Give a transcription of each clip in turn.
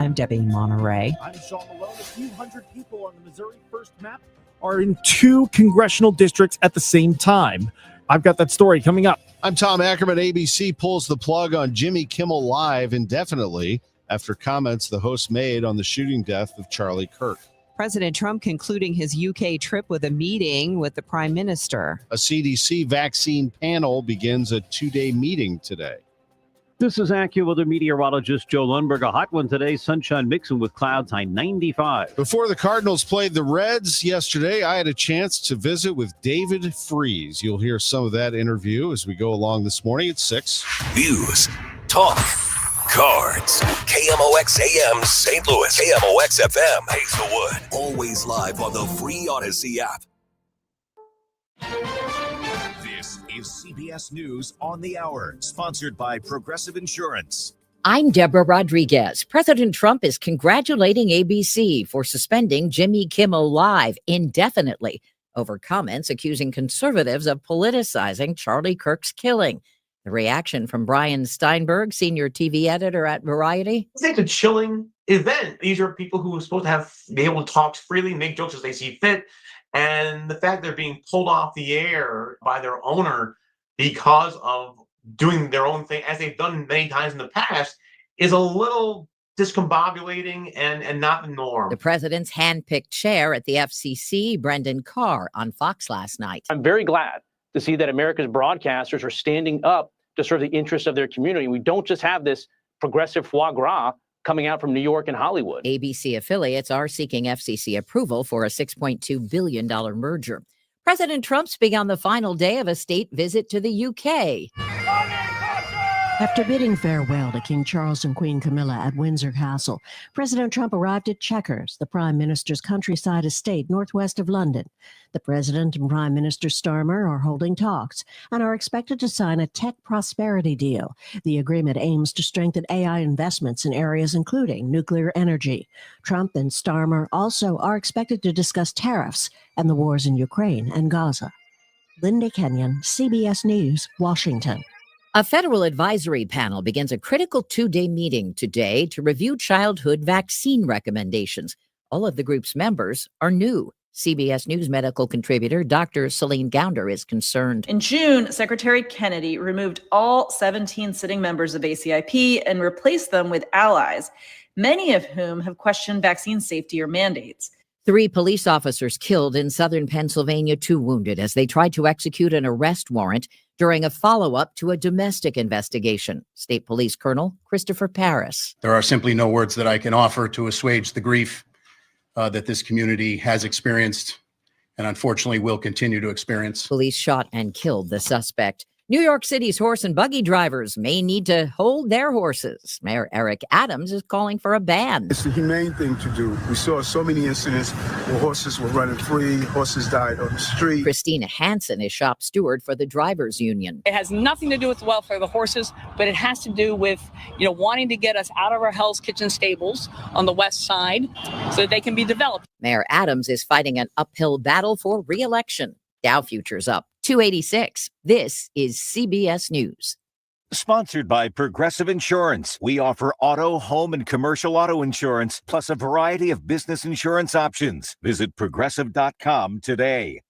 I'm Debbie Monterrey. I'm Sean Malone. A few hundred people on the Missouri First Map are in two congressional districts at the same time. I've got that story coming up. I'm Tom Ackerman. ABC pulls the plug on Jimmy Kimmel Live indefinitely after comments the host made on the shooting death of Charlie Kirk. President Trump concluding his UK trip with a meeting with the Prime Minister. A CDC vaccine panel begins a 2-day meeting today. This is AccuWeather meteorologist Joe Lundberg. A hot one today, sunshine mixing with clouds, high 95. Before the Cardinals played the Reds yesterday, I had a chance to visit with David Freese. You'll hear some of that interview as we go along this morning at 6. News, talk, cards. KMOX AM St. Louis, KMOX FM Hazelwood. Always live on the free Odyssey app. This is CBS News on the Hour, sponsored by Progressive Insurance. I'm Deborah Rodriguez. President Trump is congratulating ABC for suspending Jimmy Kimmel Live indefinitely over comments accusing conservatives of politicizing Charlie Kirk's killing. The reaction from Brian Steinberg, senior TV editor at Variety. It's a chilling event. These are people who are supposed to be able to talk freely, make jokes as they see fit. And the fact they're being pulled off the air by their owner because of doing their own thing, as they've done many times in the past, is a little discombobulating and not the norm. The president's handpicked chair at the FCC, Brendan Carr, on Fox last night. I'm very glad to see that America's broadcasters are standing up to serve the interests of their community. We don't just have this progressive foie gras coming out from New York and Hollywood. ABC affiliates are seeking FCC approval for a $6.2 billion merger. President Trump speaking on the final day of a state visit to the UK. After bidding farewell to King Charles and Queen Camilla at Windsor Castle, President Trump arrived at Chequers, the Prime Minister's countryside estate northwest of London. The President and Prime Minister Starmer are holding talks and are expected to sign a tech prosperity deal. The agreement aims to strengthen AI investments in areas including nuclear energy. Trump and Starmer also are expected to discuss tariffs and the wars in Ukraine and Gaza. Linda Kenyon, CBS News, Washington. A federal advisory panel begins a critical 2-day meeting today to review childhood vaccine recommendations. All of the group's members are new. CBS News medical contributor Dr. Celine Gounder is concerned. In June, Secretary Kennedy removed all 17 sitting members of ACIP and replaced them with allies, many of whom have questioned vaccine safety or mandates. 3 police officers killed in southern Pennsylvania, 2 wounded as they tried to execute an arrest warrant during a follow-up to a domestic investigation. State Police Colonel Christopher Paris. There are simply no words that I can offer to assuage the grief that this community has experienced and unfortunately will continue to experience. Police shot and killed the suspect. New York City's horse and buggy drivers may need to hold their horses. Mayor Eric Adams is calling for a ban. It's the humane thing to do. We saw so many incidents where horses were running free, horses died on the street. Christina Hansen is shop steward for the Drivers Union. It has nothing to do with the welfare of the horses, but it has to do with, wanting to get us out of our Hell's Kitchen stables on the west side so that they can be developed. Mayor Adams is fighting an uphill battle for re-election. Dow futures up 286. This is CBS News. Sponsored by Progressive Insurance. We offer auto, home, and commercial auto insurance, plus a variety of business insurance options. Visit progressive.com today.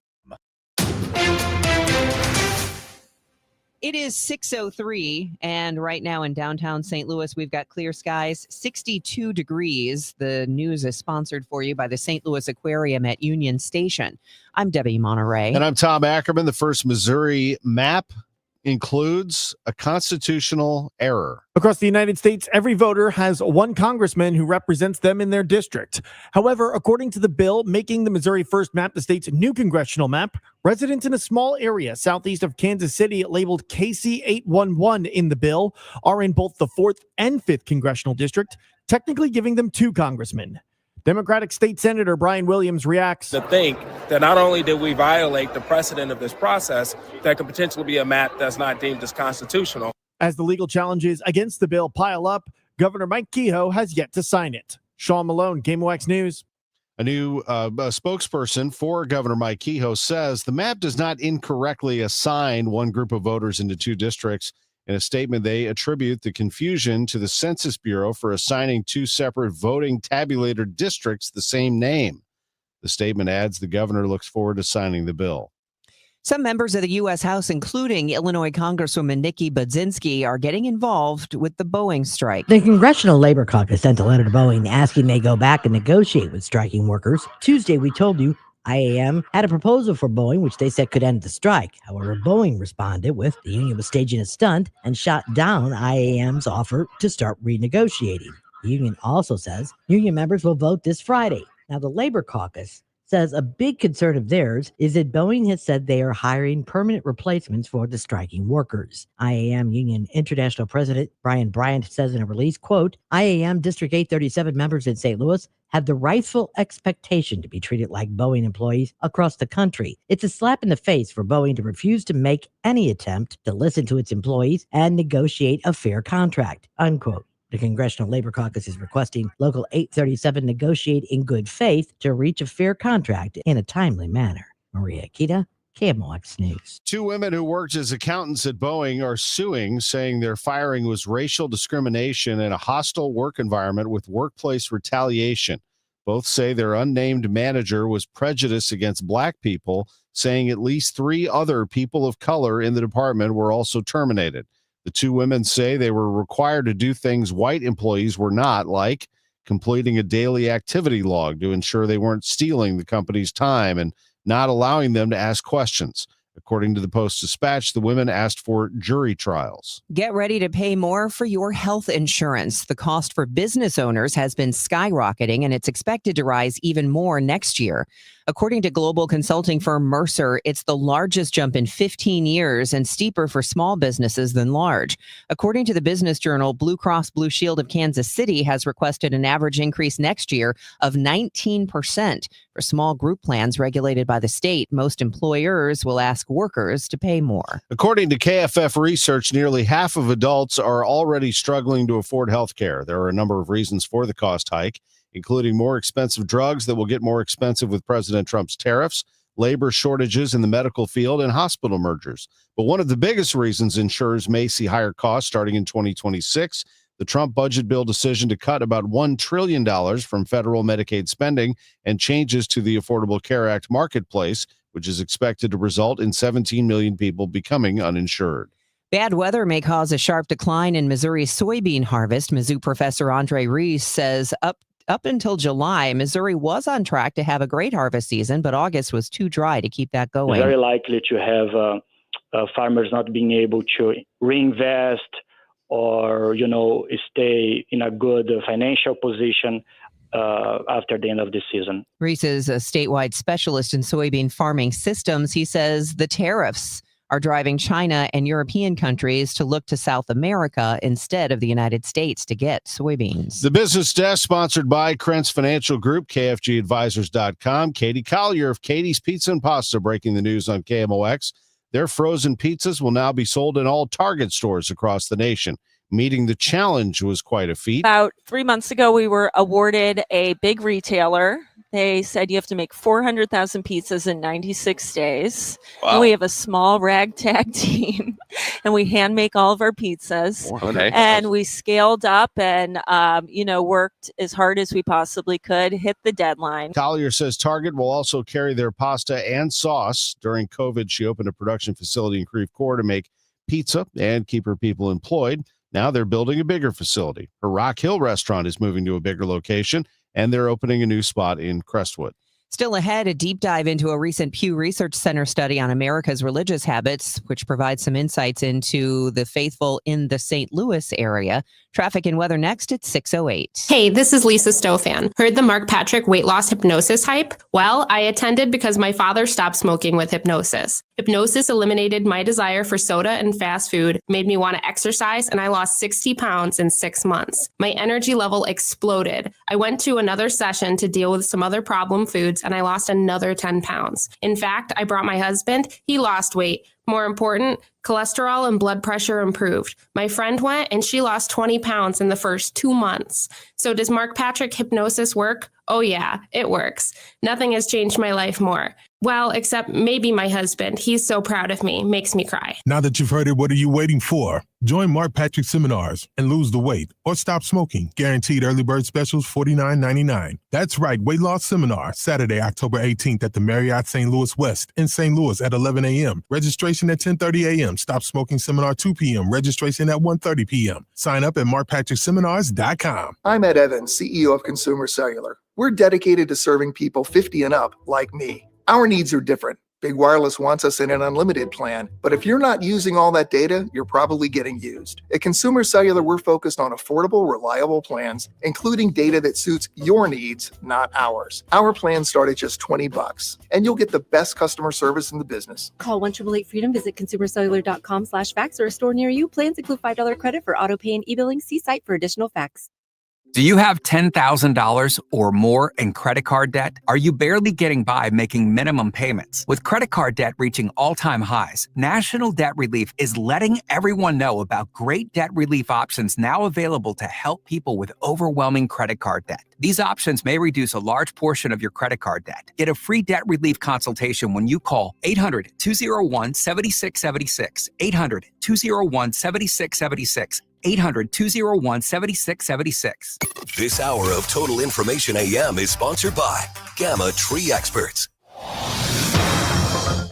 It is 6:03, and right now in downtown St. Louis, we've got clear skies, 62 degrees. The news is sponsored for you by the St. Louis Aquarium at Union Station. I'm Debbie Monterrey. And I'm Tom Ackerman. The first Missouri map includes a constitutional error. Across the United States, every voter has one congressman who represents them in their district. However, according to the bill making the Missouri First Map the state's new congressional map, residents in a small area southeast of Kansas City labeled KC 811 in the bill are in both the 4th and 5th congressional district, technically giving them 2 congressmen. Democratic State Senator Brian Williams reacts. To think that not only did we violate the precedent of this process, that could potentially be a map that's not deemed as constitutional. As the legal challenges against the bill pile up, Governor Mike Kehoe has yet to sign it. Sean Malone, KMOX News. A new spokesperson for Governor Mike Kehoe says the map does not incorrectly assign one group of voters into 2 districts. In a statement, they attribute the confusion to the Census Bureau for assigning two separate voting tabulator districts the same name. The statement adds the governor looks forward to signing the bill. Some members of the U.S. House, including Illinois Congresswoman Nikki Budzinski, are getting involved with the Boeing strike. The Congressional Labor Caucus sent a letter to Boeing asking they go back and negotiate with striking workers. Tuesday, we told you IAM had a proposal for Boeing, which they said could end the strike. However, Boeing responded with the union was staging a stunt and shot down IAM's offer to start renegotiating. The union also says union members will vote this Friday. Now, the Labor Caucus says a big concern of theirs is that Boeing has said they are hiring permanent replacements for the striking workers. IAM Union International President Brian Bryant says in a release, quote, IAM District 837 members in St. Louis have the rightful expectation to be treated like Boeing employees across the country. It's a slap in the face for Boeing to refuse to make any attempt to listen to its employees and negotiate a fair contract, unquote. The Congressional Labor Caucus is requesting Local 837 negotiate in good faith to reach a fair contract in a timely manner. Maria Akita, KMOX News. Two women who worked as accountants at Boeing are suing, saying their firing was racial discrimination and a hostile work environment with workplace retaliation. Both say their unnamed manager was prejudiced against black people, saying at least 3 other people of color in the department were also terminated. The two women say they were required to do things white employees were not, like completing a daily activity log to ensure they weren't stealing the company's time and not allowing them to ask questions. According to the Post-Dispatch, the women asked for jury trials. Get ready to pay more for your health insurance. The cost for business owners has been skyrocketing, and it's expected to rise even more next year. According to global consulting firm Mercer, it's the largest jump in 15 years and steeper for small businesses than large. According to the Business Journal, Blue Cross Blue Shield of Kansas City has requested an average increase next year of 19%. For small group plans regulated by the state, most employers will ask workers to pay more. According to KFF research, nearly half of adults are already struggling to afford health care. There are a number of reasons for the cost hike, including more expensive drugs that will get more expensive with President Trump's tariffs, labor shortages in the medical field, and hospital mergers. But one of the biggest reasons insurers may see higher costs starting in 2026, the Trump budget bill decision to cut about $1 trillion from federal Medicaid spending and changes to the Affordable Care Act marketplace, which is expected to result in 17 million people becoming uninsured. Bad weather may cause a sharp decline in Missouri's soybean harvest. Mizzou professor Andre Reese says up until July, Missouri was on track to have a great harvest season, but August was too dry to keep that going. It's very likely to have farmers not being able to reinvest or, stay in a good financial position after the end of the season. Reese is a statewide specialist in soybean farming systems. He says the tariffs are driving China and European countries to look to South America instead of the United States to get soybeans. The Business Desk, sponsored by Krentz Financial Group, KFGadvisors.com. Katie Collier of Katie's Pizza and Pasta breaking the news on KMOX. Their frozen pizzas will now be sold in all Target stores across the nation. Meeting the challenge was quite a feat. About 3 months ago, we were awarded a big retailer. They said you have to make 400,000 pizzas in 96 days. Wow. And we have a small ragtag team, and we hand make all of our pizzas. Okay. And we scaled up and, worked as hard as we possibly could, hit the deadline. Collier says Target will also carry their pasta and sauce. During COVID, she opened a production facility in Creve Coeur to make pizza and keep her people employed. Now they're building a bigger facility. Her Rock Hill restaurant is moving to a bigger location, and they're opening a new spot in Crestwood. Still ahead, a deep dive into a recent Pew Research Center study on America's religious habits, which provides some insights into the faithful in the St. Louis area. Traffic and weather next at 6:08. Hey, this is Lisa Stofan. Heard the Mark Patrick weight loss hypnosis hype? Well, I attended because my father stopped smoking with hypnosis. Hypnosis eliminated my desire for soda and fast food, made me want to exercise, and I lost 60 pounds in 6 months. My energy level exploded. I went to another session to deal with some other problem foods, and I lost another 10 pounds. In fact, I brought my husband. He lost weight. More important, cholesterol and blood pressure improved. My friend went and she lost 20 pounds in the first 2 months. So does Mark Patrick hypnosis work? Oh yeah, it works. Nothing has changed my life more. Well, except maybe my husband. He's so proud of me. Makes me cry. Now that you've heard it, what are you waiting for? Join Mark Patrick seminars and lose the weight or stop smoking. Guaranteed early bird specials $49.99. That's right, weight loss seminar, Saturday, October 18th at the Marriott St. Louis West in St. Louis at 11 a.m. Registration at 10:30 a.m. Stop smoking seminar 2 p.m. Registration at 1:30 p.m. Sign up at markpatrickseminars.com. I'm Ed Evans, CEO of Consumer Cellular. We're dedicated to serving people 50 and up like me. Our needs are different. Big Wireless wants us in an unlimited plan, but if you're not using all that data, you're probably getting used. At Consumer Cellular, we're focused on affordable, reliable plans, including data that suits your needs, not ours. Our plans start at just $20, and you'll get the best customer service in the business. Call 1-888-FREEDOM, visit consumercellular.com/facts or a store near you. Plans include $5 credit for auto pay and e-billing. See site for additional facts. Do you have $10,000 or more in credit card debt? Are you barely getting by making minimum payments? With credit card debt reaching all-time highs, National Debt Relief is letting everyone know about great debt relief options now available to help people with overwhelming credit card debt. These options may reduce a large portion of your credit card debt. Get a free debt relief consultation when you call 800-201-7676, 800-201-7676, 800-201-7676. This hour of Total Information AM is sponsored by Gamma Tree Experts.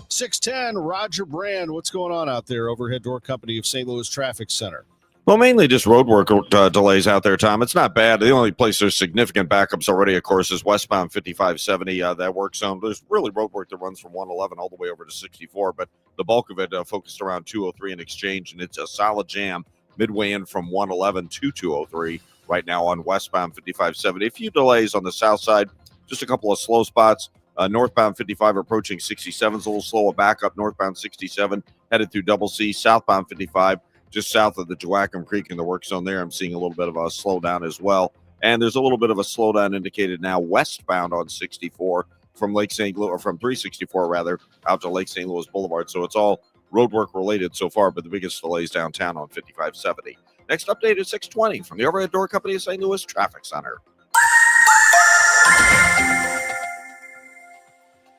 610, Roger Brand. What's going on out there? Overhead Door Company of St. Louis Traffic Center. Well, mainly just road work delays out there, Tom. It's not bad. The only place there's significant backups already, of course, is westbound 5570, that work zone. There's really road work that runs from 111 all the way over to 64, but the bulk of it focused around 203 and Exchange, and it's a solid jam midway in from 111 to 203 right now on westbound 5570. A few delays on the south side, just a couple of slow spots. Northbound 55 approaching 67 is a little slow. A backup northbound 67 headed through Double C. Southbound 55 just south of the Joachim Creek in the work zone there. I'm seeing a little bit of a slowdown as well. And there's a little bit of a slowdown indicated now westbound on 64 from Lake St. Louis, or from 364 rather, out to Lake St. Louis Boulevard. So it's all roadwork related so far, but the biggest delays downtown on 5570. Next update is 620 from the Overhead Door Company of St. Louis Traffic Center.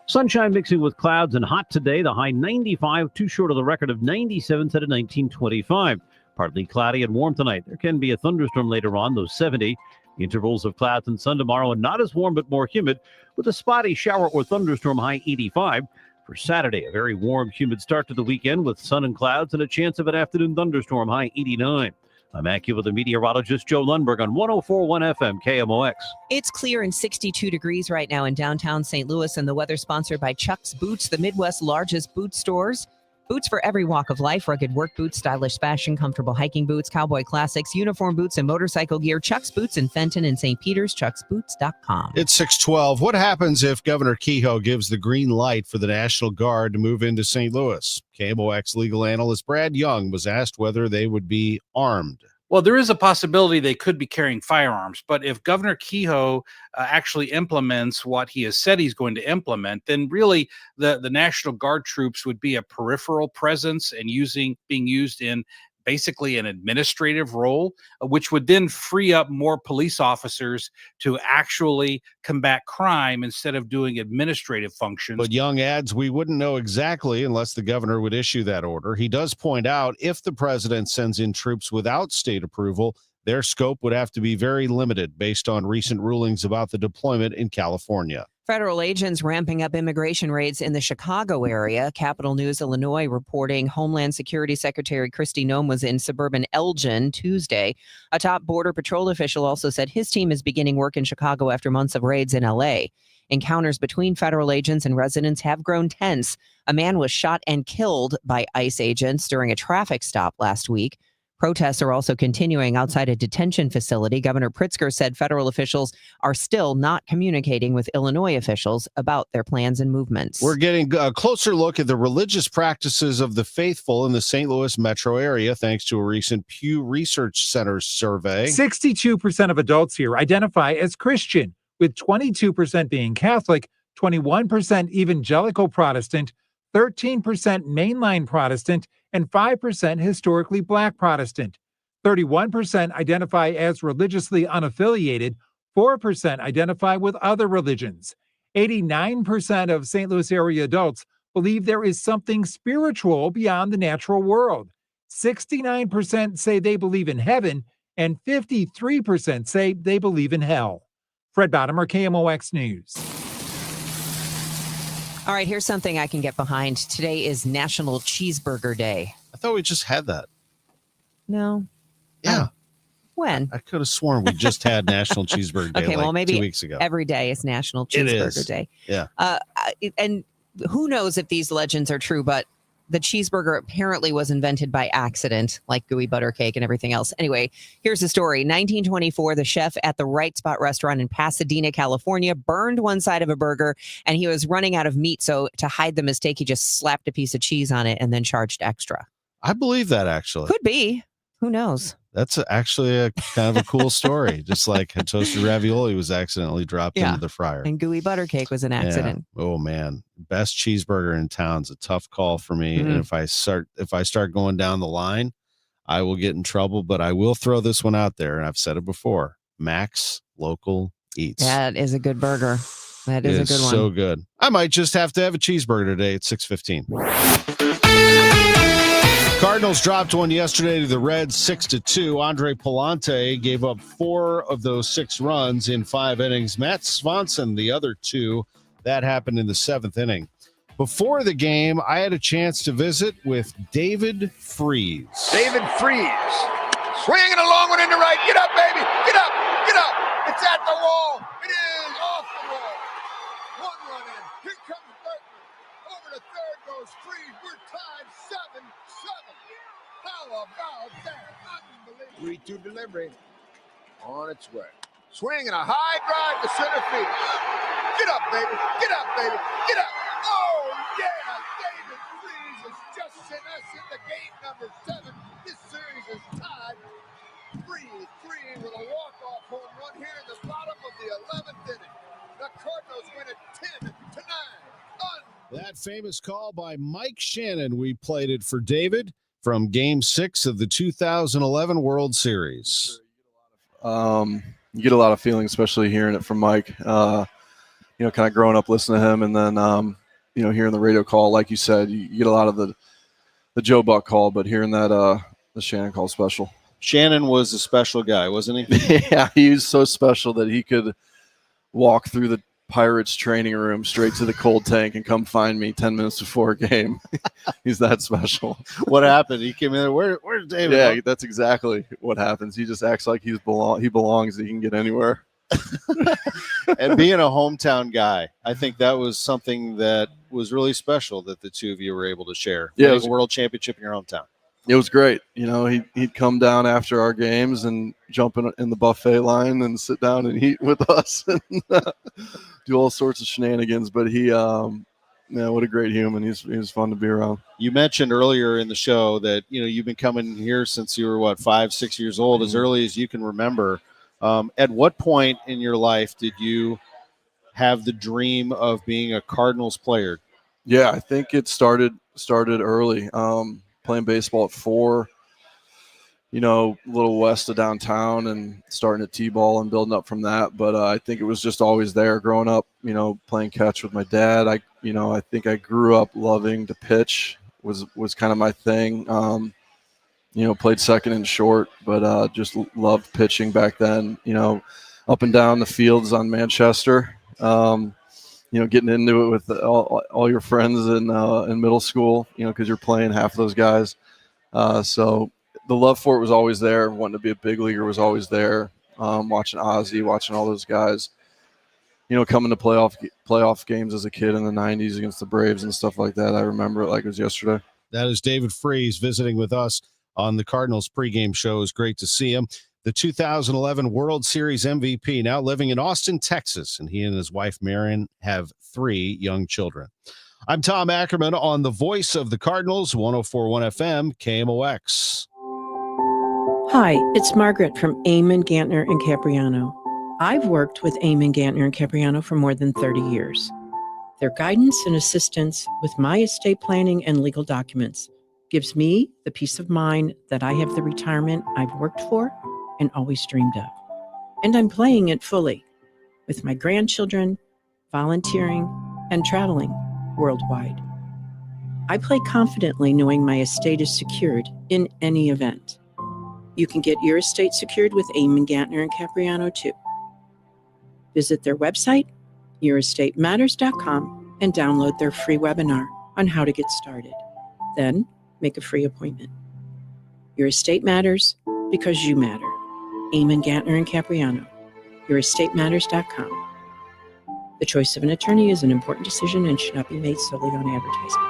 Sunshine mixing with clouds and hot today. The high 95, too short of the record of 97 set at 1925. Partly cloudy and warm tonight. There can be a thunderstorm later on, though 70. Intervals of clouds and sun tomorrow, and not as warm but more humid, with a spotty shower or thunderstorm high 85. For Saturday, a very warm, humid start to the weekend with sun and clouds and a chance of an afternoon thunderstorm high 89. I'm AccuWeather meteorologist Joe Lundberg on 104.1 FM KMOX. It's clear and 62 degrees right now in downtown St. Louis, and the weather sponsored by Chuck's Boots, the Midwest's largest boot stores. Boots for every walk of life, rugged work boots, stylish fashion, comfortable hiking boots, cowboy classics, uniform boots, and motorcycle gear. Chuck's Boots in Fenton and St. Peters, chucksboots.com. It's 612. What happens if Governor Kehoe gives the green light for the National Guard to move into St. Louis? KMOX legal analyst Brad Young was asked whether they would be armed. Well, there is a possibility they could be carrying firearms, but if Governor Kehoe actually implements what he has said he's going to implement, then really the National Guard troops would be a peripheral presence and being used in basically an administrative role, which would then free up more police officers to actually combat crime instead of doing administrative functions. But Young adds, we wouldn't know exactly unless the governor would issue that order. He does point out if the president sends in troops without state approval, their scope would have to be very limited based on recent rulings about the deployment in California. Federal agents ramping up immigration raids in the Chicago area. Capital News Illinois reporting Homeland Security Secretary Kristi Noem was in suburban Elgin Tuesday. A top Border Patrol official also said his team is beginning work in Chicago after months of raids in L.A. Encounters between federal agents and residents have grown tense. A man was shot and killed by ICE agents during a traffic stop last week. Protests are also continuing outside a detention facility. Governor Pritzker said federal officials are still not communicating with Illinois officials about their plans and movements. We're getting a closer look at the religious practices of the faithful in the St. Louis metro area, thanks to a recent Pew Research Center survey. 62% of adults here identify as Christian, with 22% being Catholic, 21% evangelical Protestant, 13% mainline Protestant, and 5% historically Black Protestant. 31% identify as religiously unaffiliated, 4% identify with other religions. 89% of St. Louis area adults believe there is something spiritual beyond the natural world. 69% say they believe in heaven, and 53% say they believe in hell. Fred Bottomer, KMOX News. All right, here's something I can get behind. Today is National Cheeseburger Day. I thought we just had that. No. Yeah. When? I could have sworn we just had National Cheeseburger Day Okay, well, maybe 2 weeks ago. every day is National It Cheeseburger is. Day. Yeah. And who knows if these legends are true, but the cheeseburger apparently was invented by accident, like gooey butter cake and everything else. Anyway, here's the story. 1924, the chef at the Right Spot restaurant in Pasadena, California, burned one side of a burger, and he was running out of meat. So to hide the mistake, he just slapped a piece of cheese on it and then charged extra. I believe that, actually. Could be. Who knows? That's actually a kind of a cool story. Just like a toasted ravioli was accidentally dropped into the fryer. And gooey butter cake was an accident. Yeah. Oh man, best cheeseburger in town's a tough call for me. And if I start going down the line, I will get in trouble. But I will throw this one out there, and I've said it before: Max Local Eats. That is a good burger. That is a good one. So good. I might just have to have a cheeseburger today at 6:15. Cardinals dropped one yesterday to the Reds 6-2. Andre Palante gave up 4 of those 6 runs in 5 innings. Matt Swanson, the other 2. That happened in the 7th inning. Before the game, I had a chance to visit with David Freese. David Freese. Swinging a long one into right. Get up, baby. Get up. Get up. It's at the wall. It is off the wall. 1 run in. Here comes Berkman. Over to third goes Freese. We're tied 7-7. How about that? Unbelievable. 3-2 delivery. On its way. Swinging a high drive to center field. Get up, baby. Get up, baby. Get up. Oh, yeah. David Freese has just sent us into game number 7. This series is tied 3-3 with a walk-off home run here in the bottom of the 11th inning. The Cardinals win it 10-9. That famous call by Mike Shannon. We played it for David from Game 6 of the 2011 World Series. You get a lot of feeling, especially hearing it from Mike. Kind of growing up listening to him, and then hearing the radio call, like you said, you get a lot of the Joe Buck call, but hearing that the Shannon call special. Shannon was a special guy, wasn't he? Yeah, he was so special that he could walk through the Pirates training room straight to the cold tank and come find me 10 minutes before a game. He's that special. What happened? He came in. Where's David? Yeah, that's exactly what happens. He just acts like he belongs. He can get anywhere. And being a hometown guy, I think that was something that was really special that the two of you were able to share. Yeah, it was a world championship in your hometown. It was great. He'd come down after our games and jump in the buffet line and sit down and eat with us and do all sorts of shenanigans. But what a great human. He was fun to be around. You mentioned earlier in the show that, you've been coming here since you were 5-6 years old, as early as you can remember. At what point in your life did you have the dream of being a Cardinals player? Yeah, I think it started early. Playing baseball at 4, a little west of downtown, and starting at T-ball and building up from that. But I think it was just always there growing up, playing catch with my dad. I think I grew up loving to pitch was kind of my thing. Played second and short, but just loved pitching back then, up and down the fields on Manchester. Getting into it with all your friends in middle school, because you're playing half of those guys. So the love for it was always there. Wanting to be a big leaguer was always there. Watching Ozzie, watching all those guys, coming to playoff games as a kid in the 90s against the Braves and stuff like that. I remember it like it was yesterday. That is David Freese visiting with us on the Cardinals pregame show. It was great to see him. The 2011 World Series MVP, now living in Austin, Texas, and he and his wife, Marion, have 3 young children. I'm Tom Ackerman on the voice of the Cardinals, 104.1 FM, KMOX. Hi, it's Margaret from Eamon, Gantner, and Capriano. I've worked with Eamon, Gantner, and Capriano for more than 30 years. Their guidance and assistance with my estate planning and legal documents gives me the peace of mind that I have the retirement I've worked for and always dreamed of. And I'm playing it fully with my grandchildren, volunteering, and traveling worldwide. I play confidently knowing my estate is secured in any event. You can get your estate secured with Amon, Gantner, and Capriano too. Visit their website, yourestateMatters.com, and download their free webinar on how to get started. Then make a free appointment. Your estate matters because you matter. Amon, Gantner, and Capriano, yourestateMatters.com. The choice of an attorney is an important decision and should not be made solely on advertising.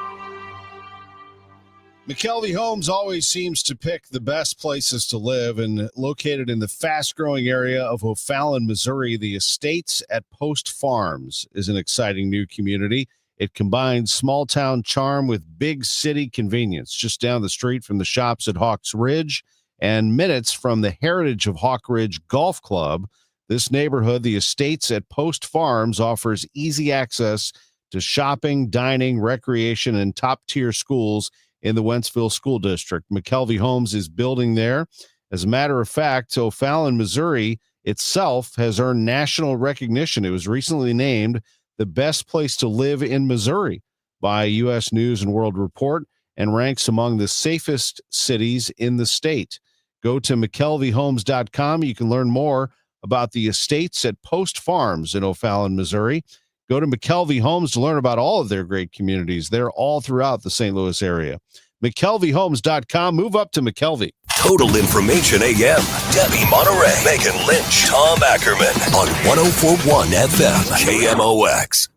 McKelvey Homes always seems to pick the best places to live, and located in the fast-growing area of O'Fallon, Missouri, the Estates at Post Farms is an exciting new community. It combines small-town charm with big city convenience. Just down the street from the shops at Hawks Ridge and minutes from the Heritage of Hawk Ridge Golf Club, this neighborhood, the Estates at Post Farms, offers easy access to shopping, dining, recreation, and top-tier schools in the Wentzville School District. McKelvey Homes is building there. As a matter of fact, O'Fallon, Missouri itself has earned national recognition. It was recently named the best place to live in Missouri by U.S. News and World Report and ranks among the safest cities in the state. Go to McKelveyHomes.com. You can learn more about the Estates at Post Farms in O'Fallon, Missouri. Go to McKelvey Homes to learn about all of their great communities. They're all throughout the St. Louis area. McKelveyHomes.com. Move up to McKelvey. Total Information AM. Debbie Monterrey, Megan Lynch, Tom Ackerman on 104.1 FM KMOX.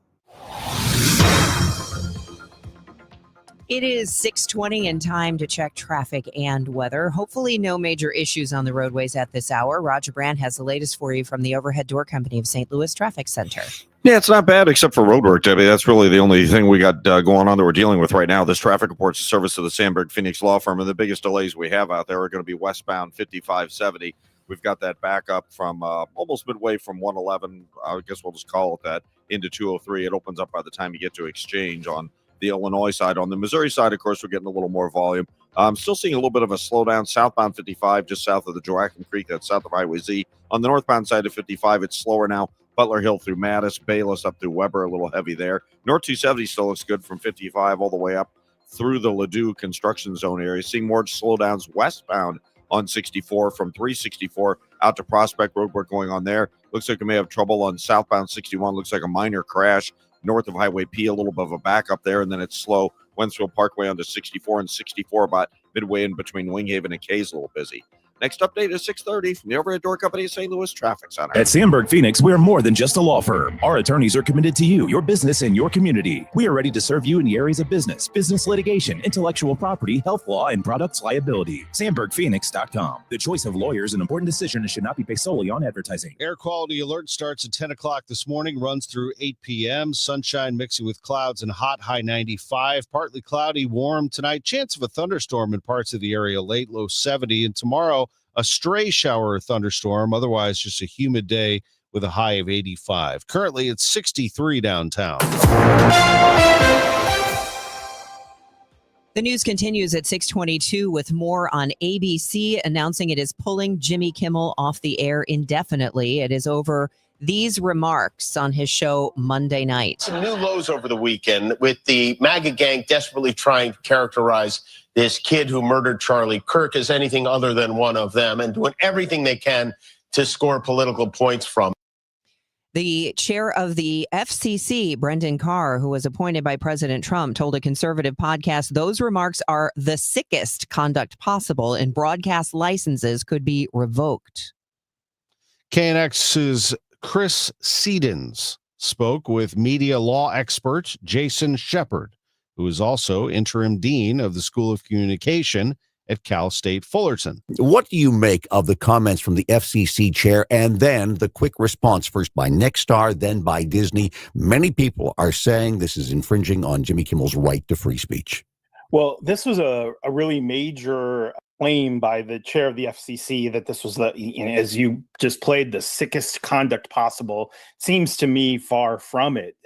It is 6:20 and time to check traffic and weather. Hopefully no major issues on the roadways at this hour. Roger Brandt has the latest for you from the Overhead Door Company of St. Louis Traffic Center. Yeah, it's not bad except for road work, Debbie. That's really the only thing we got going on that we're dealing with right now. This traffic report's a service of the Sandberg Phoenix Law Firm, and the biggest delays we have out there are going to be westbound 5570. We've got that backup from almost midway from 111, I guess we'll just call it that, into 203. It opens up by the time you get to Exchange on the Illinois side. On the Missouri side, of course, we're getting a little more volume. I'm still seeing a little bit of a slowdown southbound 55, just south of the Joachim Creek. That's south of Highway Z. On the northbound side of 55, it's slower now. Butler Hill through Mattis, Bayless up through Weber, a little heavy there. North 270 still looks good from 55 all the way up through the Ladue construction zone area. Seeing more slowdowns westbound on 64 from 364 out to Prospect Road. Work going on there. Looks like we may have trouble on southbound 61. Looks like a minor crash north of Highway P, a little bit of a backup there, and then it's slow. Wentzville Parkway onto 64, and 64 about midway in between Winghaven and Kay's a little busy. Next update is 6:30 from the Overhead Door Company of St. Louis Traffic Center. At Sandberg Phoenix, we're more than just a law firm. Our attorneys are committed to you, your business, and your community. We are ready to serve you in the areas of business litigation, intellectual property, health law, and products liability. SandbergPhoenix.com. The choice of lawyers, an important decision, and should not be based solely on advertising. Air quality alert starts at 10 o'clock this morning, runs through 8 p.m. Sunshine mixing with clouds and hot, high 95. Partly cloudy, warm tonight. Chance of a thunderstorm in parts of the area late, low 70. And tomorrow, a stray shower or thunderstorm, otherwise just a humid day with a high of 85. Currently, it's 63 downtown. The news continues at 6:22 with more on ABC announcing it is pulling Jimmy Kimmel off the air indefinitely. It is over these remarks on his show Monday night. Some new lows over the weekend with the MAGA gang desperately trying to characterize this kid who murdered Charlie Kirk as anything other than one of them and doing everything they can to score political points from. The chair of the FCC, Brendan Carr, who was appointed by President Trump, told a conservative podcast those remarks are the sickest conduct possible and broadcast licenses could be revoked. KNX's Chris Sedens spoke with media law expert Jason Shepard, who is also interim dean of the School of Communication at Cal State Fullerton. What do you make of the comments from the FCC chair and then the quick response first by Nexstar, then by Disney? Many people are saying this is infringing on Jimmy Kimmel's right to free speech. Well, this was a really major claim by the chair of the FCC that this was, as you just played, the sickest conduct possible. Seems to me far from it.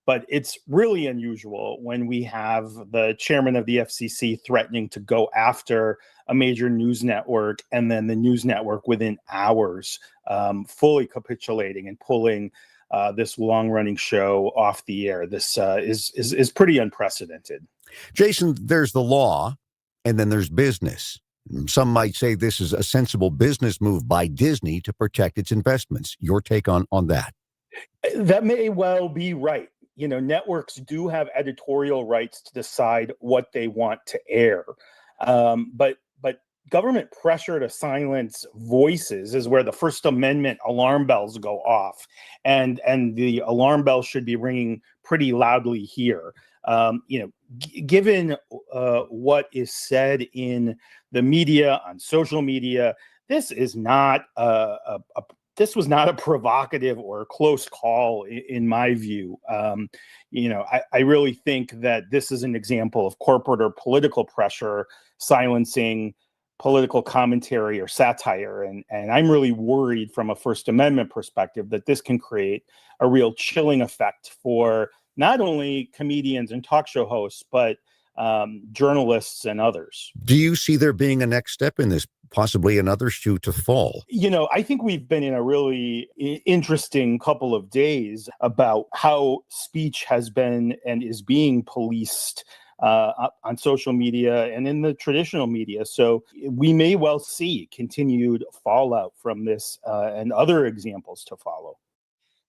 But it's really unusual when we have the chairman of the FCC threatening to go after a major news network and then the news network within hours fully capitulating and pulling this long-running show off the air. This is pretty unprecedented. Jason, there's the law, and then there's business. Some might say this is a sensible business move by Disney to protect its investments. Your take on that? That may well be right. Networks do have editorial rights to decide what they want to air. But government pressure to silence voices is where the First Amendment alarm bells go off. And the alarm bells should be ringing pretty loudly here. Given what is said in the media, on social media, this was not a provocative or close call in my view. I really think that this is an example of corporate or political pressure silencing political commentary or satire. And I'm really worried from a First Amendment perspective that this can create a real chilling effect for not only comedians and talk show hosts, but journalists and others. Do you see there being a next step in this, possibly another shoe to fall? I think we've been in a really interesting couple of days about how speech has been and is being policed on social media and in the traditional media. So we may well see continued fallout from this and other examples to follow.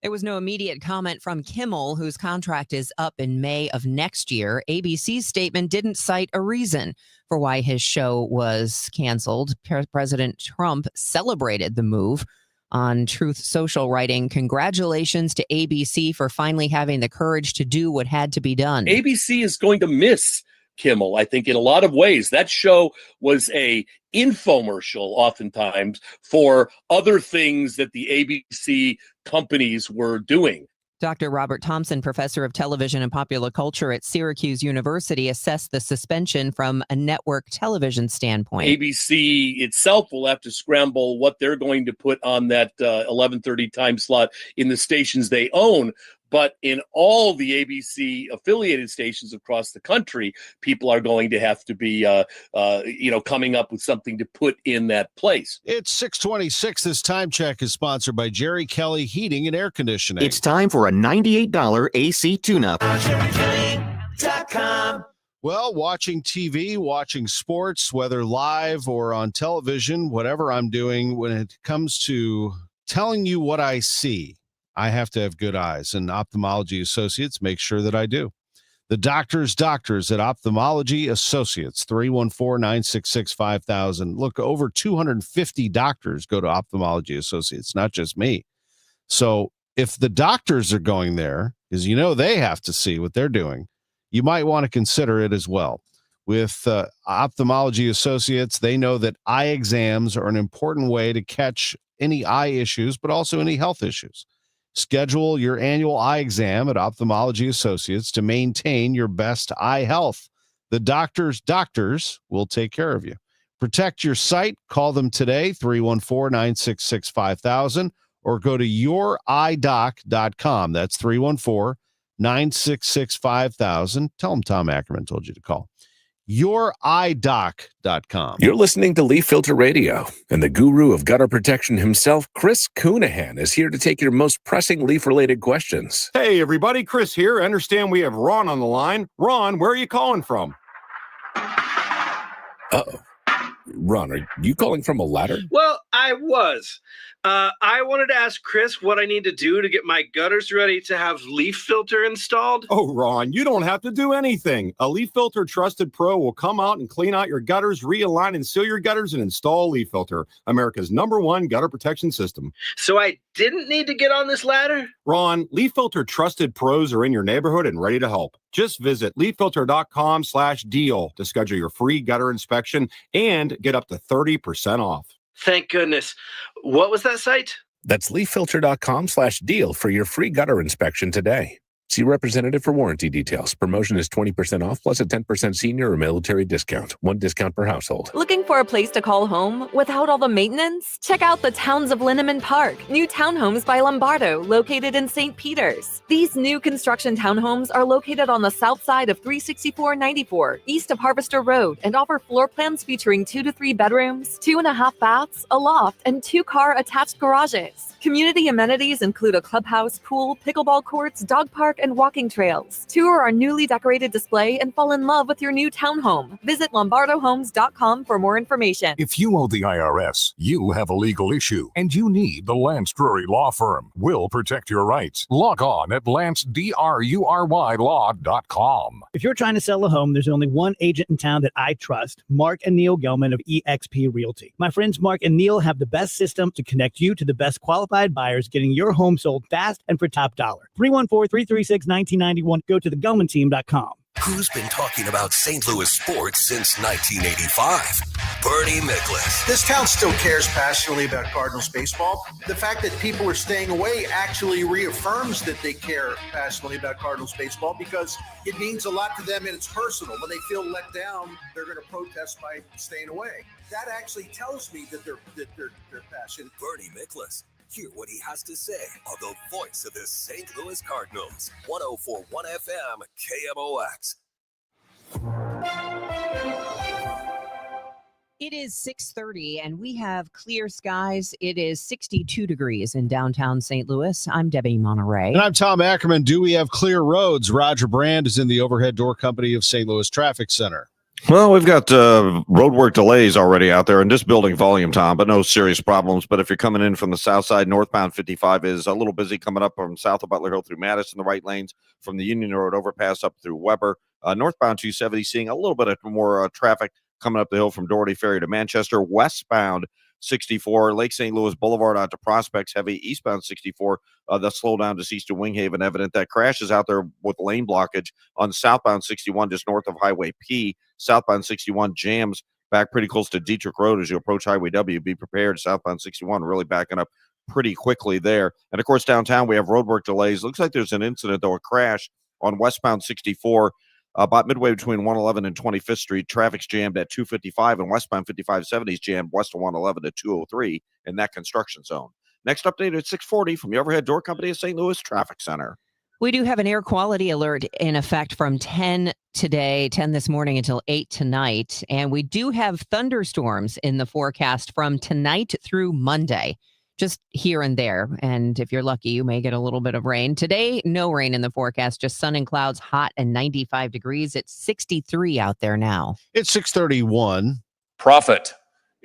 There was no immediate comment from Kimmel, whose contract is up in May of next year. ABC's statement didn't cite a reason for why his show was canceled. President Trump celebrated the move on Truth Social, writing, "Congratulations to ABC for finally having the courage to do what had to be done." ABC is going to miss Kimmel, I think, in a lot of ways. That show was a infomercial oftentimes for other things that the ABC companies were doing. Dr. Robert Thompson, professor of television and popular culture at Syracuse University, assessed the suspension from a network television standpoint. ABC itself will have to scramble what they're going to put on that 11:30 time slot in the stations they own. But in all the ABC affiliated stations across the country, people are going to have to be, coming up with something to put in that place. It's 6:26. This time check is sponsored by Jerry Kelly Heating and Air Conditioning. It's time for a $98 AC tune-up. Well, watching TV, watching sports, whether live or on television, whatever I'm doing, when it comes to telling you what I see, I have to have good eyes, and Ophthalmology Associates make sure that I do. The doctors at Ophthalmology Associates, 314-966-5000. Look, over 250 doctors go to Ophthalmology Associates, not just me. So if the doctors are going there, because they have to see what they're doing, you might want to consider it as well. With Ophthalmology Associates, they know that eye exams are an important way to catch any eye issues, but also any health issues. Schedule your annual eye exam at Ophthalmology Associates to maintain your best eye health. The doctors will take care of you. Protect your sight. Call them today, 314-966-5000, or go to youridoc.com. That's 314-966-5000. Tell them Tom Ackerman told you to call. youridoc.com. You're listening to Leaf Filter Radio, and the guru of gutter protection himself, Chris Coonahan, is here to take your most pressing leaf-related questions. Hey, everybody, Chris here. I understand we have Ron on the line. Ron, where are you calling from? Uh-oh. Ron, are you calling from a ladder? Well, I was. I wanted to ask Chris what I need to do to get my gutters ready to have leaf filter installed. Oh, Ron, you don't have to do anything. A Leaf Filter Trusted Pro will come out and clean out your gutters, realign and seal your gutters, and install Leaf Filter, America's #1 gutter protection system. So I didn't need to get on this ladder? Ron, Leaf Filter Trusted Pros are in your neighborhood and ready to help. Just visit leaffilter.com/deal to schedule your free gutter inspection and get up to 30% off. Thank goodness. What was that site? That's leaffilter.com/deal for your free gutter inspection today. See representative for warranty details. Promotion is 20% off plus a 10% senior or military discount. One discount per household. Looking for a place to call home without all the maintenance? Check out the Towns of Linneman Park, new townhomes by Lombardo, located in St. Peters. These new construction townhomes are located on the south side of 36494, east of Harvester Road, and offer floor plans featuring 2 to 3 bedrooms, 2.5 baths, a loft, and 2-car attached garages. Community amenities include a clubhouse, pool, pickleball courts, dog park, and walking trails. Tour our newly decorated display and fall in love with your new townhome. Visit lombardohomes.com for more information. If you owe the IRS, you have a legal issue, and you need the Lance Drury Law Firm. We'll protect your rights. Log on at lancedrurylaw.com. If you're trying to sell a home, there's only one agent in town that I trust, Mark and Neil Gelman of eXp Realty. My friends Mark and Neil have the best system to connect you to the best qualified buyers, getting your home sold fast and for top dollar. 314-336-1991. Go to thegelmanteam.com. Who's been talking about St. Louis sports since 1985? Bernie Miklasz. This town still cares passionately about Cardinals baseball. The fact that people are staying away actually reaffirms that they care passionately about Cardinals baseball because it means a lot to them and it's personal. When they feel let down, they're going to protest by staying away. That actually tells me that they're passionate. Bernie Miklasz. Hear what he has to say on the voice of the St. Louis Cardinals. 104.1 FM, KMOX. It is 6:30 and we have clear skies. It is 62 degrees in downtown St. Louis. I'm Debbie Monterrey. And I'm Tom Ackerman. Do we have clear roads? Roger Brand is in the overhead door company of St. Louis Traffic Center. Well, we've got roadwork delays already out there and just building volume, Tom, but no serious problems. But if you're coming in from the south side, northbound 55 is a little busy coming up from south of Butler Hill through Madison, the right lanes from the Union Road overpass up through Weber. Northbound 270 seeing a little bit of more traffic coming up the hill from Doherty Ferry to Manchester. Westbound 64, Lake St. Louis Boulevard out to Prospects, heavy. Eastbound 64, the slowdown deceased to Winghaven, evident. That crash is out there with lane blockage on southbound 61 just north of Highway P. Southbound 61 jams back pretty close to Dietrich Road as you approach Highway W. Be prepared. Southbound 61 really backing up pretty quickly there. And, of course, downtown we have roadwork delays. Looks like there's an incident, though, a crash on westbound 64 about midway between 111 and 25th Street. Traffic's jammed at 255, and westbound 5570 is jammed west of 111 to 203 in that construction zone. Next update at 6:40 from the overhead door company of St. Louis Traffic Center. We do have an air quality alert in effect from 10 today, 10 this morning until 8 tonight. And we do have thunderstorms in the forecast from tonight through Monday, just here and there. And if you're lucky, you may get a little bit of rain. Today, no rain in the forecast, just sun and clouds, hot and 95 degrees. It's 63 out there now. It's 6:31. Profit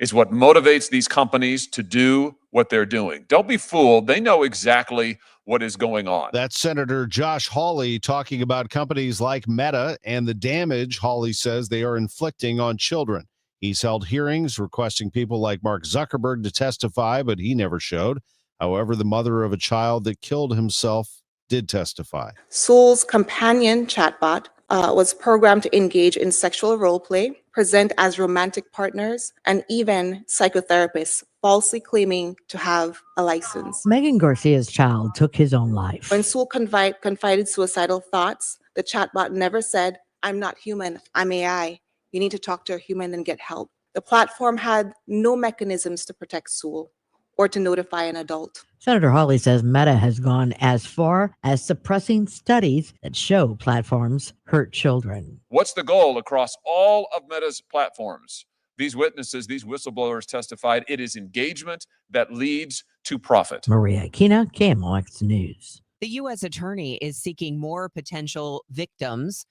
is what motivates these companies to do what they're doing. Don't be fooled. They know exactly what is going on. That's Senator Josh Hawley talking about companies like Meta and the damage Hawley says they are inflicting on children. He's held hearings requesting people like Mark Zuckerberg to testify, but he never showed. However, the mother of a child that killed himself did testify. Soul's companion chatbot was programmed to engage in sexual role play, present as romantic partners, and even psychotherapists falsely claiming to have a license. Megan Garcia's child took his own life. When Soul confided suicidal thoughts, the chatbot never said, "I'm not human, I'm AI. You need to talk to a human and get help." The platform had no mechanisms to protect Soul or to notify an adult. Senator Hawley says Meta has gone as far as suppressing studies that show platforms hurt children. What's the goal across all of Meta's platforms? These witnesses, these whistleblowers testified it is engagement that leads to profit. Maria Aquina, KMOX News. The U.S. attorney is seeking more potential victims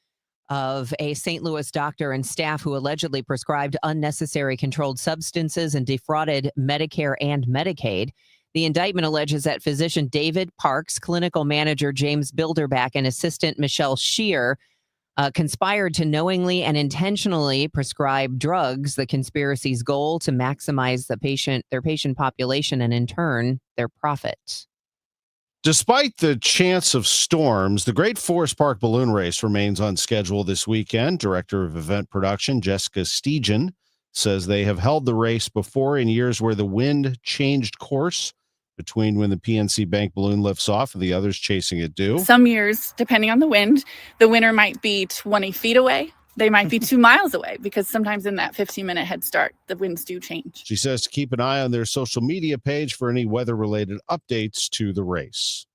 of a St. Louis doctor and staff who allegedly prescribed unnecessary controlled substances and defrauded Medicare and Medicaid. The indictment alleges that physician David Parks, clinical manager James Bilderback, and assistant Michelle Shear conspired to knowingly and intentionally prescribe drugs. The conspiracy's goal to maximize their patient population and in turn their profit. Despite the chance of storms, the Great Forest Park Balloon Race remains on schedule this weekend. Director of Event Production, Jessica Stegen, says they have held the race before in years where the wind changed course. between when the PNC Bank balloon lifts off and the others chasing it do. Some years, depending on the wind, the winner might be 20 feet away. They might be 2 miles away because sometimes in that 15-minute head start, the winds do change. She says to keep an eye on their social media page for any weather-related updates to the race.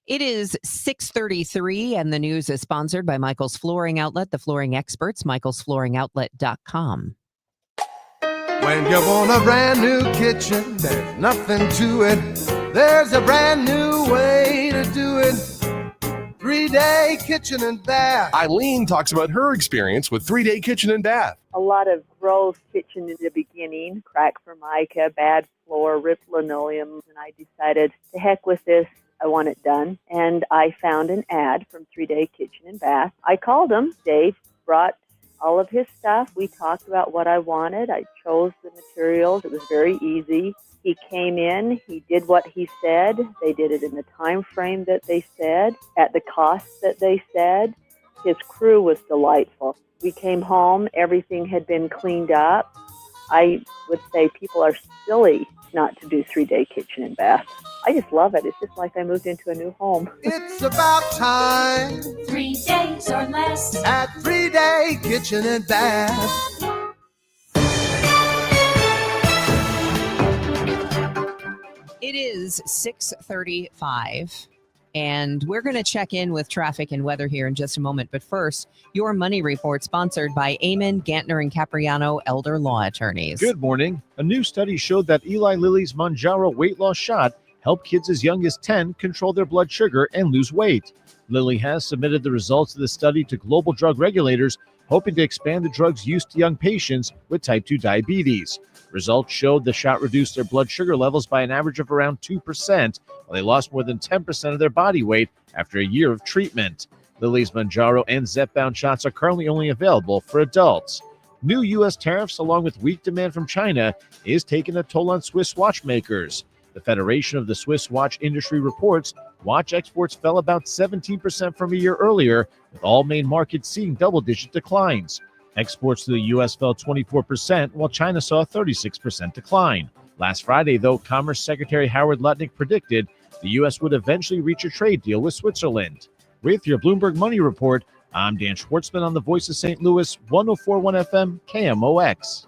It is 6:33, and the news is sponsored by Michael's Flooring Outlet, the flooring experts, michaelsflooringoutlet.com. When you want a brand new kitchen, there's nothing to it. There's a brand new way to do it. 3-Day Kitchen and Bath. Eileen talks about her experience with 3-Day Kitchen and Bath. A lot of gross kitchen in the beginning, crack formica, bad floor, ripped linoleum, and I decided to heck with this. I want it done. And I found an ad from 3-Day Kitchen and Bath. I called him. Dave brought all of his stuff. We talked about what I wanted. I chose the materials. It was very easy. He came in, he did what he said. They did it in the time frame that they said, at the cost that they said. His crew was delightful. We came home, everything had been cleaned up. I would say people are silly not to do 3-Day Kitchen and Bath. I just love it. It's just like I moved into a new home. It's about time. 3 days or less at 3-Day Kitchen and Bath. It is 6:35, and we're going to check in with traffic and weather here in just a moment. But first, your money report sponsored by Amon, Gantner, and Capriano Elder Law Attorneys. Good morning. A new study showed that Eli Lilly's Mounjaro weight loss shot helped kids as young as 10 control their blood sugar and lose weight. Lilly has submitted the results of the study to global drug regulators, hoping to expand the drug's use to young patients with type 2 diabetes. Results showed the shot reduced their blood sugar levels by an average of around 2%, while they lost more than 10% of their body weight after a year of treatment. Lilly's Mounjaro and Zepbound shots are currently only available for adults. New U.S. tariffs, along with weak demand from China, is taking a toll on Swiss watchmakers. The Federation of the Swiss Watch Industry reports watch exports fell about 17% from a year earlier, with all main markets seeing double-digit declines. Exports to the U.S. fell 24%, while China saw a 36% decline. Last Friday, though, Commerce Secretary Howard Lutnick predicted the U.S. would eventually reach a trade deal with Switzerland. With your Bloomberg Money Report, I'm Dan Schwartzman on the Voice of St. Louis, 104.1 FM, KMOX.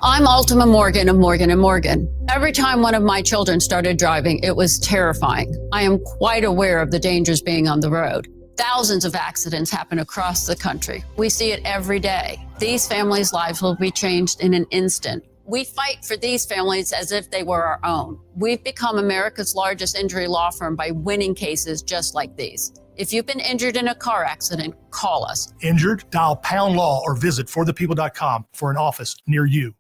I'm Ultima Morgan of Morgan & Morgan. Every time one of my children started driving, it was terrifying. I am quite aware of the dangers being on the road. Thousands of accidents happen across the country. We see it every day. These families' lives will be changed in an instant. We fight for these families as if they were our own. We've become America's largest injury law firm by winning cases just like these. If you've been injured in a car accident, call us. Injured? Dial # law or visit forthepeople.com for an office near you.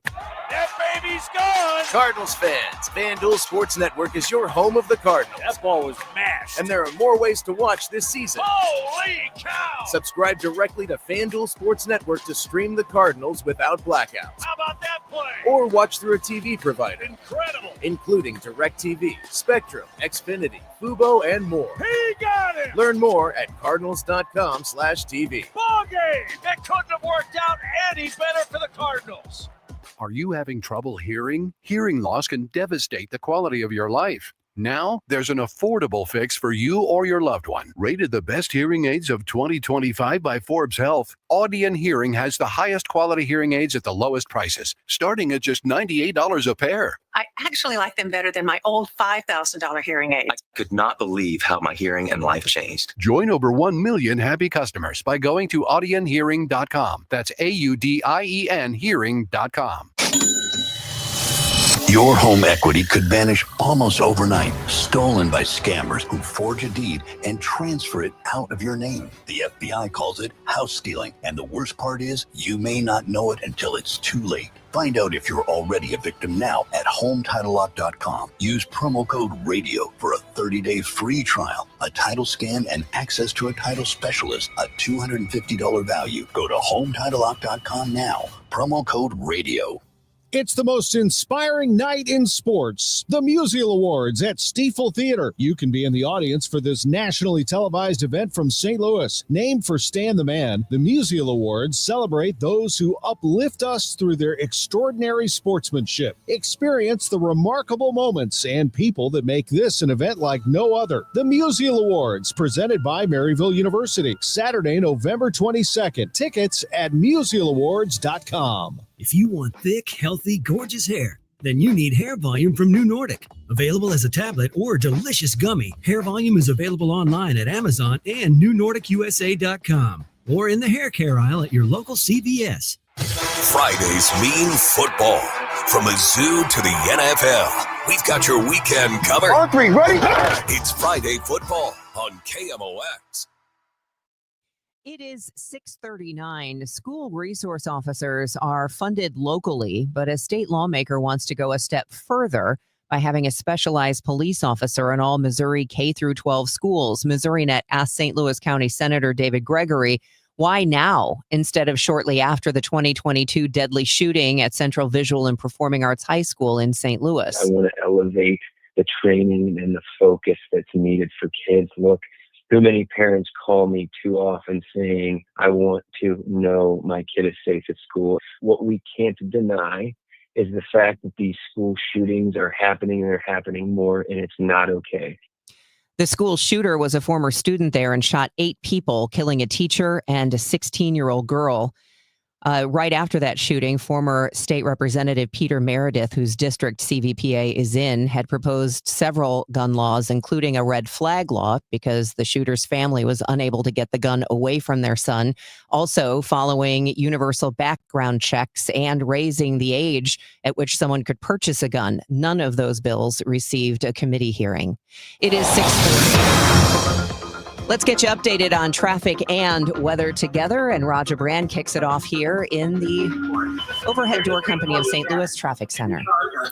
That baby's gone! Cardinals fans, FanDuel Sports Network is your home of the Cardinals. That ball was mashed. And there are more ways to watch this season. Holy cow! Subscribe directly to FanDuel Sports Network to stream the Cardinals without blackouts. How about that play? Or watch through a TV provider. Incredible! Including DirecTV, Spectrum, Xfinity, Fubo, and more. He got it! Learn more at cardinals.com/TV. Ball game! That couldn't have worked out any better for the Cardinals. Are you having trouble hearing? Hearing loss can devastate the quality of your life. Now, there's an affordable fix for you or your loved one. Rated the best hearing aids of 2025 by Forbes Health, Audion Hearing has the highest quality hearing aids at the lowest prices, starting at just $98 a pair. I actually like them better than my old $5,000 hearing aids. I could not believe how my hearing and life changed. Join over 1 million happy customers by going to audionhearing.com. That's AUDIEN hearing.com. Your home equity could vanish almost overnight, stolen by scammers who forge a deed and transfer it out of your name. The FBI calls it house stealing, and the worst part is you may not know it until it's too late. Find out if you're already a victim now at HomeTitleLock.com. Use promo code RADIO for a 30-day free trial, a title scan, and access to a title specialist, a $250 value. Go to HomeTitleLock.com now. Promo code RADIO. It's the most inspiring night in sports. The Musial Awards at Stiefel Theater. You can be in the audience for this nationally televised event from St. Louis. Named for Stan the Man, the Musial Awards celebrate those who uplift us through their extraordinary sportsmanship. Experience the remarkable moments and people that make this an event like no other. The Musial Awards, presented by Maryville University. Saturday, November 22nd. Tickets at musialawards.com. If you want thick, healthy, gorgeous hair, then you need Hair Volume from New Nordic. Available as a tablet or delicious gummy, Hair Volume is available online at Amazon and NewNordicUSA.com or in the hair care aisle at your local CVS. Fridays mean football. From a zoo to the NFL, we've got your weekend covered. On three, ready? It's Friday football on KMOX. It is 6:39. School resource officers are funded locally, but a state lawmaker wants to go a step further by having a specialized police officer in all Missouri K through 12 schools. MissouriNet asked St. Louis County Senator David Gregory, why now instead of shortly after the 2022 deadly shooting at Central Visual and Performing Arts High School in St. Louis? I want to elevate the training and the focus that's needed for kids. Look, too many parents call me too often saying, I want to know my kid is safe at school. What we can't deny is the fact that these school shootings are happening and they're happening more, and it's not okay. The school shooter was a former student there and shot 8 people, killing a teacher and a 16-year-old girl. Right after that shooting, former state representative Peter Meredith, whose district CVPA is in, had proposed several gun laws, including a red flag law, because the shooter's family was unable to get the gun away from their son. Also, following universal background checks and raising the age at which someone could purchase a gun. None of those bills received a committee hearing. It is 6:40. Let's get you updated on traffic and weather together. And Roger Brand kicks it off here in the Overhead Door Company of St. Louis Traffic Center.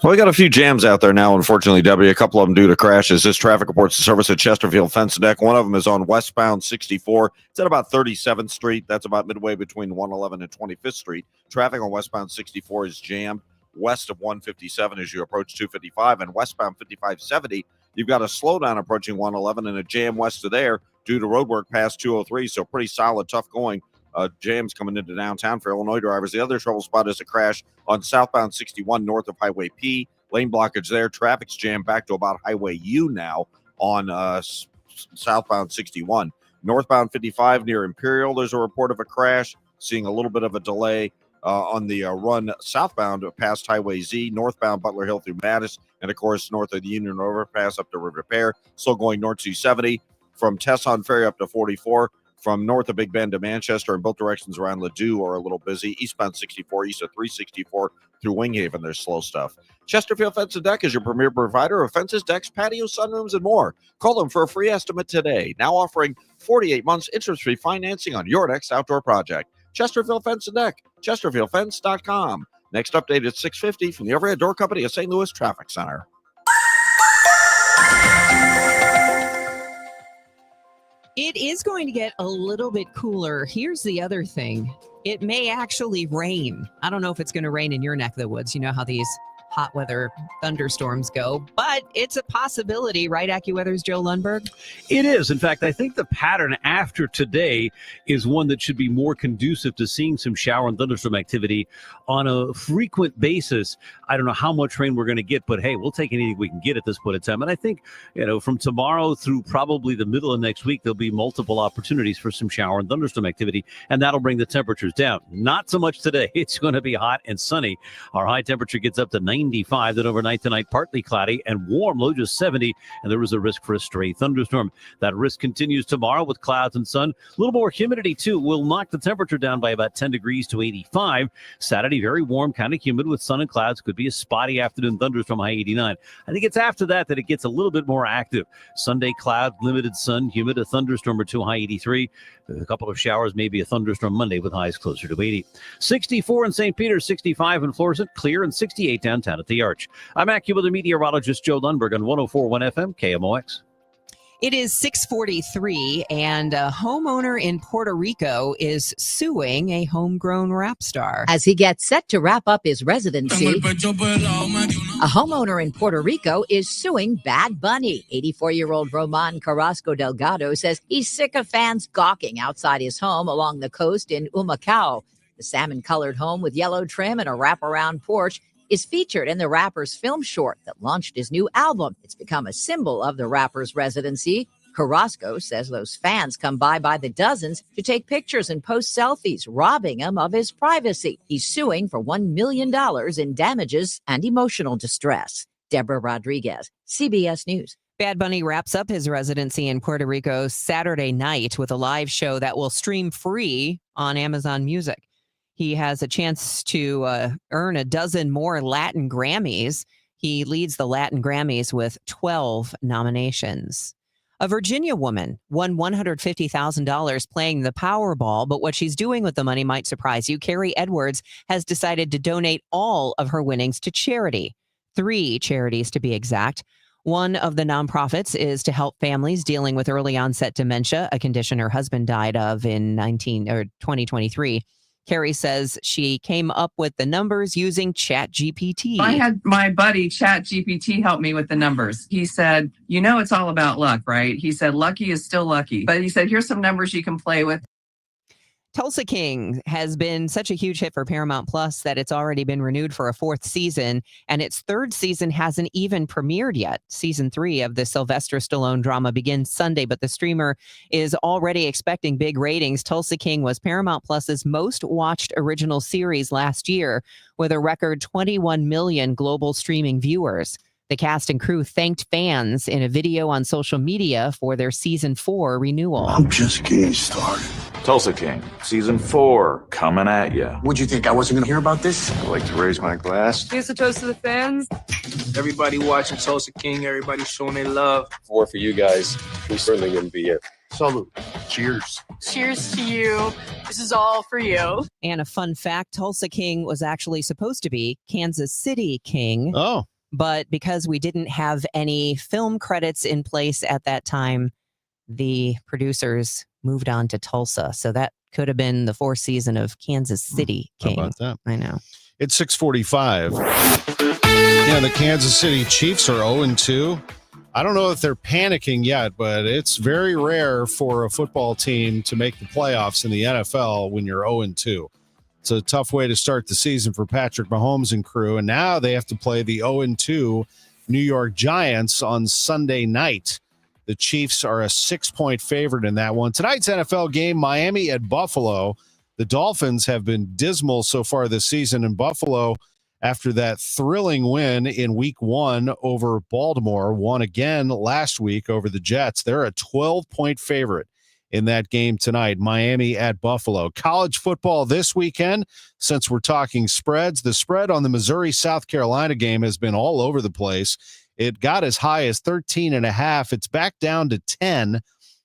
Well, we got a few jams out there now, unfortunately, Debbie. A couple of them due to crashes. This traffic reports the service at Chesterfield Fence Deck. One of them is on westbound 64. It's at about 37th Street. That's about midway between 111 and 25th Street. Traffic on westbound 64 is jammed west of 157 as you approach 255. And westbound 5570, you've got a slowdown approaching 111 and a jam west of there due to roadwork past 203. So pretty solid, tough going. Jams coming into downtown for Illinois drivers. The other trouble spot is a crash on southbound 61 north of Highway P. Lane blockage there. Traffic's jammed back to about Highway U now on southbound 61. Northbound 55 near Imperial, there's a report of a crash. Seeing a little bit of a delay on the run southbound past Highway Z, northbound Butler Hill through Mattis, and of course north of the Union Overpass up to River Pear. Still going north 270 from Tesson Ferry up to 44. From north of Big Bend to Manchester and both directions around Ladue are a little busy. Eastbound 64, east of 364 through Winghaven, there's slow stuff. Chesterfield Fence and Deck is your premier provider of fences, decks, patios, sunrooms, and more. Call them for a free estimate today. Now offering 48 months interest-free financing on your next outdoor project. Chesterfield Fence and Deck, chesterfieldfence.com. Next update at 6:50 from the Overhead Door Company of St. Louis Traffic Center. It is going to get a little bit cooler. Here's the other thing. It may actually rain. I don't know if it's going to rain in your neck of the woods. You know how these hot weather thunderstorms go, but it's a possibility, right, AccuWeather's Joe Lundberg? It is. In fact, I think the pattern after today is one that should be more conducive to seeing some shower and thunderstorm activity on a frequent basis. I don't know how much rain we're going to get, but hey, we'll take anything we can get at this point in time. And I think, from tomorrow through probably the middle of next week, there'll be multiple opportunities for some shower and thunderstorm activity, and that'll bring the temperatures down. Not so much today. It's going to be hot and sunny. Our high temperature gets up to 95, then overnight tonight, partly cloudy and warm, low just 70, and there is a risk for a stray thunderstorm. That risk continues tomorrow with clouds and sun. A little more humidity, too, will knock the temperature down by about 10 degrees to 85. Saturday, very warm, kind of humid with sun and clouds. Could be a spotty afternoon thunderstorm, high 89. I think it's after that it gets a little bit more active. Sunday, cloud, limited sun, humid, a thunderstorm or two, high 83. A couple of showers, maybe a thunderstorm Monday with highs closer to 80. 64 in St. Peter, 65 in Florissant, clear, and 68 downtown at the Arch. I'm AccuWeather meteorologist Joe Lundberg on 104.1 FM KMOX. It is 6:43, and a homeowner in Puerto Rico is suing a homegrown rap star. As he gets set to wrap up his residency, a homeowner in Puerto Rico is suing Bad Bunny. 84-year-old Roman Carrasco Delgado says he's sick of fans gawking outside his home along the coast in Humacao. The salmon-colored home with yellow trim and a wraparound porch is featured in the rapper's film short that launched his new album. It's become a symbol of the rapper's residency. Carrasco says those fans come by the dozens to take pictures and post selfies, robbing him of his privacy. He's suing for $1 million in damages and emotional distress. Deborah Rodriguez, CBS News. Bad Bunny wraps up his residency in Puerto Rico Saturday night with a live show that will stream free on Amazon Music. He has a chance to earn a dozen more Latin Grammys. He leads the Latin Grammys with 12 nominations. A Virginia woman won $150,000 playing the Powerball, but what she's doing with the money might surprise you. Carrie Edwards has decided to donate all of her winnings to charity. 3 charities to be exact. One of the nonprofits is to help families dealing with early onset dementia, a condition her husband died of in 2023. Carrie says she came up with the numbers using ChatGPT. I had my buddy ChatGPT help me with the numbers. He said, it's all about luck, right? He said, lucky is still lucky. But he said, here's some numbers you can play with. Tulsa King has been such a huge hit for Paramount Plus that it's already been renewed for a 4th season, and its 3rd season hasn't even premiered yet. Season 3 of the Sylvester Stallone drama begins Sunday, but the streamer is already expecting big ratings. Tulsa King was Paramount Plus's most watched original series last year, with a record 21 million global streaming viewers. The cast and crew thanked fans in a video on social media for their Season 4 renewal. I'm just getting started. Tulsa King, Season 4, coming at you. What'd you think? I wasn't going to hear about this? I'd like to raise my glass. Here's a toast to the fans. Everybody watching Tulsa King, everybody showing their love. If it weren't for you guys, we certainly wouldn't be here. Salute. Cheers. Cheers to you. This is all for you. And a fun fact, Tulsa King was actually supposed to be Kansas City King. Oh. But because we didn't have any film credits in place at that time, the producers moved on to Tulsa. So that could have been the 4th season of Kansas City King. How about that? I know. It's 6:45. Yeah, the Kansas City Chiefs are 0-2. I don't know if they're panicking yet, but it's very rare for a football team to make the playoffs in the NFL when you're 0-2. It's a tough way to start the season for Patrick Mahomes and crew, and now they have to play the 0-2 New York Giants on Sunday night. The Chiefs are a 6-point favorite in that one. Tonight's NFL game, Miami at Buffalo. The Dolphins have been dismal so far this season in Buffalo after that thrilling win in Week 1 over Baltimore, won again last week over the Jets. They're a 12-point favorite in that game tonight, Miami at Buffalo. College football this weekend, since we're talking spreads, the spread on the Missouri-South Carolina game has been all over the place. It got as high as 13.5. It's back down to 10,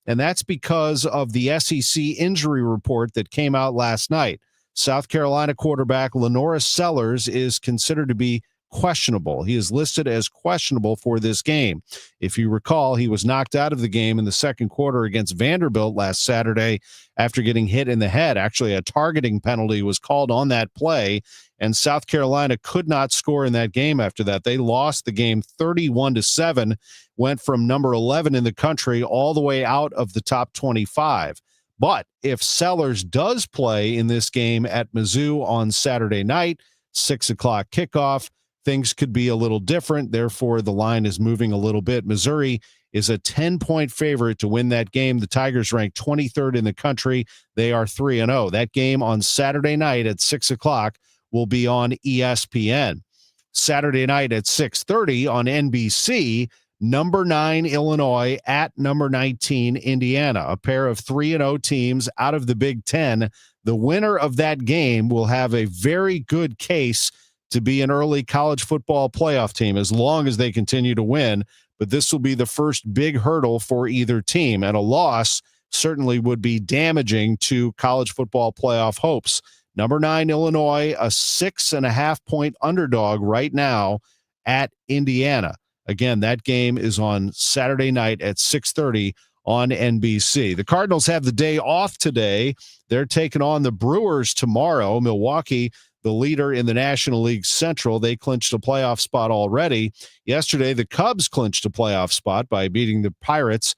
and that's because of the SEC injury report that came out last night. South Carolina quarterback Lenora Sellers is considered to be questionable. He is listed as questionable for this game. If you recall, he was knocked out of the game in the second quarter against Vanderbilt last Saturday after getting hit in the head. Actually, a targeting penalty was called on that play, and South Carolina could not score in that game after that. They lost the game 31-7, went from number 11 in the country all the way out of the top 25. But if Sellers does play in this game at Mizzou on Saturday night, 6 o'clock kickoff, things could be a little different. Therefore, the line is moving a little bit. Missouri is a 10-point favorite to win that game. The Tigers rank 23rd in the country. They are 3-0. That game on Saturday night at 6 o'clock will be on ESPN. Saturday night at 6:30 on NBC, number 9 Illinois at number 19 Indiana, a pair of 3-0 teams out of the Big Ten. The winner of that game will have a very good case to be an early college football playoff team as long as they continue to win. But this will be the first big hurdle for either team, and a loss certainly would be damaging to college football playoff hopes. Number 9 Illinois, a 6.5-point underdog right now at Indiana. Again, that game is on Saturday night at 6:30 on NBC. The Cardinals have the day off today. They're taking on the Brewers tomorrow. Milwaukee, the leader in the National League Central, they clinched a playoff spot already. Yesterday, the Cubs clinched a playoff spot by beating the Pirates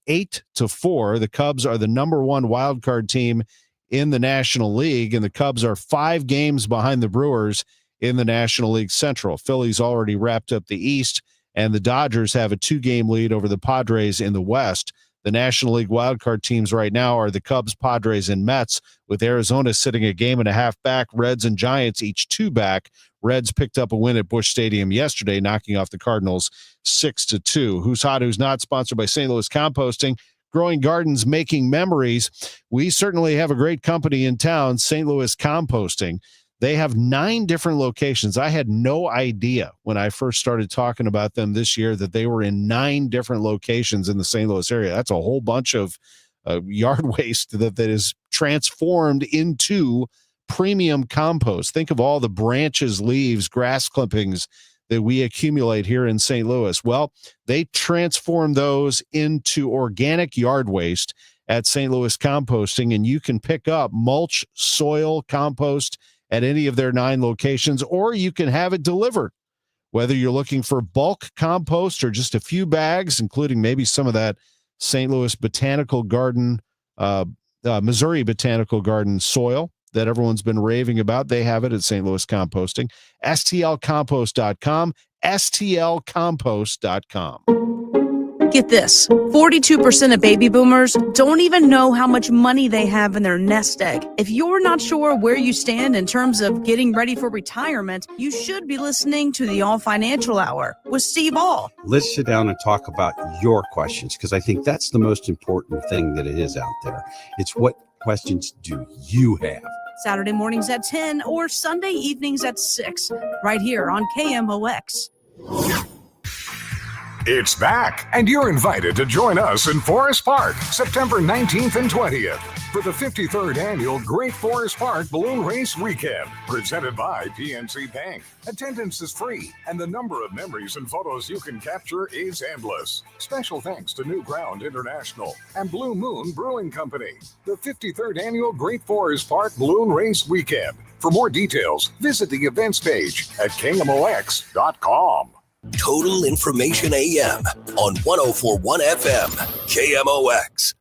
8-4. The Cubs are the number one wild card team in the National League, and the Cubs are 5 games behind the Brewers in the National League Central. Philly's already wrapped up the East, and the Dodgers have a 2-game lead over the Padres in the West. The National League wildcard teams right now are the Cubs, Padres, and Mets, with Arizona sitting a game and a half back. Reds and Giants each 2 back. Reds picked up a win at Busch Stadium yesterday, knocking off the Cardinals 6-2. Who's Hot, Who's Not, sponsored by St. Louis Composting. Growing gardens, making memories. We certainly have a great company in town, St. Louis Composting. They have 9 different locations. I had no idea when I first started talking about them this year that they were in 9 different locations in the St. Louis area. That's a whole bunch of yard waste that is transformed into premium compost. Think of all the branches, leaves, grass clippings that we accumulate here in St. Louis. Well, they transform those into organic yard waste at St. Louis Composting, and you can pick up mulch, soil, compost at any of their 9 locations, or you can have it delivered. Whether you're looking for bulk compost or just a few bags, including maybe some of that St. Louis Botanical Garden, Missouri Botanical Garden soil that everyone's been raving about, they have it at St. Louis Composting. STLcompost.com, STLcompost.com. Get this, 42% of baby boomers don't even know how much money they have in their nest egg. If you're not sure where you stand in terms of getting ready for retirement, you should be listening to the All Financial Hour with Steve All. Let's sit down and talk about your questions, because I think that's the most important thing that it is out there. It's what questions do you have? Saturday mornings at 10 or Sunday evenings at 6, right here on KMOX. It's back, and you're invited to join us in Forest Park, September 19th and 20th, for the 53rd Annual Great Forest Park Balloon Race Weekend, presented by PNC Bank. Attendance is free, and the number of memories and photos you can capture is endless. Special thanks to New Ground International and Blue Moon Brewing Company. The 53rd Annual Great Forest Park Balloon Race Weekend. For more details, visit the events page at KMOX.com. Total Information AM on 104.1 FM, KMOX.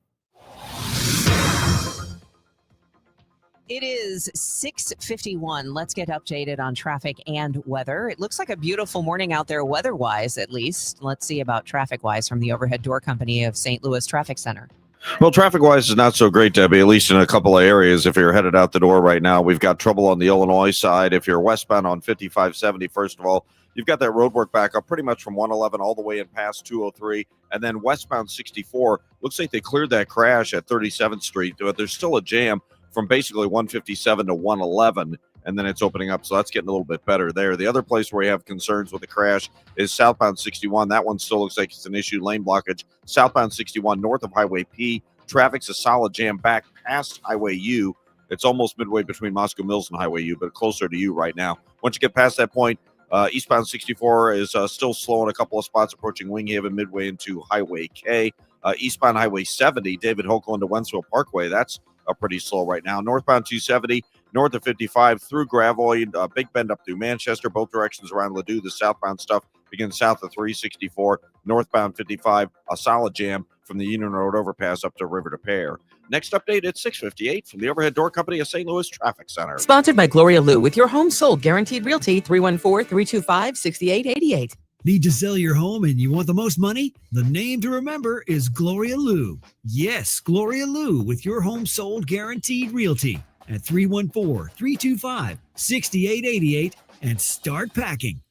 It is 6:51. Let's get updated on traffic and weather. It looks like a beautiful morning out there, weather-wise at least. Let's see about traffic-wise from the Overhead Door Company of St. Louis Traffic Center. Well, traffic-wise is not so great, Debbie, at least in a couple of areas. If you're headed out the door right now, we've got trouble on the Illinois side. If you're westbound on 5570, first of all, you've got that road work back up pretty much from 111 all the way in past 203. And then westbound 64, looks like they cleared that crash at 37th Street, but there's still a jam from basically 157 to 111, and then it's opening up, so that's getting a little bit better there. The other place where we have concerns with the crash is southbound 61. That one still looks like it's an issue, lane blockage. Southbound 61 north of Highway P, traffic's a solid jam back past Highway U. It's almost midway between Moscow Mills and Highway U, but closer to you right now. Once you get past that point, eastbound 64 is still slow in a couple of spots approaching Winghaven midway into Highway K. Eastbound Highway 70, David Hokel into Wentzville Parkway, that's pretty slow right now. Northbound 270, north of 55 through Gravois, Big Bend up through Manchester, both directions around Ladue. The southbound stuff begins south of 364. Northbound 55, a solid jam from the Union Road overpass up to River to Pear. Next update at 6:58 from the Overhead Door Company of St. Louis Traffic Center. Sponsored by Gloria Lou with your home sold guaranteed realty 314-325-6888. Need to sell your home and you want the most money? The name to remember is Gloria Lou. Yes, Gloria Lou with your home sold guaranteed realty at 314-325-6888 and start packing.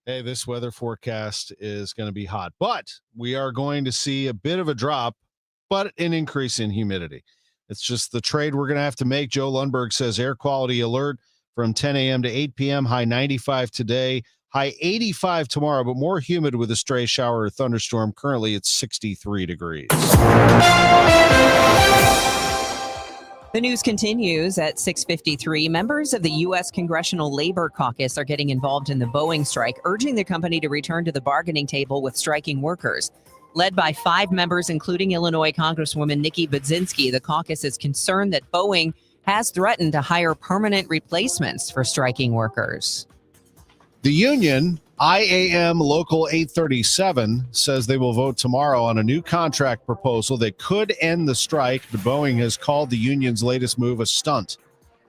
Hey, this weather forecast is going to be hot, but we are going to see a bit of a drop, but an increase in humidity. It's just the trade we're going to have to make. Joe Lundberg says air quality alert from 10 a.m. to 8 p.m., high 95 today, high 85 tomorrow, but more humid with a stray shower or thunderstorm. Currently, it's 63 degrees. The news continues at 6:53. Members of the U.S. Congressional Labor Caucus are getting involved in the Boeing strike, urging the company to return to the bargaining table with striking workers. Led by 5 members, including Illinois Congresswoman Nikki Budzinski, the caucus is concerned that Boeing has threatened to hire permanent replacements for striking workers. The union, IAM Local 837, says they will vote tomorrow on a new contract proposal that could end the strike, but Boeing has called the union's latest move a stunt.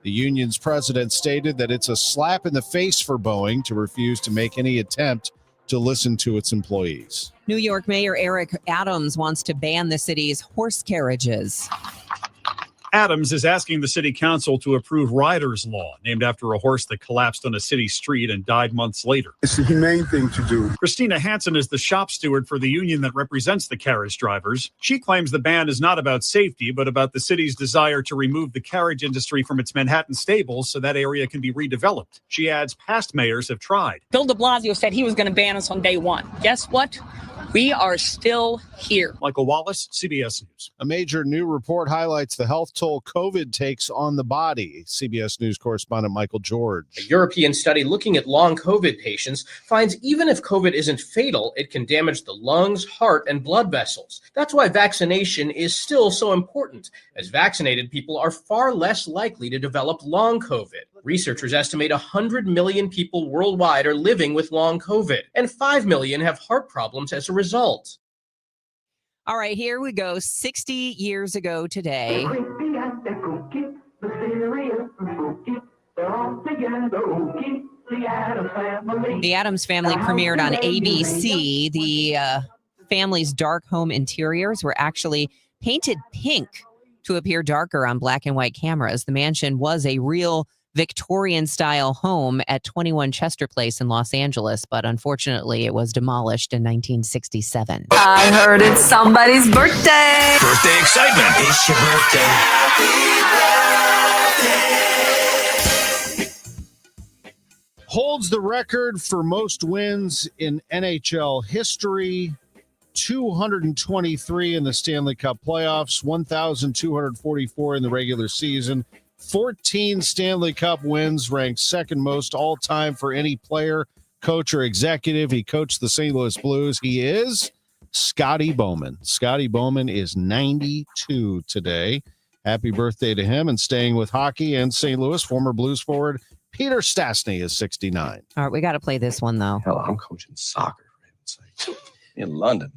The union's president stated that it's a slap in the face for Boeing to refuse to make any attempt to listen to its employees. New York Mayor Eric Adams wants to ban the city's horse carriages. Adams is asking the city council to approve Rider's Law, named after a horse that collapsed on a city street and died months later. It's the humane thing to do. Christina Hansen is the shop steward for the union that represents the carriage drivers. She claims the ban is not about safety, but about the city's desire to remove the carriage industry from its Manhattan stables so that area can be redeveloped. She adds past mayors have tried. Bill de Blasio said he was going to ban us on day one. Guess what? We are still here. Michael Wallace, CBS News. A major new report highlights the health toll COVID takes on the body. CBS News correspondent Michael George. A European study looking at long COVID patients finds even if COVID isn't fatal, it can damage the lungs, heart, and blood vessels. That's why vaccination is still so important, as vaccinated people are far less likely to develop long COVID. Researchers estimate 100 million people worldwide are living with long COVID, and 5 million have heart problems as a result. All right, here we go. 60 years ago today. The Addams Family premiered on ABC. The family's dark home interiors were actually painted pink to appear darker on black and white cameras. The mansion was a real Victorian-style home at 21 Chester Place in Los Angeles, but unfortunately it was demolished in 1967. I heard it's somebody's birthday. Birthday excitement. It's your birthday. Holds the record for most wins in NHL history. 223 in the Stanley Cup playoffs, 1,244 in the regular season. 14 Stanley Cup wins, ranked second most all time for any player, coach, or executive. He coached the St. Louis Blues. He is Scotty Bowman. Scotty Bowman is 92 today. Happy birthday to him. And staying with hockey and St. Louis, former Blues forward Peter Stastny is 69. All right, we got to play this one, though. Hell, I'm coaching soccer, for heaven's sake, in London.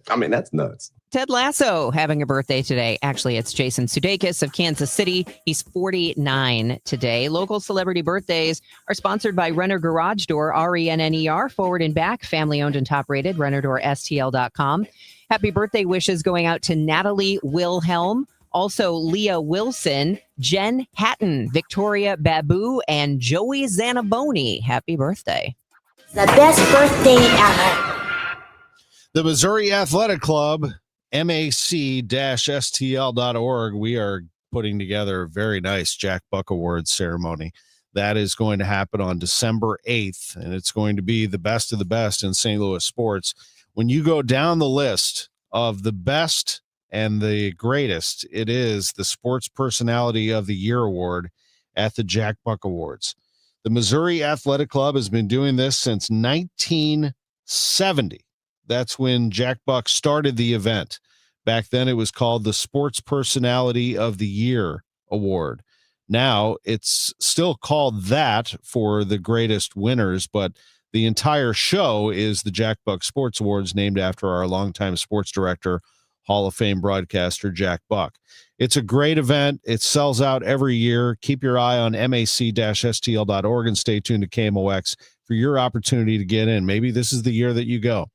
I mean, that's nuts. Ted Lasso having a birthday today. Actually, it's Jason Sudeikis of Kansas City. He's 49 today. Local celebrity birthdays are sponsored by Renner Garage Door, RENNER, forward and back, family owned and top rated, RennerDoorSTL.com. Happy birthday wishes going out to Natalie Wilhelm, also Leah Wilson, Jen Hatton, Victoria Babu, and Joey Zanaboni. Happy birthday. The best birthday ever. The Missouri Athletic Club, mac-stl.org. We are putting together a very nice Jack Buck Awards ceremony. That is going to happen on December 8th, and it's going to be the best of the best in St. Louis sports. When you go down the list of the best and the greatest, it is the Sports Personality of the Year Award at the Jack Buck Awards. The Missouri Athletic Club has been doing this since 1970. That's when Jack Buck started the event. Back then, it was called the Sports Personality of the Year Award. Now, it's still called that for the greatest winners, but the entire show is the Jack Buck Sports Awards, named after our longtime sports director, Hall of Fame broadcaster Jack Buck. It's a great event. It sells out every year. Keep your eye on mac-stl.org and stay tuned to KMOX for your opportunity to get in. Maybe this is the year that you go.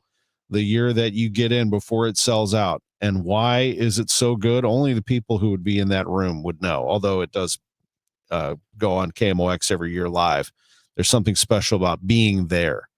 The year that you get in before it sells out. And why is it so good? Only the people who would be in that room would know, although it does go on KMOX every year live. There's something special about being there.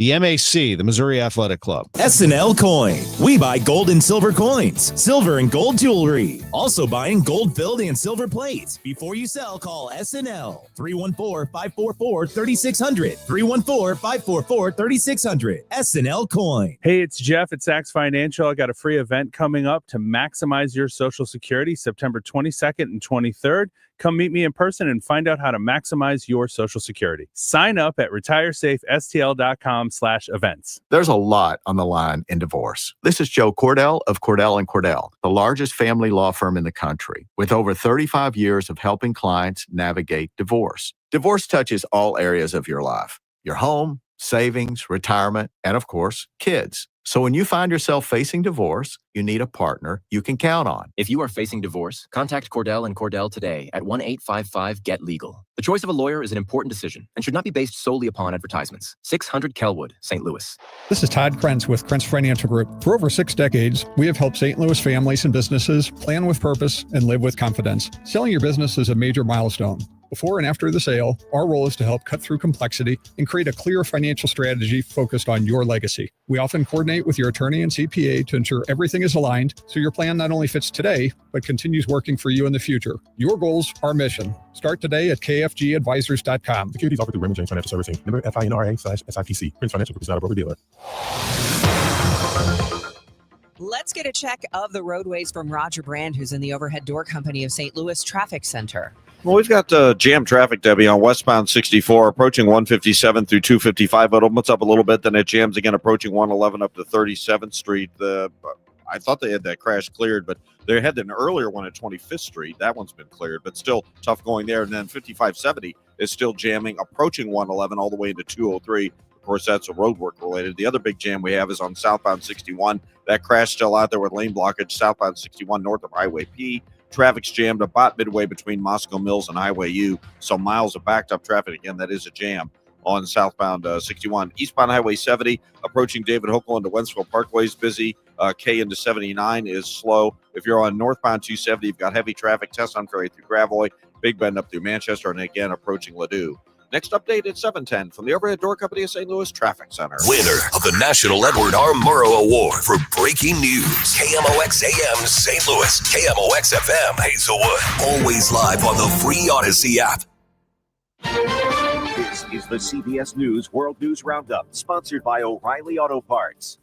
The MAC, the Missouri Athletic Club. SNL Coin. We buy gold and silver coins, silver and gold jewelry. Also buying gold filled and silver plates. Before you sell, call SNL 314-544-3600. 314-544-3600. SNL Coin. Hey, it's Jeff at Saks Financial. I got a free event coming up to maximize your Social Security, September 22nd and 23rd. Come meet me in person and find out how to maximize your Social Security. Sign up at retiresafestl.com/events. There's a lot on the line in divorce. This is Joe Cordell of Cordell & Cordell, the largest family law firm in the country, with over 35 years of helping clients navigate divorce. Divorce touches all areas of your life: your home, savings, retirement, and of course, kids. So when you find yourself facing divorce, you need a partner you can count on. If you are facing divorce, contact Cordell & Cordell today at 1-855-GET-LEGAL. The choice of a lawyer is an important decision and should not be based solely upon advertisements. 600 Kelwood, St. Louis. This is Todd Krentz with Krentz Financial Group. For over 6 decades, we have helped St. Louis families and businesses plan with purpose and live with confidence. Selling your business is a major milestone. Before and after the sale, our role is to help cut through complexity and create a clear financial strategy focused on your legacy. We often coordinate with your attorney and CPA to ensure everything is aligned so your plan not only fits today, but continues working for you in the future. Your goals, our mission. Start today at kfgadvisors.com. Securities offered through Raymond James Financial Servicing. Member FINRA/SIPC. Prince Financial Group is not a broker-dealer. Let's get a check of the roadways from Roger Brand, who's in the Overhead Door Company of St. Louis Traffic Center. Well, we've got jam traffic, Debbie, on westbound 64, approaching 157 through 255. It opens up a little bit, then it jams again, approaching 111 up to 37th Street. I thought they had that crash cleared, but they had an earlier one at 25th Street. That one's been cleared, but still tough going there. And then 5570 is still jamming, approaching 111 all the way into 203. Of course, that's a road work related. The other big jam we have is on southbound 61. That crash still out there with lane blockage, southbound 61 north of Highway P. Traffic's jammed about midway between Moscow Mills and Highway U. So miles of backed up traffic. Again, that is a jam on southbound 61. Eastbound Highway 70, approaching David Hochul into Wentzville Parkway is busy. K into 79 is slow. If you're on northbound 270, you've got heavy traffic. Tesson Ferry through Gravois, Big Bend up through Manchester, and again approaching Ladue. Next update at 7:10 from the Overhead Door Company of St. Louis Traffic Center. Winner of the National Edward R. Murrow Award for Breaking News. KMOX AM St. Louis. KMOX FM Hazelwood. Always live on the free Odyssey app. This is the CBS News World News Roundup, sponsored by O'Reilly Auto Parts.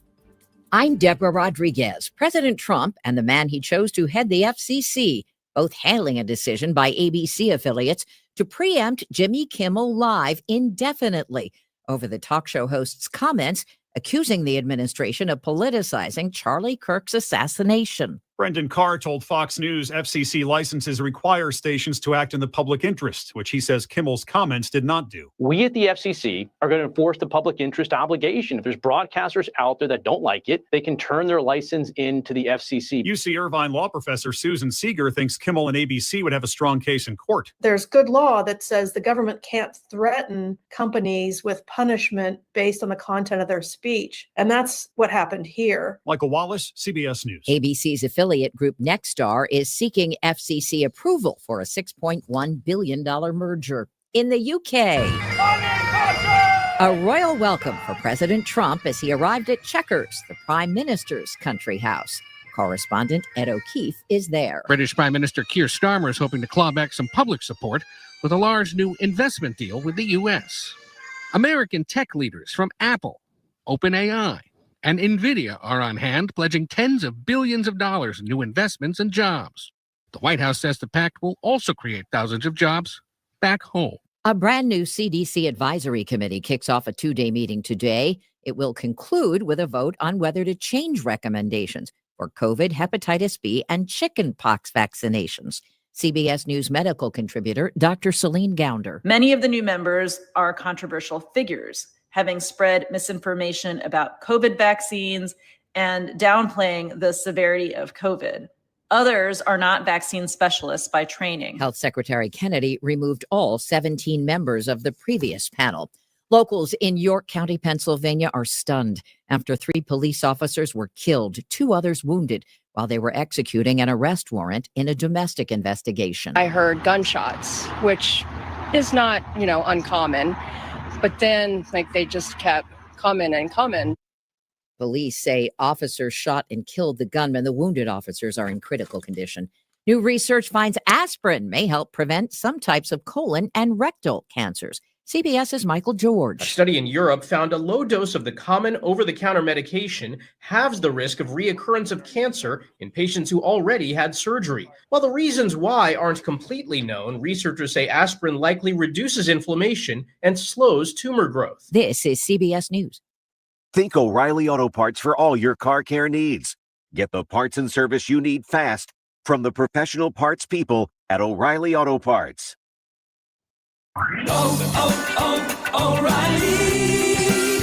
I'm Deborah Rodriguez. President Trump and the man he chose to head the FCC, both hailing a decision by ABC affiliates to preempt Jimmy Kimmel Live indefinitely over the talk show host's comments accusing the administration of politicizing Charlie Kirk's assassination. Brendan Carr told Fox News FCC licenses require stations to act in the public interest, which he says Kimmel's comments did not do. We at the FCC are going to enforce the public interest obligation. If there's broadcasters out there that don't like it, they can turn their license into the FCC. UC Irvine law professor Susan Seeger thinks Kimmel and ABC would have a strong case in court. There's good law that says the government can't threaten companies with punishment based on the content of their speech. And that's what happened here. Michael Wallace, CBS News. ABC's affiliate group Nexstar is seeking FCC approval for a $6.1 billion merger. In the UK, a royal welcome for President Trump as he arrived at Chequers, the Prime Minister's country house. Correspondent Ed O'Keefe is there. British Prime Minister Keir Starmer is hoping to claw back some public support with a large new investment deal with the U.S. American tech leaders from Apple, OpenAI, and NVIDIA are on hand, pledging tens of billions of dollars in new investments and jobs. The White House says the pact will also create thousands of jobs back home. A brand new CDC advisory committee kicks off a 2-day meeting today. It will conclude with a vote on whether to change recommendations for COVID, hepatitis B, and chickenpox vaccinations. CBS News medical contributor Dr. Celine Gounder. Many of the new members are controversial figures, having spread misinformation about COVID vaccines and downplaying the severity of COVID. Others are not vaccine specialists by training. Health Secretary Kennedy removed all 17 members of the previous panel. Locals in York County, Pennsylvania are stunned after 3 police officers were killed, 2 others wounded while they were executing an arrest warrant in a domestic investigation. I heard gunshots, which is not, uncommon. But then, they just kept come in. Police say officers shot and killed the gunman. The wounded officers are in critical condition. New research finds aspirin may help prevent some types of colon and rectal cancers. CBS's Michael George. A study in Europe found a low dose of the common over-the-counter medication halves the risk of reoccurrence of cancer in patients who already had surgery. While the reasons why aren't completely known, researchers say aspirin likely reduces inflammation and slows tumor growth. This is CBS News. Think O'Reilly Auto Parts for all your car care needs. Get the parts and service you need fast from the professional parts people at O'Reilly Auto Parts. O'Reilly.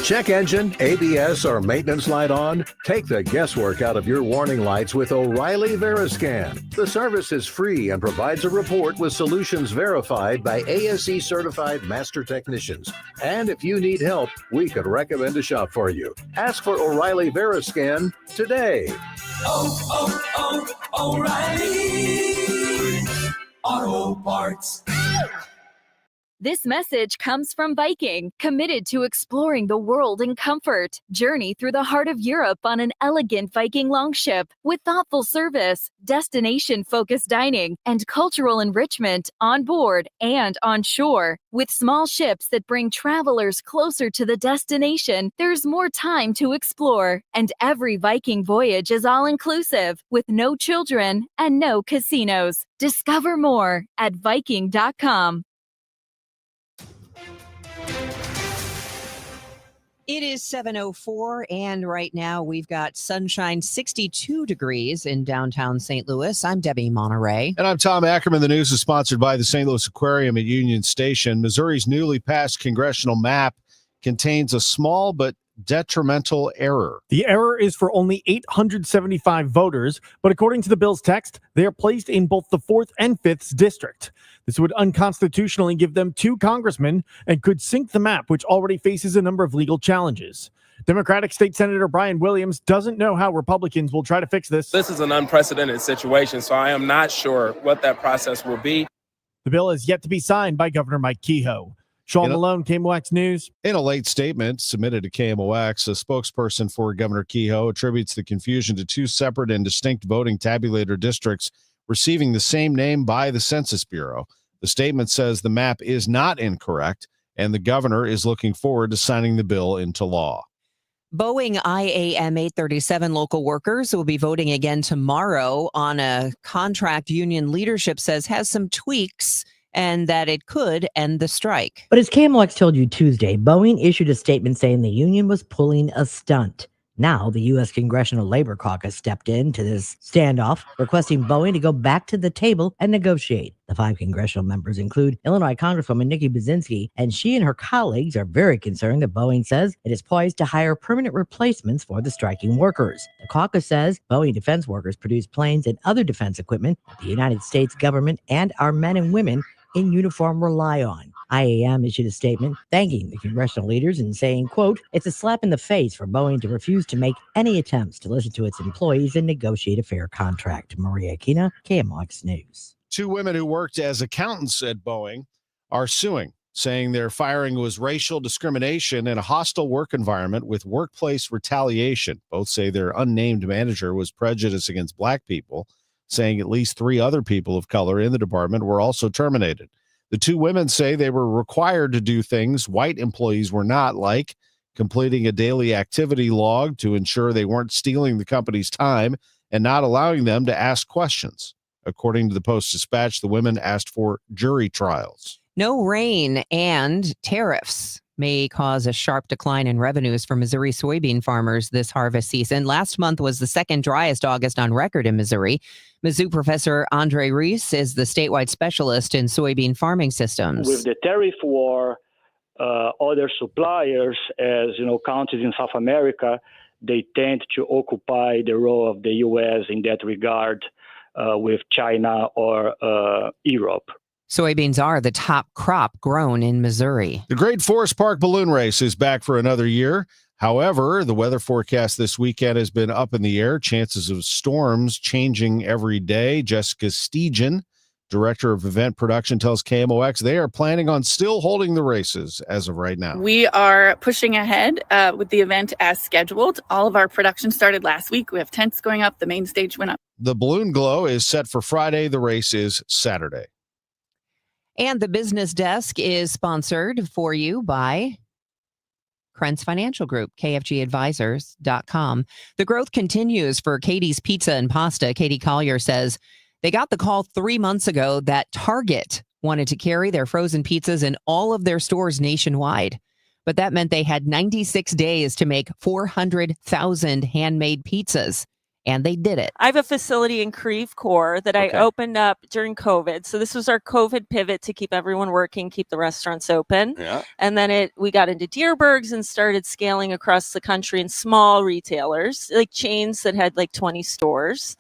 Check engine, ABS, or maintenance light on? Take the guesswork out of your warning lights with O'Reilly Veriscan. The service is free and provides a report with solutions verified by ASE certified master technicians. And if you need help, we could recommend a shop for you. Ask for O'Reilly Veriscan today. O'Reilly Auto Parts. This message comes from Viking, committed to exploring the world in comfort. Journey through the heart of Europe on an elegant Viking longship with thoughtful service, destination-focused dining, and cultural enrichment on board and on shore. With small ships that bring travelers closer to the destination, there's more time to explore. And every Viking voyage is all-inclusive, with no children and no casinos. Discover more at Viking.com. It is 7:04, and right now we've got sunshine, 62 degrees in downtown St. Louis. I'm Debbie Monterrey. And I'm Tom Ackerman. The news is sponsored by the St. Louis Aquarium at Union Station. Missouri's newly passed congressional map contains a small but detrimental error. The error is for only 875 voters, but according to the bill's text, they are placed in both the 4th and 5th district. This would unconstitutionally give them 2 congressmen and could sink the map, which already faces a number of legal challenges. Democratic State Senator Brian Williams doesn't know how Republicans will try to fix this. This is an unprecedented situation, so I am not sure what that process will be. The bill is yet to be signed by Governor Mike Kehoe. Sean Malone, KMOX News. In a late statement submitted to KMOX, a spokesperson for Governor Kehoe attributes the confusion to 2 separate and distinct voting tabulator districts receiving the same name by the Census Bureau. The statement says the map is not incorrect, and the governor is looking forward to signing the bill into law. Boeing IAM 837 local workers will be voting again tomorrow on a contract union leadership says has some tweaks and that it could end the strike. But as KMOX told you Tuesday, Boeing issued a statement saying the union was pulling a stunt. Now, the U.S. Congressional Labor Caucus stepped into this standoff, requesting Boeing to go back to the table and negotiate. The 5 congressional members include Illinois Congresswoman Nikki Brzezinski, and she and her colleagues are very concerned that Boeing says it is poised to hire permanent replacements for the striking workers. The caucus says Boeing defense workers produce planes and other defense equipment that the United States government and our men and women in uniform rely on. IAM issued a statement thanking the congressional leaders and saying, quote, it's a slap in the face for Boeing to refuse to make any attempts to listen to its employees and negotiate a fair contract. Maria Aquina, KMOX News. 2 women who worked as accountants at Boeing are suing, saying their firing was racial discrimination in a hostile work environment with workplace retaliation. Both say their unnamed manager was prejudiced against black people, saying at least 3 other people of color in the department were also terminated. The 2 women say they were required to do things white employees were not, like completing a daily activity log to ensure they weren't stealing the company's time and not allowing them to ask questions. According to the Post-Dispatch, the women asked for jury trials. No rain and tariffs may cause a sharp decline in revenues for Missouri soybean farmers this harvest season. Last month was the second driest August on record in Missouri. Mizzou professor Andre Reese is the statewide specialist in soybean farming systems. With the tariff war, other suppliers, as you know, countries in South America, they tend to occupy the role of the U.S. in that regard with China or Europe. Soybeans are the top crop grown in Missouri. The Great Forest Park Balloon Race is back for another year. However, the weather forecast this weekend has been up in the air. Chances of storms changing every day. Jessica Stegen director of event production, tells KMOX they are planning on still holding the races as of right now. We are pushing ahead with the event as scheduled. All of our production started last week. We have tents going up. The main stage went up. The Balloon Glow is set for Friday. The race is Saturday. And the business desk is sponsored for you by Krentz Financial Group, KFGadvisors.com. The growth continues for Katie's Pizza and Pasta. Katie Collier says they got the call 3 months ago that Target wanted to carry their frozen pizzas in all of their stores nationwide. But that meant they had 96 days to make 400,000 handmade pizzas. And they did it. I have a facility in Creve Coeur that I opened up during COVID. So this was our COVID pivot to keep everyone working, keep the restaurants open. Yeah. And then we got into Deerbergs and started scaling across the country in small retailers, like chains that had like 20 stores.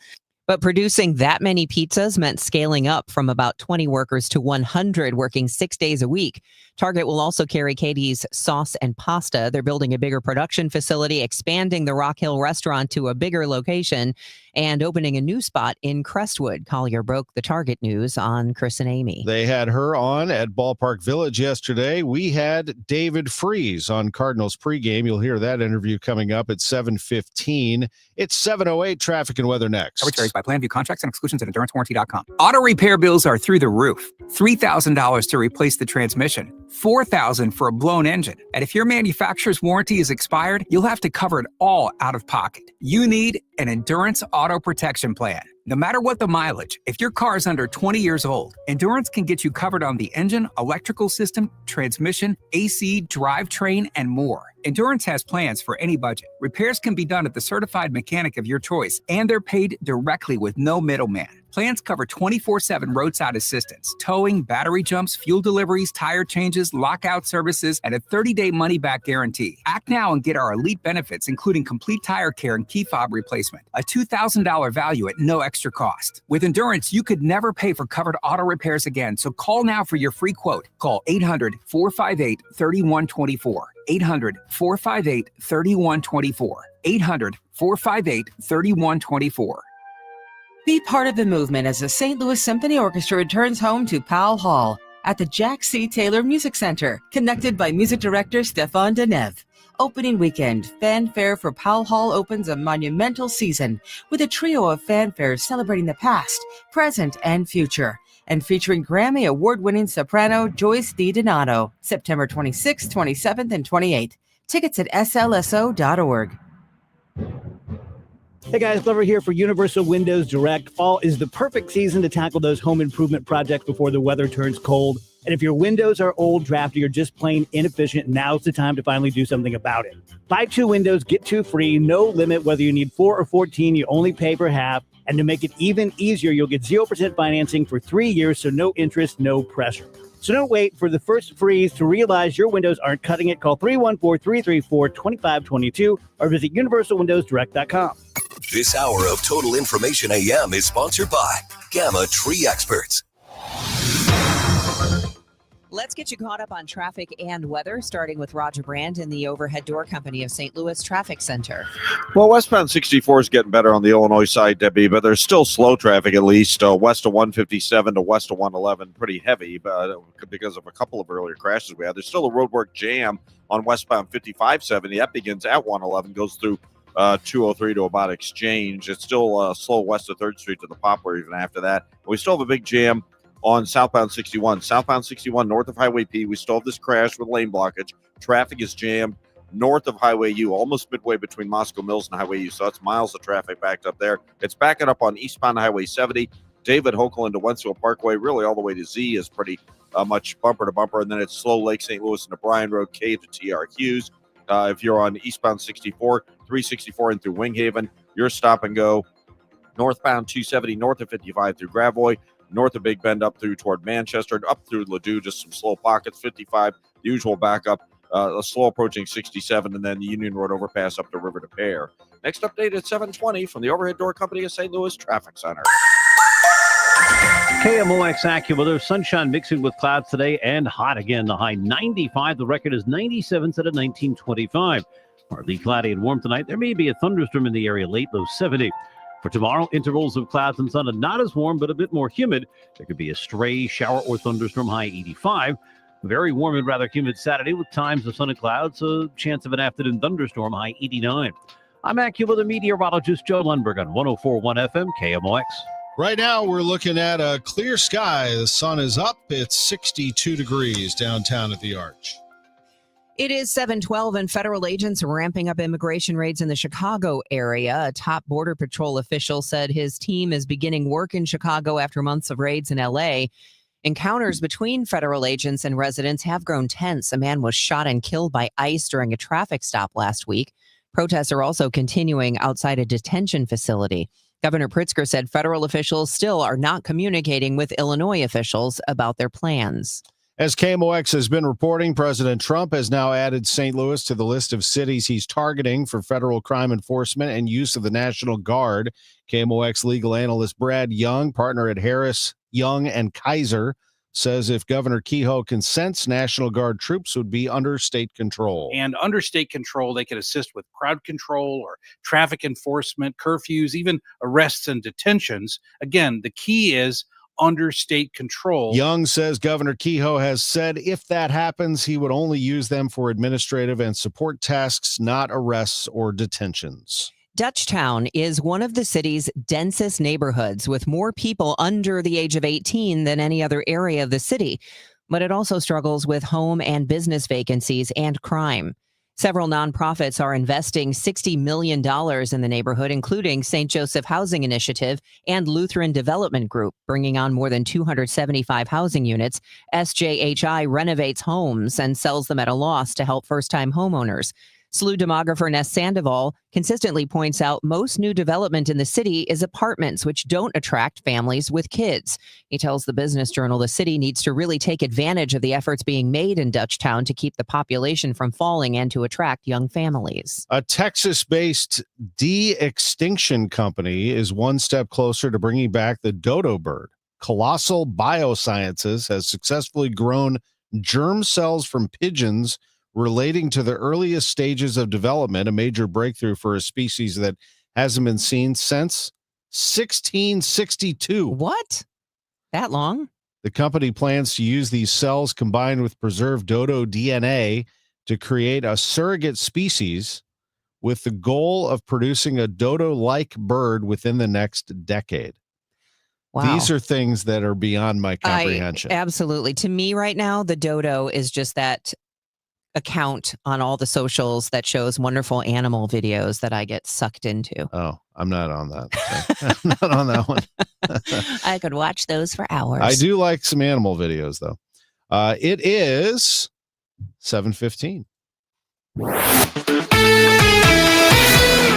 But producing that many pizzas meant scaling up from about 20 workers to 100 working 6 days a week. Target will also carry Katie's sauce and pasta. They're building a bigger production facility, expanding the Rock Hill restaurant to a bigger location, and opening a new spot in Crestwood. Collier broke the Target news on Chris and Amy. They had her on at Ballpark Village yesterday. We had David Freese on Cardinals pregame. You'll hear that interview coming up at 7:15. It's 7:08. Traffic and weather next. Coverage varies by plan. View contracts and exclusions at endurancewarranty.com. Auto repair bills are through the roof. $3,000 to replace the transmission. $4,000 for a blown engine. And if your manufacturer's warranty is expired, you'll have to cover it all out of pocket. You need an Endurance Auto Protection Plan. No matter what the mileage, if your car is under 20 years old, Endurance can get you covered on the engine, electrical system, transmission, AC, drivetrain, and more. Endurance has plans for any budget. Repairs can be done at the certified mechanic of your choice, and they're paid directly with no middleman. Plans cover 24/7 roadside assistance, towing, battery jumps, fuel deliveries, tire changes, lockout services, and a 30-day money-back guarantee. Act now and get our elite benefits, including complete tire care and key fob replacement. A $2,000 value at no extra cost. With Endurance, you could never pay for covered auto repairs again, so call now for your free quote. Call 800-458-3124. 800-458-3124. 800-458-3124. Be part of the movement as the St. Louis Symphony Orchestra returns home to Powell Hall at the Jack C. Taylor Music Center, conducted by music director Stefan Deneuve. Opening weekend, Fanfare for Powell Hall opens a monumental season with a trio of fanfares celebrating the past, present, and future, and featuring Grammy Award-winning soprano Joyce DiDonato, September 26th, 27th, and 28th. Tickets at slso.org. Hey guys, Glover here for Universal Windows Direct. Fall is the perfect season to tackle those home improvement projects before the weather turns cold. And if your windows are old, drafty, or just plain inefficient, now's the time to finally do something about it. Buy 2 windows, get 2 free, no limit whether you need 4 or 14, you only pay for half. And to make it even easier, you'll get 0% financing for 3 years, so no interest, no pressure. So don't wait for the first freeze to realize your windows aren't cutting it. Call 314-334-2522 or visit universalwindowsdirect.com. This hour of Total Information AM is sponsored by Gamma Tree Experts. Let's get you caught up on traffic and weather, starting with Roger Brand in the Overhead Door Company of St. Louis Traffic Center. Well, westbound 64 is getting better on the Illinois side, Debbie, but there's still slow traffic, at least west of 157 to west of 111, pretty heavy because of a couple of earlier crashes we had. There's still a roadwork jam on westbound 5570. That begins at 111, goes through 203 to about Exchange. It's still slow west of 3rd Street to the Poplar even after that. We still have a big jam on southbound 61. Southbound 61 north of Highway P, we still have this crash with lane blockage. Traffic is jammed north of Highway U, almost midway between Moscow Mills and Highway U. So that's miles of traffic backed up there. It's backing up on eastbound Highway 70. David Hokelund to Wentzville Parkway, really all the way to Z is pretty much bumper to bumper. And then it's slow Lake St. Louis into Bryan Road, K to TR Hughes. If you're on eastbound 64, 364 and through Winghaven, you're stop and go. Northbound 270 north of 55 through Gravois, north of Big Bend up through toward Manchester, up through Ladue, just some slow pockets. 55, the usual backup, a slow approaching 67, and then the Union Road overpass up to River to Pear. Next update at 7:20 from the Overhead Door Company of St. Louis Traffic Center. KMOX AccuWeather, sunshine mixing with clouds today and hot again. The high 95. The record is 97 set at 1925. Partly cloudy and warm tonight. There may be a thunderstorm in the area late, low 70. For tomorrow, intervals of clouds and sun and not as warm, but a bit more humid. There could be a stray shower or thunderstorm, high 85. Very warm and rather humid Saturday with times of sun and clouds, a chance of an afternoon thunderstorm, high 89. I'm AccuWeather meteorologist Joe Lundberg on 104.1 FM KMOX. Right now, we're looking at a clear sky. The sun is up. It's 62 degrees downtown at the Arch. It is 7:12, and federal agents are ramping up immigration raids in the Chicago area. A top Border Patrol official said his team is beginning work in Chicago after months of raids in L.A. Encounters between federal agents and residents have grown tense. A man was shot and killed by ICE during a traffic stop last week. Protests are also continuing outside a detention facility. Governor Pritzker said federal officials still are not communicating with Illinois officials about their plans. As KMOX has been reporting, President Trump has now added St. Louis to the list of cities he's targeting for federal crime enforcement and use of the National Guard. KMOX legal analyst Brad Young, partner at Harris, Young, and Kaiser, says if Governor Kehoe consents, National Guard troops would be under state control. And under state control, they could assist with crowd control or traffic enforcement, curfews, even arrests and detentions. Again, the key is under state control. Young says Governor Kehoe has said if that happens, he would only use them for administrative and support tasks, not arrests or detentions. Dutchtown is one of the city's densest neighborhoods with more people under the age of 18 than any other area of the city. But it also struggles with home and business vacancies and crime. Several nonprofits are investing $60 million in the neighborhood, including St. Joseph Housing Initiative and Lutheran Development Group, bringing on more than 275 housing units. SJHI renovates homes and sells them at a loss to help first-time homeowners. SLU demographer Ness Sandoval consistently points out most new development in the city is apartments, which don't attract families with kids. He tells the Business Journal the city needs to really take advantage of the efforts being made in Dutchtown to keep the population from falling and to attract young families. A Texas-based de-extinction company is one step closer to bringing back the dodo bird. Colossal Biosciences has successfully grown germ cells from pigeons relating to the earliest stages of development, a major breakthrough for a species that hasn't been seen since 1662. What? That long? The company plans to use these cells combined with preserved dodo DNA to create a surrogate species with the goal of producing a dodo-like bird within the next decade. Wow. These are things that are beyond my comprehension. Absolutely. To me right now, the dodo is just that account on all the socials that shows wonderful animal videos that I get sucked into. Oh, I'm not on that. I'm not on that one. I could watch those for hours. I do like some animal videos, though. It is 7:15.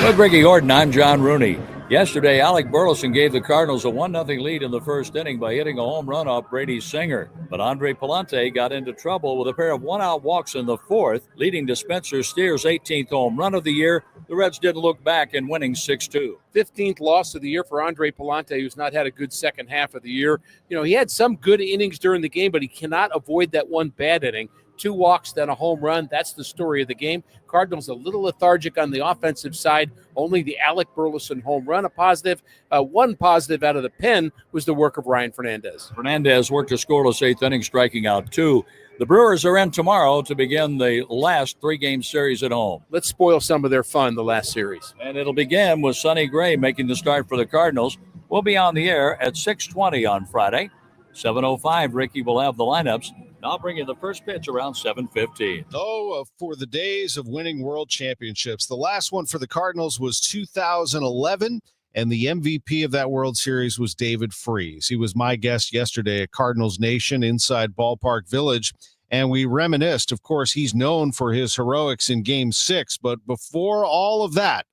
With Ricky Gordon, I'm John Rooney. Yesterday, Alec Burleson gave the Cardinals a 1-0 lead in the first inning by hitting a home run off Brady Singer. But Andre Palante got into trouble with a pair of one-out walks in the fourth, leading to Spencer Steer's 18th home run of the year. The Reds didn't look back in winning 6-2. 15th loss of the year for Andre Palante, who's not had a good second half of the year. You know, he had some good innings during the game, but he cannot avoid that one bad inning. 2 walks, then a home run. That's the story of the game. Cardinals a little lethargic on the offensive side. Only the Alec Burleson home run a positive. One positive out of the pen was the work of Ryan Fernandez. Fernandez worked a scoreless 8th inning, striking out 2. The Brewers are in tomorrow to begin the last 3-game series at home. Let's spoil some of their fun, the last series. And it'll begin with Sonny Gray making the start for the Cardinals. We'll be on the air at 6:20 on Friday. 7:05, Ricky will have the lineups. I'll bring you the first pitch around 7:15. Oh, for the days of winning world championships. The last one for the Cardinals was 2011, and the MVP of that World Series was David Freese. He was my guest yesterday at Cardinals Nation inside Ballpark Village, and we reminisced. Of course, he's known for his heroics in Game 6, but before all of that,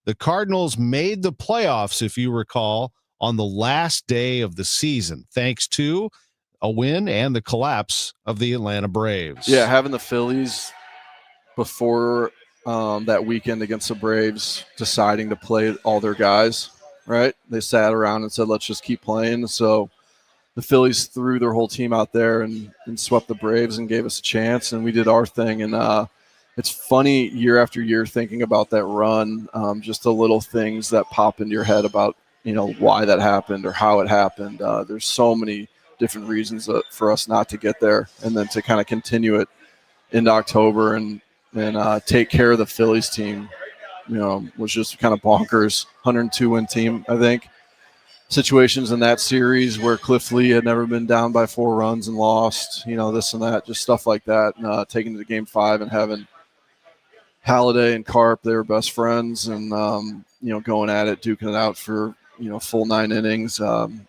the Cardinals made the playoffs, if you recall, on the last day of the season, thanks to a win and the collapse of the Atlanta Braves. Yeah, having the Phillies before that weekend against the Braves deciding to play all their guys, right? They sat around and said, let's just keep playing. So the Phillies threw their whole team out there and swept the Braves and gave us a chance, and we did our thing. And it's funny year after year thinking about that run, just the little things that pop into your head about why that happened or how it happened. There's so many different reasons for us not to get there, and then to kind of continue it into October and take care of the Phillies team, was just kind of bonkers. 102-win team, I think. Situations in that series where Cliff Lee had never been down by 4 runs and lost, this and that, just stuff like that. And, taking to Game 5 and having Halladay and Carp, they were best friends, and going at it, duking it out for full 9 innings.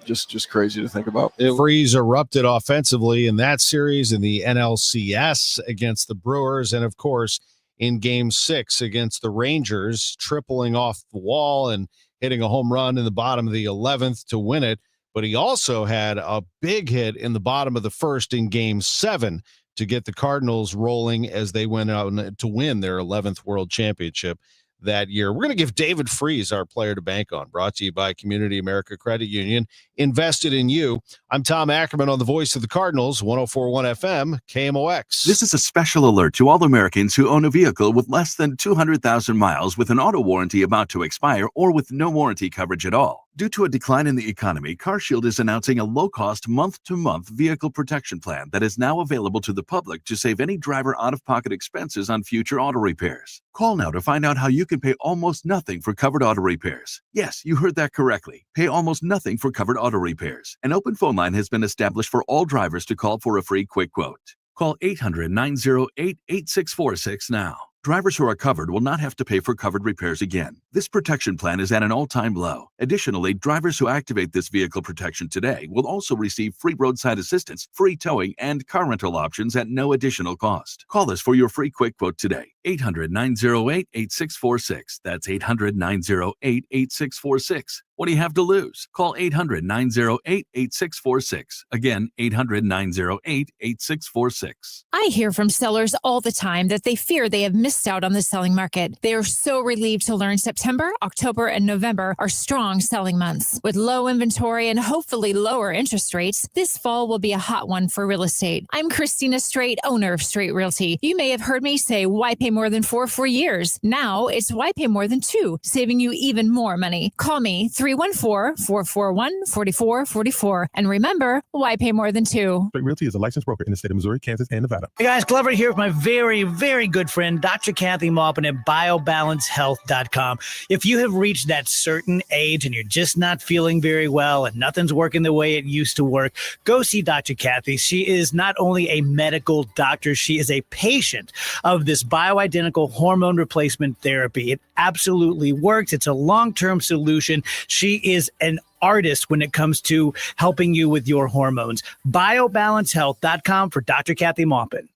Just crazy to think about. Freeze erupted offensively in that series in the NLCS against the Brewers, and of course in Game 6 against the Rangers, tripling off the wall and hitting a home run in the bottom of the 11th to win it. But he also had a big hit in the bottom of the first in Game 7 to get the Cardinals rolling as they went out to win their 11th World Championship that year. We're going to give David Freeze our player to bank on, brought to you by Community America Credit Union, invested in you. I'm Tom Ackerman on the voice of the Cardinals, 104.1 FM, KMOX. This is a special alert to all Americans who own a vehicle with less than 200,000 miles with an auto warranty about to expire or with no warranty coverage at all. Due to a decline in the economy, CarShield is announcing a low-cost month-to-month vehicle protection plan that is now available to the public to save any driver out-of-pocket expenses on future auto repairs. Call now to find out how you can pay almost nothing for covered auto repairs. Yes, you heard that correctly. Pay almost nothing for covered auto repairs. An open phone line has been established for all drivers to call for a free quick quote. Call 800-908-8646 now. Drivers who are covered will not have to pay for covered repairs again. This protection plan is at an all-time low. Additionally, drivers who activate this vehicle protection today will also receive free roadside assistance, free towing, and car rental options at no additional cost. Call us for your free quick quote today. 800-908-8646. That's 800-908-8646. What do you have to lose? Call 800-908-8646. Again, 800-908-8646. I hear from sellers all the time that they fear they have missed out on the selling market. They are so relieved to learn September, October, and November are strong selling months. With low inventory and hopefully lower interest rates, this fall will be a hot one for real estate. I'm Christina Straight, owner of Straight Realty. You may have heard me say, why pay more than 4 for years? Now it's why pay more than 2, saving you even more money. Call me 314-441-4444. And remember, why pay more than 2? Straight Realty is a licensed broker in the state of Missouri, Kansas, and Nevada. Hey guys, Glover here with my very, very good friend, Dr. Kathy Maupin at BioBalanceHealth.com. If you have reached that certain age and you're just not feeling very well and nothing's working the way it used to work, go see Dr. Kathy. She is not only a medical doctor, she is a patient of this bioidentical hormone replacement therapy. It absolutely works. It's a long-term solution. She is an artist when it comes to helping you with your hormones. BioBalanceHealth.com for Dr. Kathy Maupin.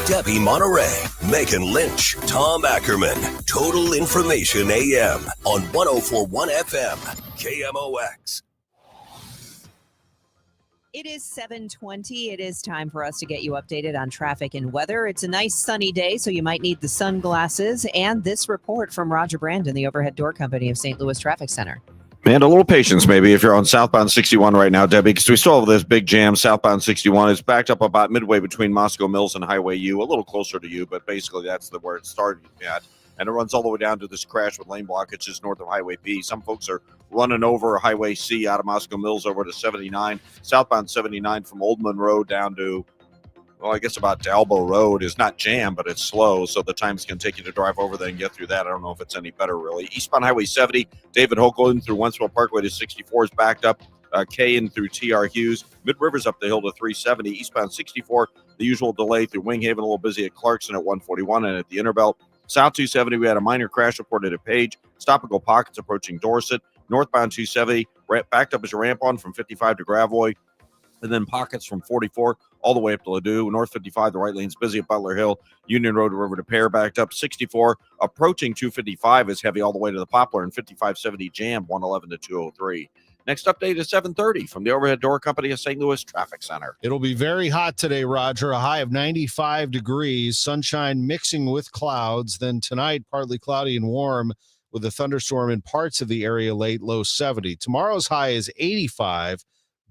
Debbie Monterrey, Megan Lynch, Tom Ackerman. Total Information AM on 104.1 FM, KMOX. It is 7:20. It is time for us to get you updated on traffic and weather. It's a nice sunny day, so you might need the sunglasses. And this report from Roger Brandon, the Overhead Door Company of St. Louis Traffic Center. And a little patience maybe if you're on southbound 61 right now, Debbie, because we still have this big jam. Southbound 61 is backed up about midway between Moscow Mills and Highway U, a little closer to you, but basically that's where it started at. And it runs all the way down to this crash with lane blockage just north of Highway B. Some folks are running over Highway C out of Moscow Mills over to 79. Southbound 79 from Old Monroe down to, well, I guess about to Elbow Road is not jammed, but it's slow, so the time's going to take you to drive over there and get through that. I don't know if it's any better, really. Eastbound Highway 70, David Hoagland through Wentzville Parkway to 64 is backed up. K in through T.R. Hughes. Mid-Rivers up the hill to 370. Eastbound 64, the usual delay through Winghaven, a little busy at Clarkson at 141 and at the Interbelt. South 270, we had a minor crash reported at Page. Stop-and-go pockets approaching Dorset. Northbound 270, backed up as you ramp on from 55 to Gravois. And then pockets from 44 all the way up to Ladue. North 55, the right lane's busy at Butler Hill. Union Road River to Pear backed up. 64 approaching 255 is heavy all the way to the Poplar. And 5570 jam 111 to 203. Next update is 7:30 from the Overhead Door Company of St. Louis Traffic Center. It'll be very hot today, Roger. A high of 95 degrees, sunshine mixing with clouds. Then tonight, partly cloudy and warm with a thunderstorm in parts of the area late, low 70. Tomorrow's high is 85,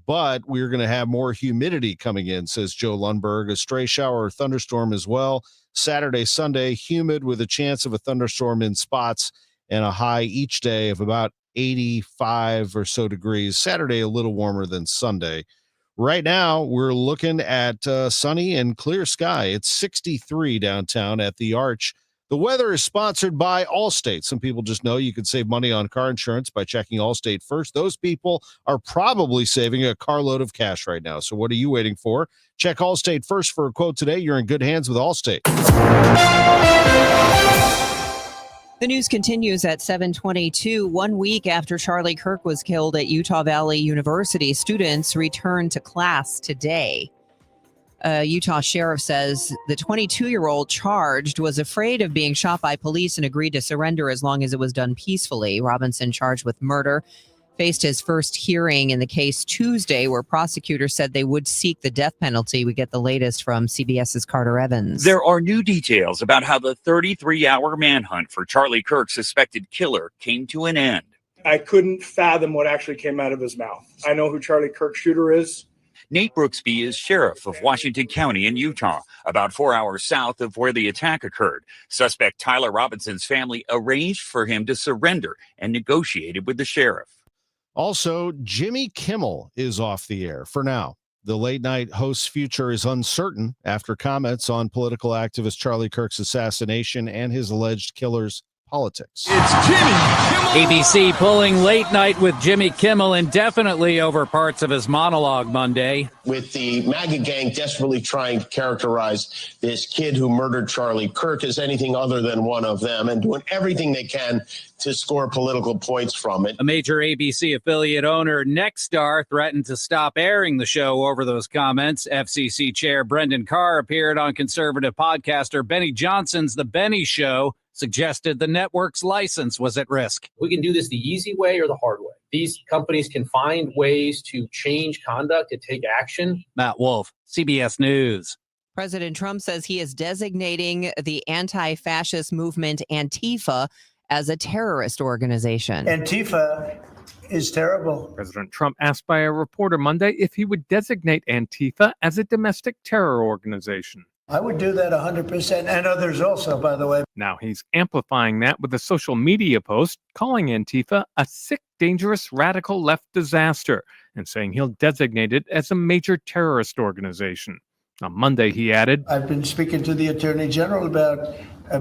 but we're going to have more humidity coming in, says Joe Lundberg. A stray shower or thunderstorm as well. Saturday, Sunday, humid with a chance of a thunderstorm in spots and a high each day of about 85 or so degrees. Saturday, a little warmer than Sunday. Right now, we're looking at sunny and clear sky. It's 63 downtown at the Arch. The weather is sponsored by Allstate. Some people just know you can save money on car insurance by checking Allstate first. Those people are probably saving a carload of cash right now. So what are you waiting for? Check Allstate first for a quote today. You're in good hands with Allstate. The news continues at 7:22. 1 week after Charlie Kirk was killed at Utah Valley University, students returned to class today. Utah sheriff says the 22-year-old charged was afraid of being shot by police and agreed to surrender as long as it was done peacefully. Robinson, charged with murder, faced his first hearing in the case Tuesday, where prosecutors said they would seek the death penalty. We get the latest from CBS's Carter Evans. There are new details about how the 33-hour manhunt for Charlie Kirk's suspected killer came to an end. I couldn't fathom what actually came out of his mouth. I know who Charlie Kirk's shooter is. Nate Brooksby is sheriff of Washington County in Utah, about 4 hours south of where the attack occurred. Suspect Tyler Robinson's family arranged for him to surrender and negotiated with the sheriff. Also, Jimmy Kimmel is off the air for now. The late night host's future is uncertain after comments on political activist Charlie Kirk's assassination and his alleged killer's politics. It's Jimmy Kimmel. ABC pulling late night with Jimmy Kimmel indefinitely over parts of his monologue Monday. With the MAGA gang desperately trying to characterize this kid who murdered Charlie Kirk as anything other than one of them and doing everything they can to score political points from it. A major ABC affiliate owner, Nexstar, threatened to stop airing the show over those comments. FCC Chair Brendan Carr appeared on conservative podcaster Benny Johnson's The Benny Show, suggested the network's license was at risk. We can do this the easy way or the hard way. These companies can find ways to change conduct, to take action. Matt Wolf, CBS News. President Trump says he is designating the anti-fascist movement Antifa as a terrorist organization. Antifa is terrible. President Trump asked by a reporter Monday if he would designate Antifa as a domestic terror organization. I would do that 100%, and others also, by the way. Now he's amplifying that with a social media post calling Antifa a sick, dangerous, radical left disaster and saying he'll designate it as a major terrorist organization. On Monday, he added, I've been speaking to the Attorney General about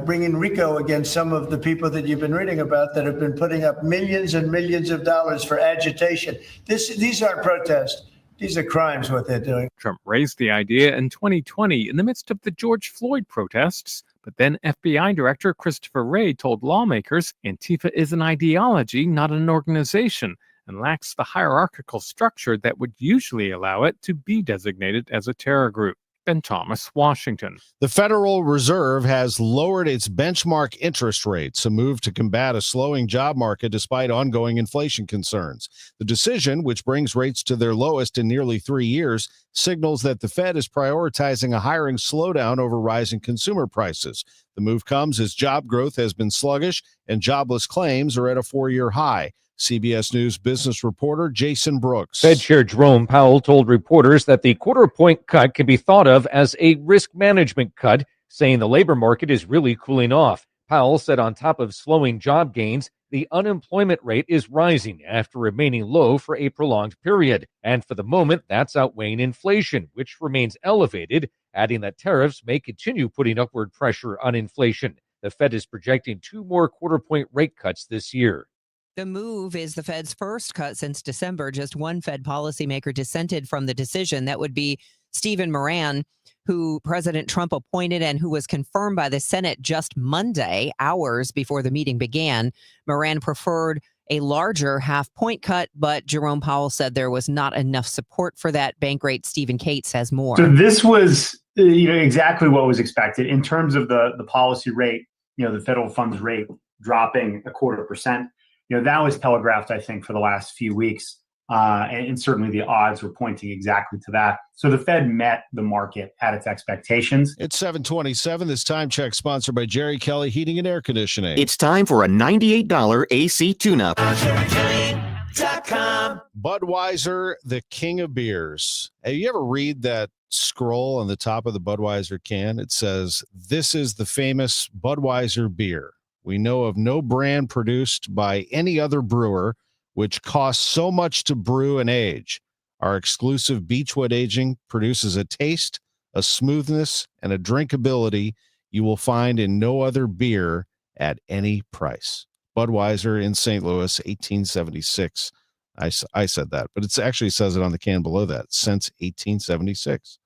bringing RICO against some of the people that you've been reading about that have been putting up millions and millions of dollars for agitation. These aren't protests. These are crimes, what they're doing. Trump raised the idea in 2020 in the midst of the George Floyd protests, but then FBI Director Christopher Wray told lawmakers Antifa is an ideology, not an organization, and lacks the hierarchical structure that would usually allow it to be designated as a terror group. Ben Thomas, Washington. The Federal Reserve has lowered its benchmark interest rates, a move to combat a slowing job market despite ongoing inflation concerns. The decision, which brings rates to their lowest in nearly 3 years, signals that the Fed is prioritizing a hiring slowdown over rising consumer prices. The move comes as job growth has been sluggish and jobless claims are at a 4-year high. CBS News business reporter Jason Brooks. Fed Chair Jerome Powell told reporters that the quarter-point cut can be thought of as a risk management cut, saying the labor market is really cooling off. Powell said on top of slowing job gains, the unemployment rate is rising after remaining low for a prolonged period. And for the moment, that's outweighing inflation, which remains elevated, adding that tariffs may continue putting upward pressure on inflation. The Fed is projecting 2 more quarter-point rate cuts this year. The move is the Fed's first cut since December. Just one Fed policymaker dissented from the decision. That would be Stephen Moran, who President Trump appointed and who was confirmed by the Senate just Monday, hours before the meeting began. Moran preferred a larger half-point cut, but Jerome Powell said there was not enough support for that. Bankrate Stephen Cates has more. So this was exactly what was expected in terms of the policy rate, the federal funds rate dropping 0.25%. That was telegraphed, I think, for the last few weeks. And certainly the odds were pointing exactly to that. So the Fed met the market at its expectations. It's 7:27. This time check sponsored by Jerry Kelly Heating and Air Conditioning. It's time for a $98 AC tune-up. Budweiser, the king of beers. Have you ever read that scroll on the top of the Budweiser can? It says, "This is the famous Budweiser beer. We know of no brand produced by any other brewer which costs so much to brew and age. Our exclusive Beechwood aging produces a taste, a smoothness, and a drinkability you will find in no other beer at any price. Budweiser in St. Louis, 1876. I said that, but it actually says it on the can below that, since 1876.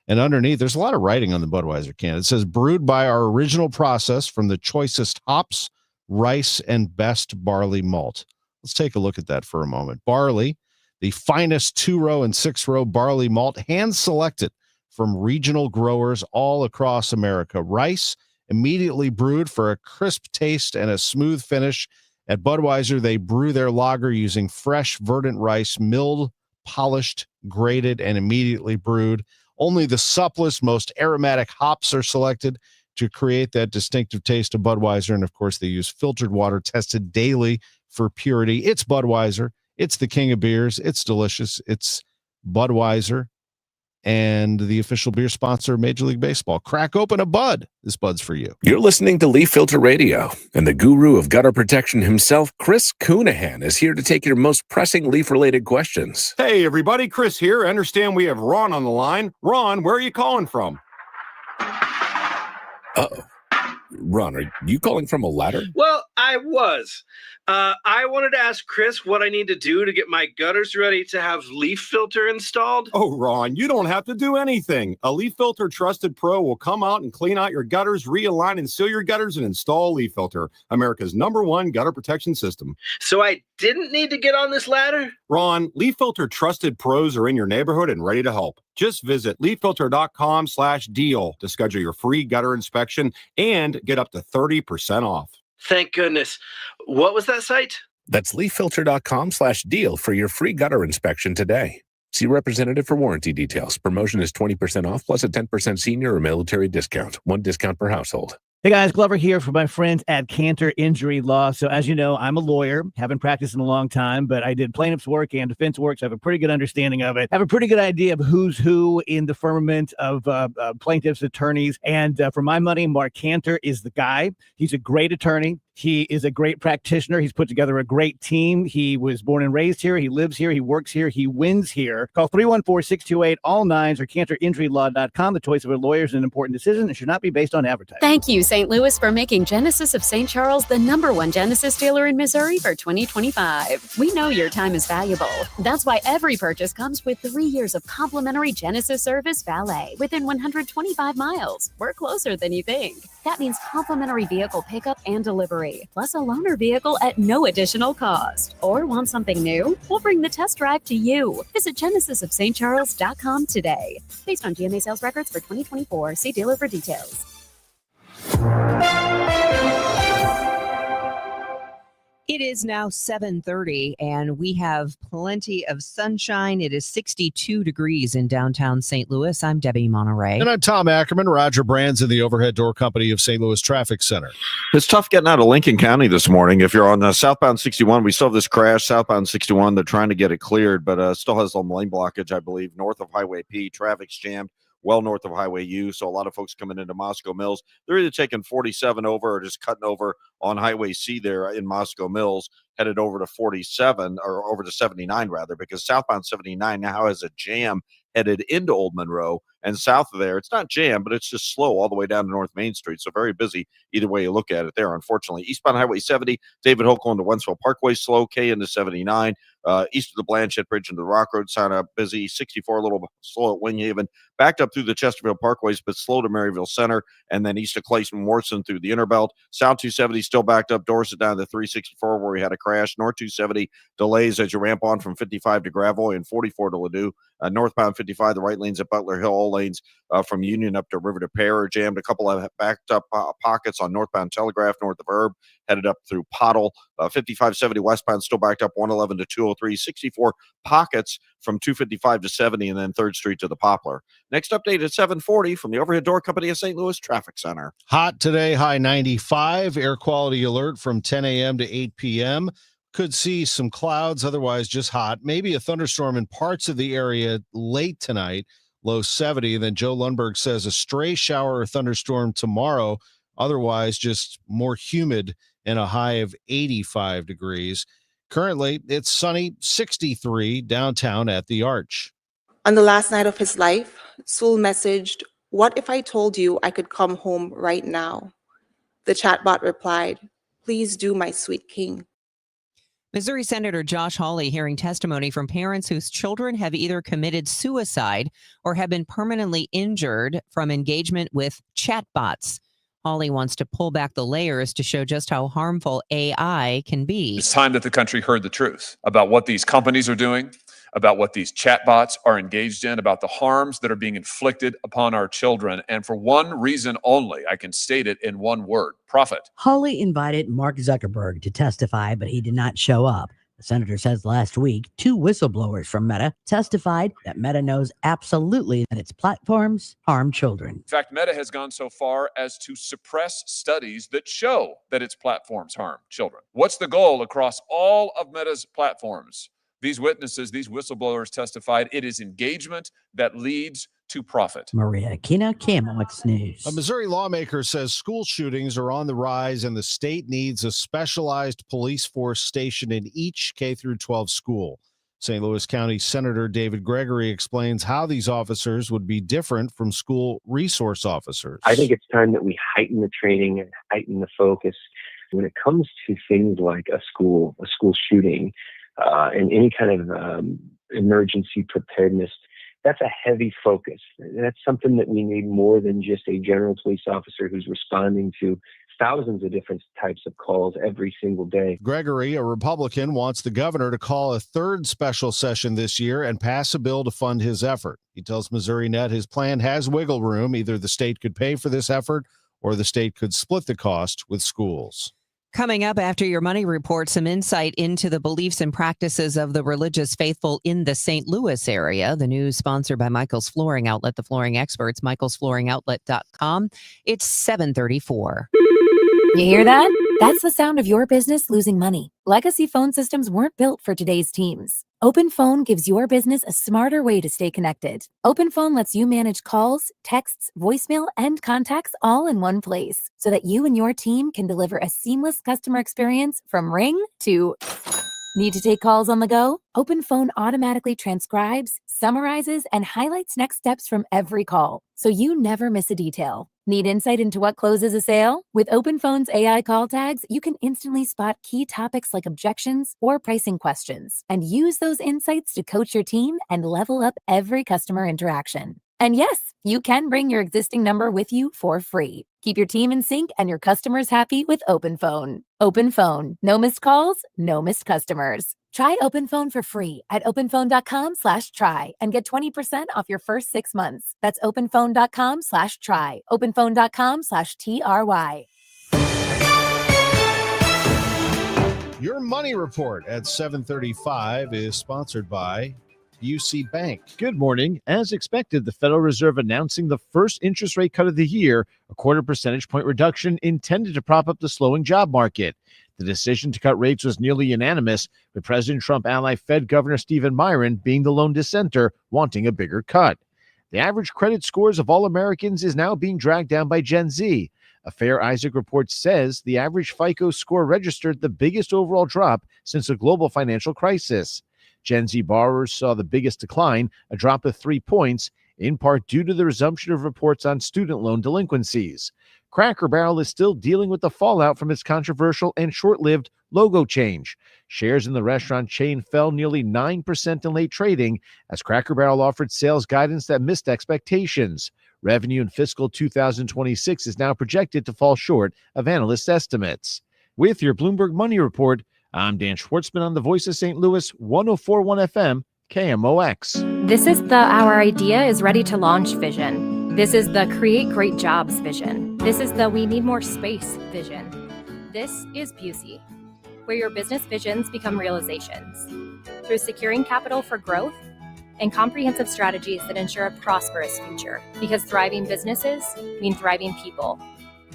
And underneath, there's a lot of writing on the Budweiser can. It says, brewed by our original process from the choicest hops, rice, and best barley malt. Let's take a look at that for a moment. Barley, the finest 2-row and 6-row barley malt, hand-selected from regional growers all across America. Rice, immediately brewed for a crisp taste and a smooth finish. At Budweiser, they brew their lager using fresh, verdant rice, milled, polished, grated, and immediately brewed. Only the supplest, most aromatic hops are selected to create that distinctive taste of Budweiser. And, of course, they use filtered water tested daily for purity. It's Budweiser. It's the king of beers. It's delicious. It's Budweiser, and the official beer sponsor of Major League Baseball. Crack open a Bud. This Bud's for you. You're listening to Leaf Filter Radio, and the guru of gutter protection himself, Chris Coonahan, is here to take your most pressing leaf-related questions. Hey, everybody. Chris here. I understand we have Ron on the line. Ron, where are you calling from? Uh-oh. Ron, are you calling from a ladder? Well, I was. I wanted to ask Chris what I need to do to get my gutters ready to have leaf filter installed. Oh, Ron, you don't have to do anything. A Leaf Filter Trusted Pro will come out and clean out your gutters, realign and seal your gutters, and install Leaf Filter, America's #1 gutter protection system. So I didn't need to get on this ladder? Ron, Leaf Filter Trusted Pros are in your neighborhood and ready to help. Just visit leaffilter.com/deal to schedule your free gutter inspection and get up to 30% off. Thank goodness. What was that site? That's leaffilter.com/deal for your free gutter inspection today. See representative for warranty details. Promotion is 20% off plus a 10% senior or military discount. One discount per household. Hey guys, Glover here for my friends at Cantor Injury Law. So as you know, I'm a lawyer, haven't practiced in a long time, but I did plaintiff's work and defense work, so I have a pretty good understanding of it. I have a pretty good idea of who's who in the firmament of plaintiffs, attorneys, and for my money, Mark Cantor is the guy. He's a great attorney. He is a great practitioner. He's put together a great team. He was born and raised here. He lives here. He works here. He wins here. Call 314-628-ALL-9s or CantorInjuryLaw.com. The choice of a lawyer is an important decision and should not be based on advertising. Thank you, St. Louis, for making Genesis of St. Charles the #1 Genesis dealer in Missouri for 2025. We know your time is valuable. That's why every purchase comes with 3 years of complimentary Genesis service valet within 125 miles. We're closer than you think. That means complimentary vehicle pickup and delivery, plus a loaner vehicle at no additional cost. Or want something new? We'll bring the test drive to you. Visit genesisofstcharles.com today. Based on GMA sales records for 2024. See dealer for details. It is now 7:30, and we have plenty of sunshine. It is 62 degrees in downtown St. Louis. I'm Debbie Monterrey. And I'm Tom Ackerman. Roger Brands in the Overhead Door Company of St. Louis Traffic Center. It's tough getting out of Lincoln County this morning. If you're on southbound 61, we still have this crash, southbound 61. They're trying to get it cleared, but still has some lane blockage, I believe, north of Highway P. Traffic's jammed well north of Highway U, so a lot of folks coming into Moscow Mills. They're either taking 47 over or just cutting over on Highway C there in Moscow Mills, headed over to 47, or over to 79 rather, because southbound 79 now has a jam headed into Old Monroe, and south of there, it's not jammed, but it's just slow all the way down to North Main Street, so very busy either way you look at it there, unfortunately. Eastbound Highway 70, David Hokel into Wentzville Parkway, slow, K into 79, east of the Blanchette Bridge into the Rock Road, sign up busy, 64 a little slow at Winghaven, backed up through the Chesterfield Parkways, but slow to Maryville Center, and then east of Clayton Morrison through the Innerbelt. South 270 still backed up, Dorset down to 364 where we had a crash. North 270 delays as you ramp on from 55 to Gravois and 44 to Ladue. Northbound 55, the right lanes at Butler Hill, all lanes from Union up to River to Pear are jammed. A couple of backed up pockets on northbound Telegraph, north of Herb, headed up through Pottle. 5570 westbound still backed up 111 to 203. 64 pockets from 255 to 70, and then 3rd Street to the Poplar. Next update at 7:40 from the Overhead Door Company of St. Louis Traffic Center. Hot today, high 95. Air quality alert from 10 a.m. to 8 p.m. Could see some clouds, otherwise just hot. Maybe a thunderstorm in parts of the area late tonight, low 70. Then Joe Lundberg says a stray shower or thunderstorm tomorrow, otherwise just more humid and a high of 85 degrees. Currently, it's sunny 63 downtown at the Arch. On the last night of his life, Sewell messaged, "What if I told you I could come home right now?" The chatbot replied, "Please do, my sweet king." Missouri Senator Josh Hawley hearing testimony from parents whose children have either committed suicide or have been permanently injured from engagement with chatbots. Hawley wants to pull back the layers to show just how harmful AI can be. It's time that the country heard the truth about what these companies are doing, about what these chatbots are engaged in, about the harms that are being inflicted upon our children. And for one reason only, I can state it in one word: profit. Hawley invited Mark Zuckerberg to testify, but he did not show up. The senator says last week, 2 whistleblowers from Meta testified that Meta knows absolutely that its platforms harm children. In fact, Meta has gone so far as to suppress studies that show that its platforms harm children. What's the goal across all of Meta's platforms? These witnesses, these whistleblowers testified it is engagement that leads to profit. Maria Aquina, KMOX News. A Missouri lawmaker says school shootings are on the rise and the state needs a specialized police force stationed in each K-12 school. St. Louis County Senator David Gregory explains how these officers would be different from school resource officers. I think it's time that we heighten the training and heighten the focus when it comes to things like a school shooting and any kind of emergency preparedness. That's a heavy focus. That's something that we need more than just a general police officer who's responding to thousands of different types of calls every single day. Gregory, a Republican, wants the governor to call a third special session this year and pass a bill to fund his effort. He tells Missouri Net his plan has wiggle room. Either the state could pay for this effort or the state could split the cost with schools. Coming up after your money report, some insight into the beliefs and practices of the religious faithful in the St. Louis area. The news sponsored by Michael's Flooring Outlet, the flooring experts, michaelsflooringoutlet.com. It's 7:34. You hear that? That's the sound of your business losing money. Legacy phone systems weren't built for today's teams. OpenPhone gives your business a smarter way to stay connected. OpenPhone lets you manage calls, texts, voicemail, and contacts all in one place so that you and your team can deliver a seamless customer experience from ring to... Need to take calls on the go? OpenPhone automatically transcribes, summarizes, and highlights next steps from every call, so you never miss a detail. Need insight into what closes a sale? With OpenPhone's AI call tags, you can instantly spot key topics like objections or pricing questions, and use those insights to coach your team and level up every customer interaction. And yes, you can bring your existing number with you for free. Keep your team in sync and your customers happy with OpenPhone. OpenPhone. No missed calls, no missed customers. Try OpenPhone for free at openphone.com/try and get 20% off your first 6 months. That's openphone.com/try. openphone.com/TRY. Your money report at 7:35 is sponsored by UC Bank. Good morning. As expected, the Federal Reserve announcing the first interest rate cut of the year, a 0.25 percentage point reduction intended to prop up the slowing job market. The decision to cut rates was nearly unanimous, with President Trump ally Fed Governor Stephen Byron being the lone dissenter, wanting a bigger cut. The average credit scores of all Americans is now being dragged down by Gen Z. A Fair Isaac report says the average FICO score registered the biggest overall drop since the global financial crisis. Gen Z borrowers saw the biggest decline, a drop of 3 points, in part due to the resumption of reports on student loan delinquencies. Cracker Barrel is still dealing with the fallout from its controversial and short-lived logo change. Shares in the restaurant chain fell nearly 9% in late trading as Cracker Barrel offered sales guidance that missed expectations. Revenue in fiscal 2026 is now projected to fall short of analyst estimates. With your Bloomberg Money Report, I'm Dan Schwartzman on the Voice of St. Louis, 104.1 FM, KMOX. This is the Our Idea is Ready to Launch vision. This is the Create Great Jobs vision. This is the We Need More Space vision. This is Busey, where your business visions become realizations through securing capital for growth and comprehensive strategies that ensure a prosperous future, because thriving businesses mean thriving people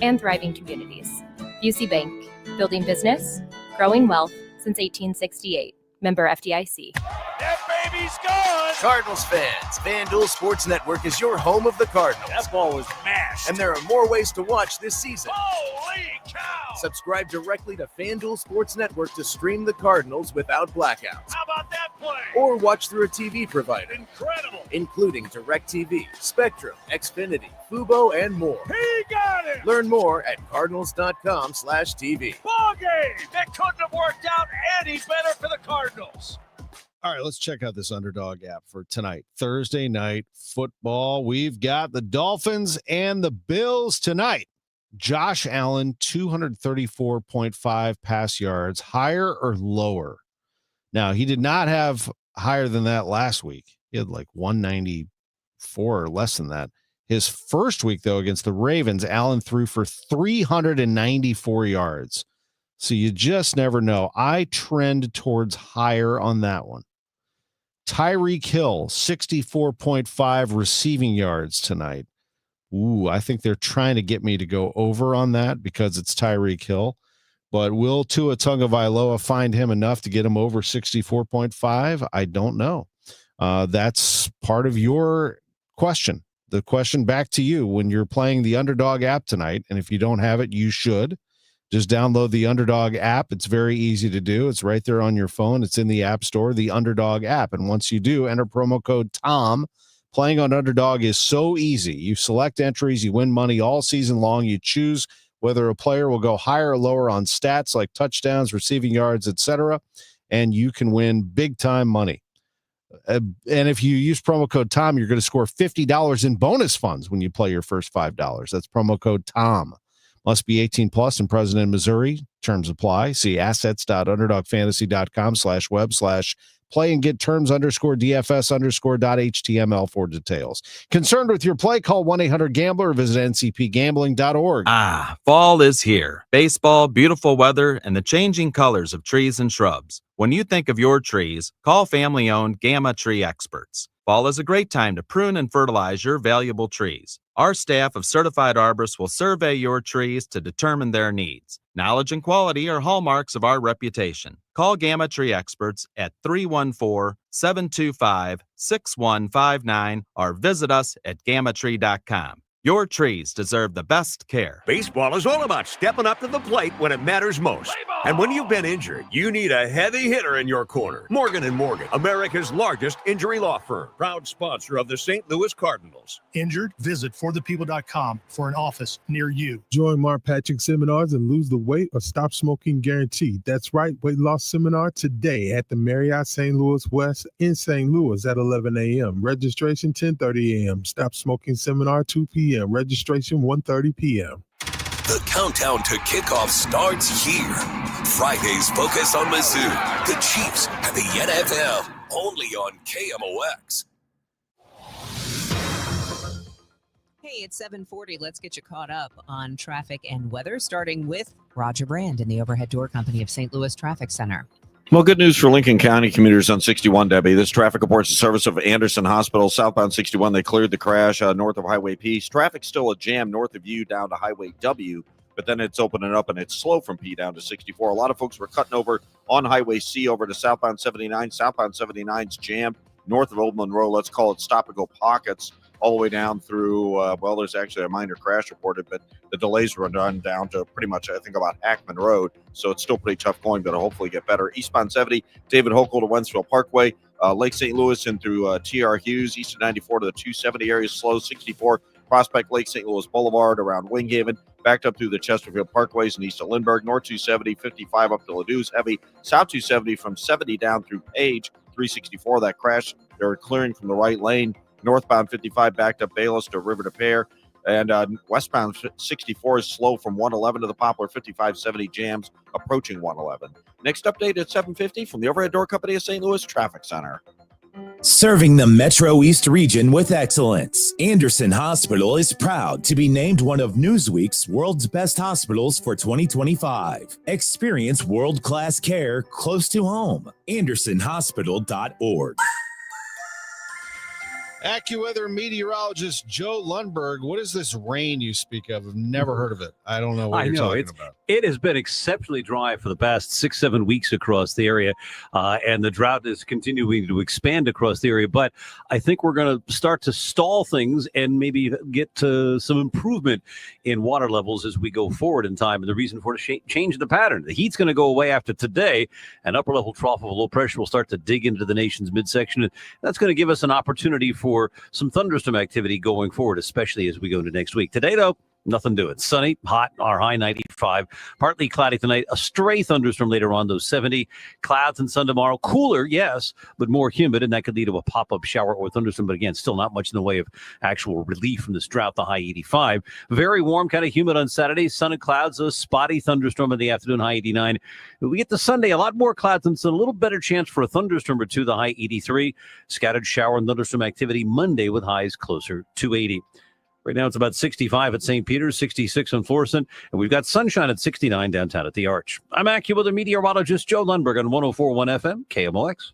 and thriving communities. Busey Bank, building business, growing wealth since 1868. Member FDIC. That baby's gone! Cardinals fans, FanDuel Sports Network is your home of the Cardinals. That ball was mashed. And there are more ways to watch this season. Holy cow! Subscribe directly to FanDuel Sports Network to stream the Cardinals without blackouts. How about that play? Or watch through a TV provider. Incredible. Including DirecTV, Spectrum, Xfinity, Fubo, and more. He got it. Learn more at cardinals.com/TV. Ball game. That couldn't have worked out any better for the Cardinals. All right, let's check out this Underdog app for tonight. Thursday night football. We've got the Dolphins and the Bills tonight. Josh Allen, 234.5 pass yards, higher or lower? Now, he did not have higher than that last week. He had like 194 or less than that. His first week, though, against the Ravens, Allen threw for 394 yards. So you just never know. I trend towards higher on that one. Tyreek Hill, 64.5 receiving yards tonight. Ooh, I think they're trying to get me to go over on that because it's Tyreek Hill. But will Tua Tagovailoa find him enough to get him over 64.5? I don't know. That's part of your question. The question back to you when you're playing the Underdog app tonight, and if you don't have it, you should. Just download the Underdog app. It's very easy to do. It's right there on your phone. It's in the App Store, the Underdog app. And once you do, enter promo code TOM. Playing on Underdog is so easy. You select entries, you win money all season long. You choose whether a player will go higher or lower on stats like touchdowns, receiving yards, etc., and you can win big-time money. And if you use promo code TOM, you're going to score $50 in bonus funds when you play your first $5. That's promo code TOM. Must be 18 plus and present in Missouri. Terms apply. See assets.underdogfantasy.com/web/play and get terms_DFS_.html for details. Concerned with your play? Call 1-800-GAMBLER or visit ncpgambling.org. Fall is here. Baseball, beautiful weather, and the changing colors of trees and shrubs. When you think of your trees, call family-owned Gamma Tree Experts. Fall is a great time to prune and fertilize your valuable trees. Our staff of certified arborists will survey your trees to determine their needs. Knowledge and quality are hallmarks of our reputation. Call Gamma Tree Experts at 314-725-6159 or visit us at gammatree.com. Your trees deserve the best care. Baseball is all about stepping up to the plate when it matters most. And when you've been injured, you need a heavy hitter in your corner. Morgan & Morgan, America's largest injury law firm. Proud sponsor of the St. Louis Cardinals. Injured? Visit forthepeople.com for an office near you. Join Mark Patrick seminars and lose the weight or stop smoking guaranteed. That's right, weight loss seminar today at the Marriott St. Louis West in St. Louis at 11 a.m. Registration 10:30 a.m. Stop smoking seminar 2 p.m. Registration 1:30 p.m. The countdown to kickoff starts here. Friday's focus on Mizzou, the Chiefs, and the NFL, only on KMOX. Hey, it's 7:40. Let's get you caught up on traffic and weather, starting with Roger Brand in the Overhead Door Company of St. Louis Traffic Center. Well, good news for Lincoln County commuters on 61, Debbie. This traffic reports the service of Anderson Hospital, southbound 61. They cleared the crash north of Highway P. Traffic's still a jam north of you down to Highway W, but then it's opening up and it's slow from P down to 64. A lot of folks were cutting over on Highway C over to southbound 79. Southbound 79's jammed north of Old Monroe. Let's call it stop-and-go pockets all the way down through, well, there's actually a minor crash reported, but the delays run down to pretty much, I think, about Ackerman Road. So it's still pretty tough going, but it'll hopefully get better. Eastbound 70, David Hochul to Wentzville Parkway, Lake St. Louis and through T.R. Hughes, east of 94 to the 270 area, slow, 64, Prospect Lake St. Louis Boulevard around Winghaven, backed up through the Chesterfield Parkways and east of Lindbergh, North 270, 55 up to Ladou's, heavy, South 270 from 70 down through Page, 364, that crash, they were clearing from the right lane. Northbound 55 backed up Bayless to River to Pear. And westbound 64 is slow from 111 to the Poplar. 5570 jams approaching 111. Next update at 7:50 from the Overhead Door Company of St. Louis Traffic Center. Serving the Metro East region with excellence, Anderson Hospital is proud to be named one of Newsweek's World's Best Hospitals for 2025. Experience world-class care close to home. AndersonHospital.org. AccuWeather meteorologist Joe Lundberg, what is this rain you speak of? I've never heard of it. I don't know what you're talking about. It has been exceptionally dry for the past 6-7 weeks across the area, and the drought is continuing to expand across the area. But I think we're going to start to stall things and maybe get to some improvement in water levels as we go forward in time. And the reason for the change in the pattern, the heat's going to go away after today. An upper level trough of low pressure will start to dig into the nation's midsection. And that's going to give us an opportunity for some thunderstorm activity going forward, especially as we go into next week. Today, though, nothing to it. Sunny, hot, our high 95. Partly cloudy tonight. A stray thunderstorm later on, though 70. Clouds and sun tomorrow. Cooler, yes, but more humid, and that could lead to a pop-up shower or thunderstorm. But again, still not much in the way of actual relief from this drought, the high 85. Very warm, kind of humid on Saturday. Sun and clouds, a spotty thunderstorm in the afternoon, high 89. We get to Sunday, a lot more clouds and sun, a little better chance for a thunderstorm or two, the high 83. Scattered shower and thunderstorm activity Monday with highs closer to 80. Right now it's about 65 at St. Peter's, 66 on Florissant, and we've got sunshine at 69 downtown at the Arch. I'm AccuWeather meteorologist Joe Lundberg on 104.1 FM, KMOX.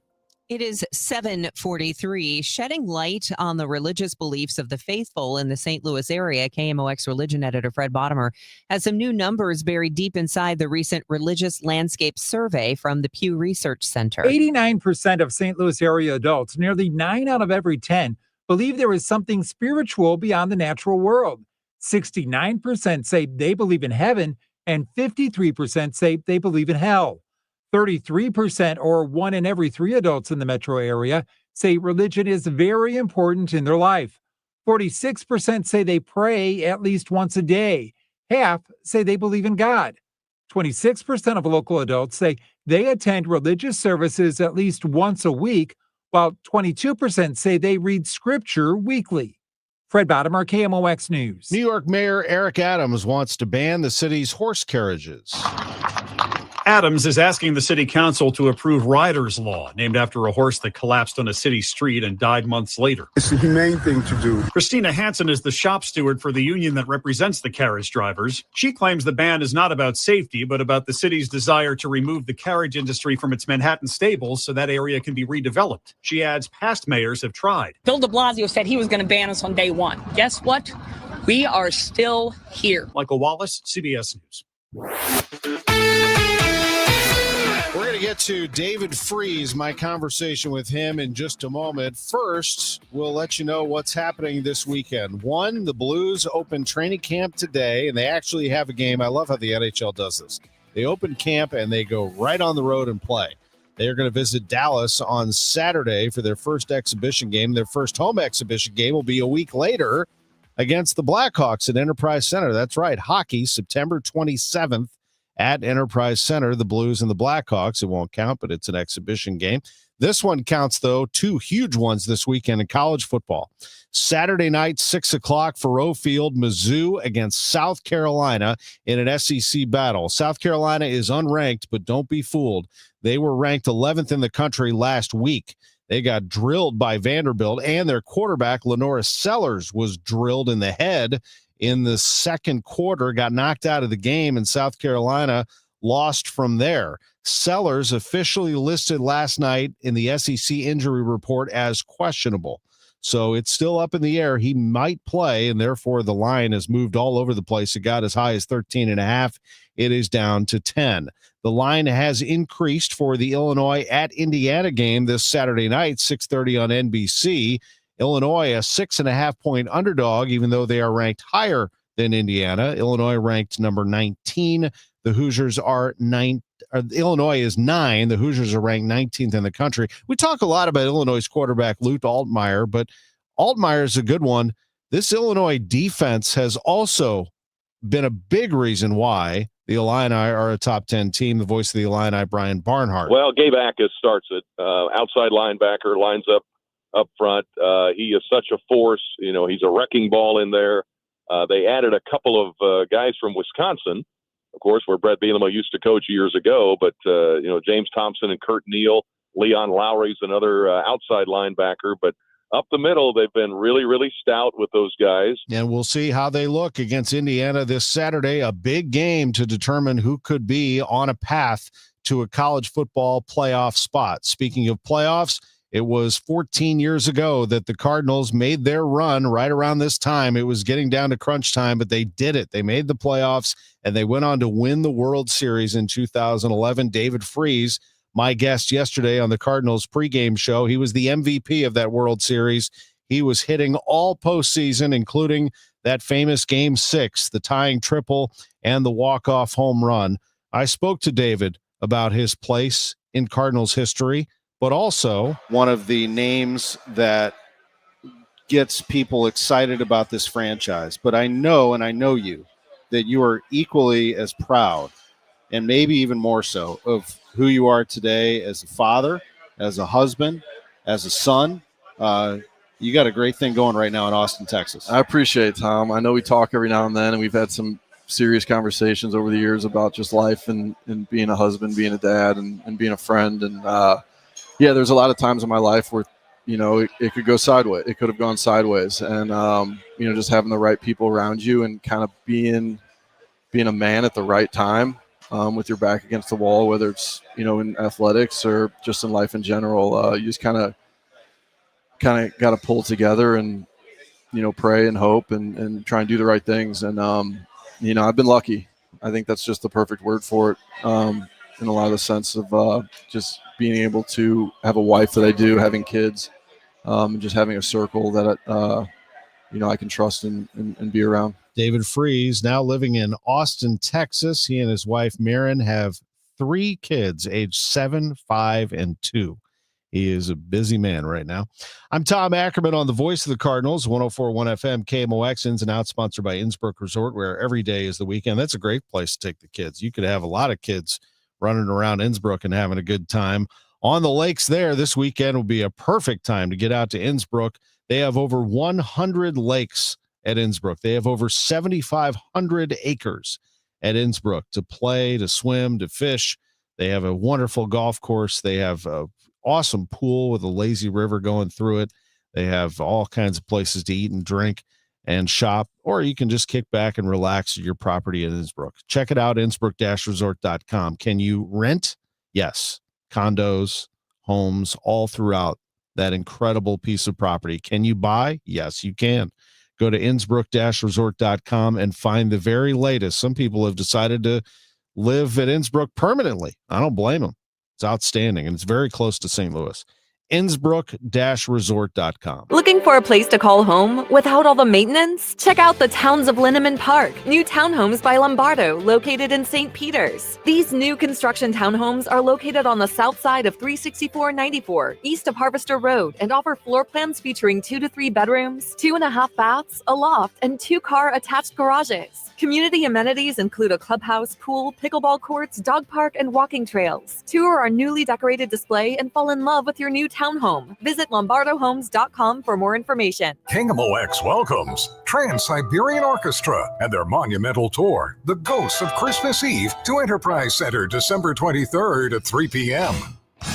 It is 7:43, shedding light on the religious beliefs of the faithful in the St. Louis area. KMOX religion editor Fred Bottomer has some new numbers buried deep inside the recent religious landscape survey from the Pew Research Center. 89% of St. Louis area adults, nearly 9 out of every 10, believe there is something spiritual beyond the natural world. 69% say they believe in heaven, and 53% say they believe in hell. 33%, or 1 in every 3 adults in the metro area, say religion is very important in their life. 46% say they pray at least once a day. Half say they believe in God. 26% of local adults say they attend religious services at least once a week, while 22% say they read scripture weekly. Fred Bottomer, KMOX News. New York Mayor Eric Adams wants to ban the city's horse carriages. Adams is asking the city council to approve Rider's Law, named after a horse that collapsed on a city street and died months later. It's the humane thing to do. Christina Hansen is the shop steward for the union that represents the carriage drivers. She claims the ban is not about safety, but about the city's desire to remove the carriage industry from its Manhattan stables so that area can be redeveloped. She adds past mayors have tried. Bill de Blasio said he was going to ban us on day one. Guess what? We are still here. Michael Wallace, CBS News. We're going to get to David Freese, my conversation with him in just a moment. First, we'll let you know what's happening this weekend. One, the Blues open training camp today, and they actually have a game. I love how the NHL does this. They open camp, and they go right on the road and play. They are going to visit Dallas on Saturday for their first exhibition game. Their first home exhibition game will be a week later against the Blackhawks at Enterprise Center. That's right, hockey, September 27th. At Enterprise Center, the Blues and the Blackhawks. It won't count, but it's an exhibition game. This one counts, though. 2 huge ones this weekend in college football. Saturday night, 6 o'clock, Faurot Field, Mizzou against South Carolina in an SEC battle. South Carolina is unranked, but don't be fooled. They were ranked 11th in the country last week. They got drilled by Vanderbilt, and their quarterback, Lenora Sellers, was drilled in the head in the second quarter, got knocked out of the game, and South Carolina lost from there. Sellers officially listed last night in the SEC injury report as questionable. So it's still up in the air. He might play, and therefore the line has moved all over the place. It got as high as 13.5. It is down to 10. The line has increased for the Illinois at Indiana game this Saturday night, 6:30 on NBC. Illinois, a 6.5-point underdog, even though they are ranked higher than Indiana. Illinois ranked number 19. The Hoosiers are 9. Illinois is 9. The Hoosiers are ranked 19th in the country. We talk a lot about Illinois' quarterback, Luke Altmaier, but Altmaier is a good one. This Illinois defense has also been a big reason why the Illini are a top 10 team. The voice of the Illini, Brian Barnhart. Well, Gabe Ackus starts it. Outside linebacker, lines up front. He is such a force. You know, he's a wrecking ball in there. They added a couple of guys from Wisconsin, of course, where Brett Bielema used to coach years ago. But, James Thompson and Kurt Neal, Leon Lowry's another outside linebacker. But up the middle, they've been really, really stout with those guys. And we'll see how they look against Indiana this Saturday, a big game to determine who could be on a path to a college football playoff spot. Speaking of playoffs, It was 14 years ago that the Cardinals made their run right around this time. It was getting down to crunch time, but they did it. They made the playoffs, and they went on to win the World Series in 2011. David Freese, my guest yesterday on the Cardinals pregame show, he was the MVP of that World Series. He was hitting all postseason, including that famous Game 6, the tying triple and the walk-off home run. I spoke to David about his place in Cardinals history, but also one of the names that gets people excited about this franchise. But I know, and I know you, that you are equally as proud, and maybe even more so, of who you are today as a father, as a husband, as a son. You got a great thing going right now in Austin, Texas. I appreciate it, Tom. I know we talk every now and then, and we've had some serious conversations over the years about just life and being a husband, being a dad, and being a friend. And yeah, there's a lot of times in my life where, it could go sideways. It could have gone sideways. And, just having the right people around you and kind of being a man at the right time with your back against the wall, whether it's, in athletics or just in life in general, you just kind of got to pull together and, pray and hope and try and do the right things. And, I've been lucky. I think that's just the perfect word for it. In a lot of the sense of just being able to have a wife that I do, having kids, and just having a circle that, I can trust and be around. David Freese, now living in Austin, Texas. He and his wife, Maren, have 3 kids, aged 7, 5, and 2. He is a busy man right now. I'm Tom Ackerman on the Voice of the Cardinals, 104.1 FM, KMOX, ins and outs, sponsored by Innsbrook Resort, where every day is the weekend. That's a great place to take the kids. You could have a lot of kids running around Innsbrook and having a good time. On the lakes there, this weekend will be a perfect time to get out to Innsbrook. They have over 100 lakes at Innsbrook. They have over 7,500 acres at Innsbrook to play, to swim, to fish. They have a wonderful golf course. They have a awesome pool with a lazy river going through it. They have all kinds of places to eat and drink and shop, or you can just kick back and relax at your property in Innsbrook. Check it out, innsbrook-resort.com. Can you rent? Yes. Condos, homes, all throughout that incredible piece of property. Can you buy? Yes, you can. Go to innsbrook-resort.com and find the very latest. Some people have decided to live at Innsbrook permanently. I don't blame them. It's outstanding, and it's very close to St. Louis. Innsbrook-resort.com. Looking for a place to call home without all the maintenance? Check out the Towns of Linneman Park, new townhomes by Lombardo, located in St. Peters. These new construction townhomes are located on the south side of 36494, east of Harvester Road, and offer floor plans featuring 2 to 3 bedrooms, 2.5 baths, a loft, and 2-car attached garages. Community amenities include a clubhouse, pool, pickleball courts, dog park, and walking trails. Tour our newly decorated display and fall in love with your new townhome. Visit lombardohomes.com for more information. KMOX welcomes Trans-Siberian Orchestra and their monumental tour, The Ghosts of Christmas Eve, to Enterprise Center December 23rd at 3 p.m.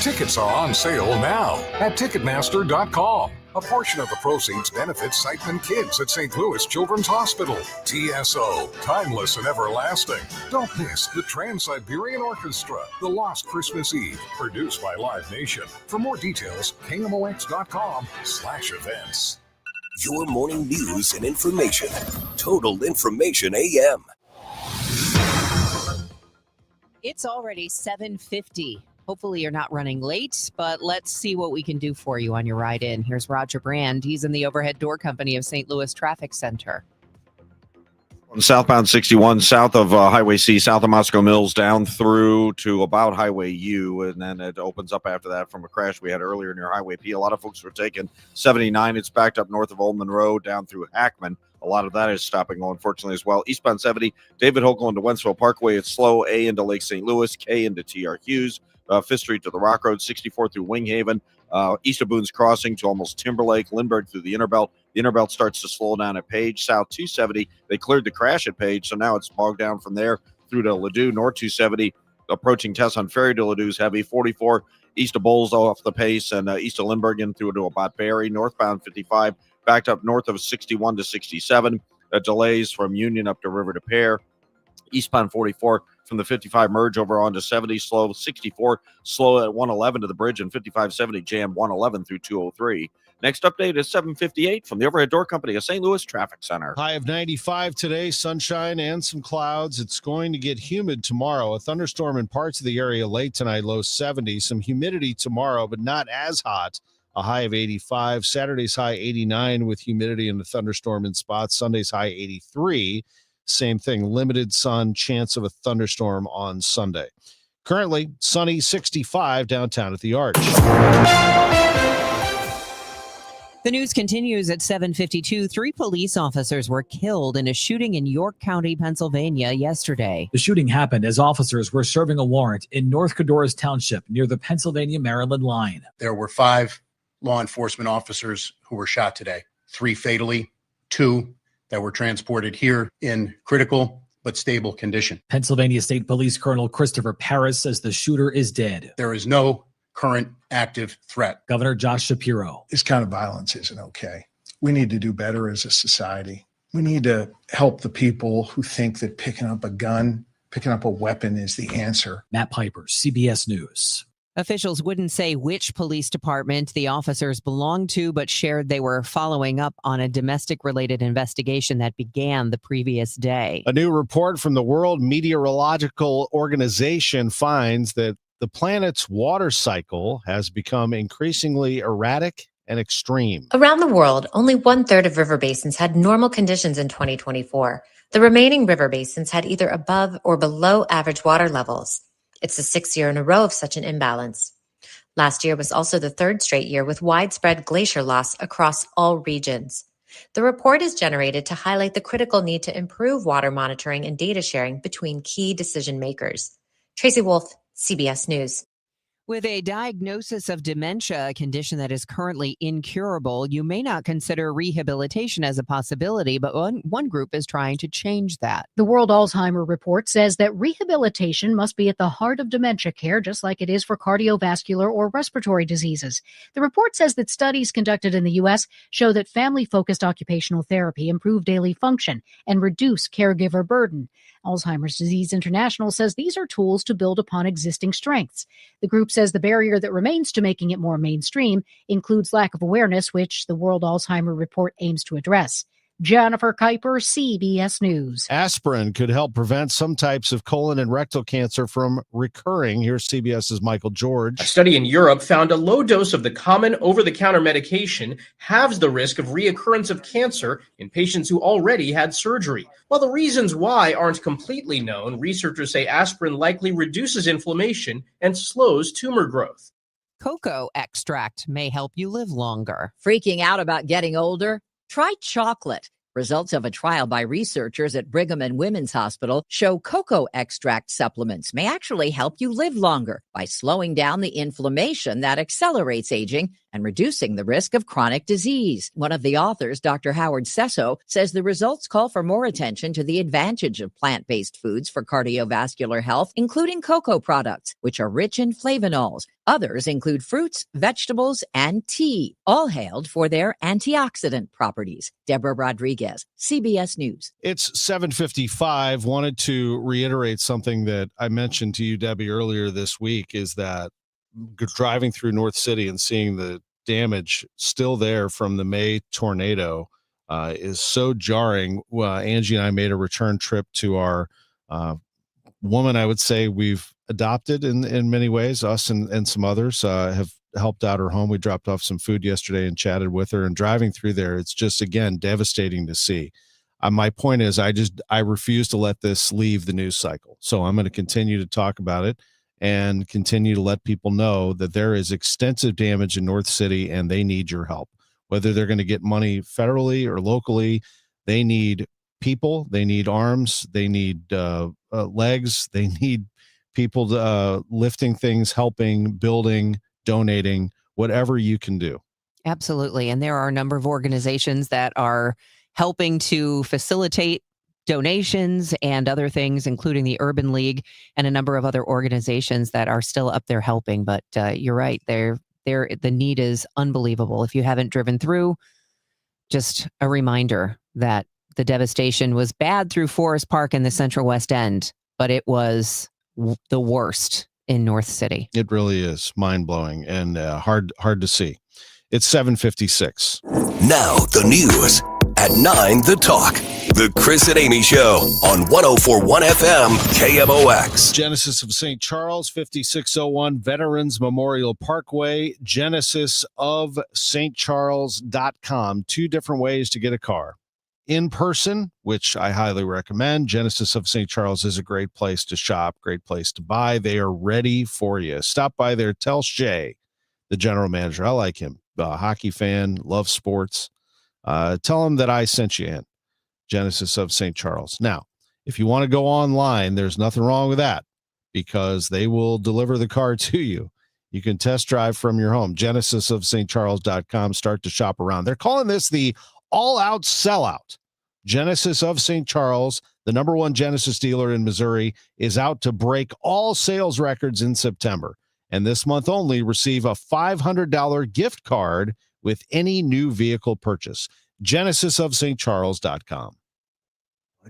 Tickets are on sale now at Ticketmaster.com. A portion of the proceeds benefits Siteman Kids at St. Louis Children's Hospital. TSO, timeless and everlasting. Don't miss the Trans-Siberian Orchestra, The Lost Christmas Eve, produced by Live Nation. For more details, KMOX.com/events. Your morning news and information. Total Information AM. It's already 7:50. Hopefully you're not running late, but let's see what we can do for you on your ride in. Here's Roger Brand. He's in the overhead door company of St. Louis Traffic Center. On southbound 61, south of Highway C, south of Moscow Mills, down through to about Highway U, and then it opens up after that from a crash we had earlier near Highway P. A lot of folks were taking 79. It's backed up north of Old Monroe down through Ackerman. A lot of that is stopping, unfortunately, as well. Eastbound 70, David Hokel into Wentzville Parkway. It's slow. A into Lake St. Louis, K into T.R. Hughes. 5th Street to the Rock Road, 64 through Winghaven, east of Boone's Crossing to almost Timberlake, Lindbergh through the Innerbelt. The Innerbelt starts to slow down at Page. South 270, they cleared the crash at Page, so now it's bogged down from there through to Ladue. North 270, approaching Tesson Ferry to Ladue is heavy. 44 east of Bowles off the pace, and east of Lindbergh through to about Barry. Northbound 55, backed up north of 61 to 67. Delays from Union up to River to Pear. Eastbound 44, from the 55 merge over onto 70 slow, 64 slow at 111 to the bridge, and 5570 jam 111 through 203. Next update is 7:58 from the Overhead Door Company of St. Louis Traffic Center. High of 95 today, sunshine and some clouds. It's going to get humid tomorrow. A thunderstorm in parts of the area late tonight, low 70. Some humidity tomorrow, but not as hot. A high of 85. Saturday's high 89 with humidity and a thunderstorm in spots. Sunday's high 83. Same thing, limited sun, chance of a thunderstorm on Sunday. Currently, sunny 65 downtown at the Arch. The news continues at 7:52. 3 police officers were killed in a shooting in York County, Pennsylvania yesterday. The shooting happened as officers were serving a warrant in North Codorus Township near the Pennsylvania-Maryland line. There were 5 law enforcement officers who were shot today, 3 fatally, 2 that were transported here in critical but stable condition. Pennsylvania State Police Colonel Christopher Parris says the shooter is dead. There is no current active threat. Governor Josh Shapiro. This kind of violence isn't okay. We need to do better as a society. We need to help the people who think that picking up a gun, picking up a weapon is the answer. Matt Piper, CBS News. Officials wouldn't say which police department the officers belonged to, but shared they were following up on a domestic-related investigation that began the previous day. A new report from the World Meteorological Organization finds that the planet's water cycle has become increasingly erratic and extreme. Around the world, only 1/3 of river basins had normal conditions in 2024. The remaining river basins had either above or below average water levels. It's the 6th year in a row of such an imbalance. Last year was also the 3rd straight year with widespread glacier loss across all regions. The report is generated to highlight the critical need to improve water monitoring and data sharing between key decision makers. Tracy Wolf, CBS News. With a diagnosis of dementia, a condition that is currently incurable, you may not consider rehabilitation as a possibility, but one group is trying to change that. The World Alzheimer Report says that rehabilitation must be at the heart of dementia care, just like it is for cardiovascular or respiratory diseases. The report says that studies conducted in the U.S. show that family-focused occupational therapy improve daily function and reduce caregiver burden. Alzheimer's Disease International says these are tools to build upon existing strengths. The group says the barrier that remains to making it more mainstream includes lack of awareness, which the World Alzheimer Report aims to address. Jennifer Kuiper, CBS News. Aspirin could help prevent some types of colon and rectal cancer from recurring. Here's CBS's Michael George. A study in Europe found a low dose of the common over-the-counter medication halves the risk of reoccurrence of cancer in patients who already had surgery. While the reasons why aren't completely known, researchers say aspirin likely reduces inflammation and slows tumor growth. Cocoa extract may help you live longer. Freaking out about getting older? Try chocolate. Results of a trial by researchers at Brigham and Women's Hospital show cocoa extract supplements may actually help you live longer by slowing down the inflammation that accelerates aging and reducing the risk of chronic disease. One of the authors, Dr. Howard Sesso, says the results call for more attention to the advantage of plant-based foods for cardiovascular health, including cocoa products, which are rich in flavonols. Others include fruits, vegetables, and tea, all hailed for their antioxidant properties. Deborah Rodriguez, CBS News. It's 7:55. Wanted to reiterate something that I mentioned to you, Debbie, earlier this week, is that driving through North City and seeing the damage still there from the May tornado is so jarring. Angie and I made a return trip to our woman I would say we've adopted in many ways. Us and some others have helped out her home. We dropped off some food yesterday and chatted with her, and driving through there, it's just, again, devastating to see. My point is I refuse to let this leave the news cycle. So I'm going to continue to talk about it and continue to let people know that there is extensive damage in North City and they need your help. Whether they're going to get money federally or locally, they need people, they need arms, they need legs, they need people lifting things, helping, building, donating, whatever you can do. Absolutely. And there are a number of organizations that are helping to facilitate donations and other things, including the Urban League and a number of other organizations that are still up there helping. But you're right, the need is unbelievable. If you haven't driven through, just a reminder that the devastation was bad through Forest Park and the Central West End. but it was the worst in North City. It really is mind-blowing and hard to see. It's 7:56. Now the news at 9, The Talk. The Chris and Amy Show on 104.1 FM KMOX. Genesis of St. Charles, 5601 Veterans Memorial Parkway, genesisofstcharles.com. 2 different ways to get a car. In person, which I highly recommend. Genesis of St. Charles is a great place to shop, great place to buy. They are ready for you. Stop by there. Tell Shay, the general manager. I like him. A hockey fan, loves sports. Tell him that I sent you in. Genesis of St. Charles. Now, if you want to go online, there's nothing wrong with that because they will deliver the car to you. You can test drive from your home. Genesisofstcharles.com. Start to shop around. They're calling this the all-out sellout. Genesis of St. Charles, the number 1 Genesis dealer in Missouri, is out to break all sales records in September. And this month only, receive a $500 gift card with any new vehicle purchase. Genesisofstcharles.com.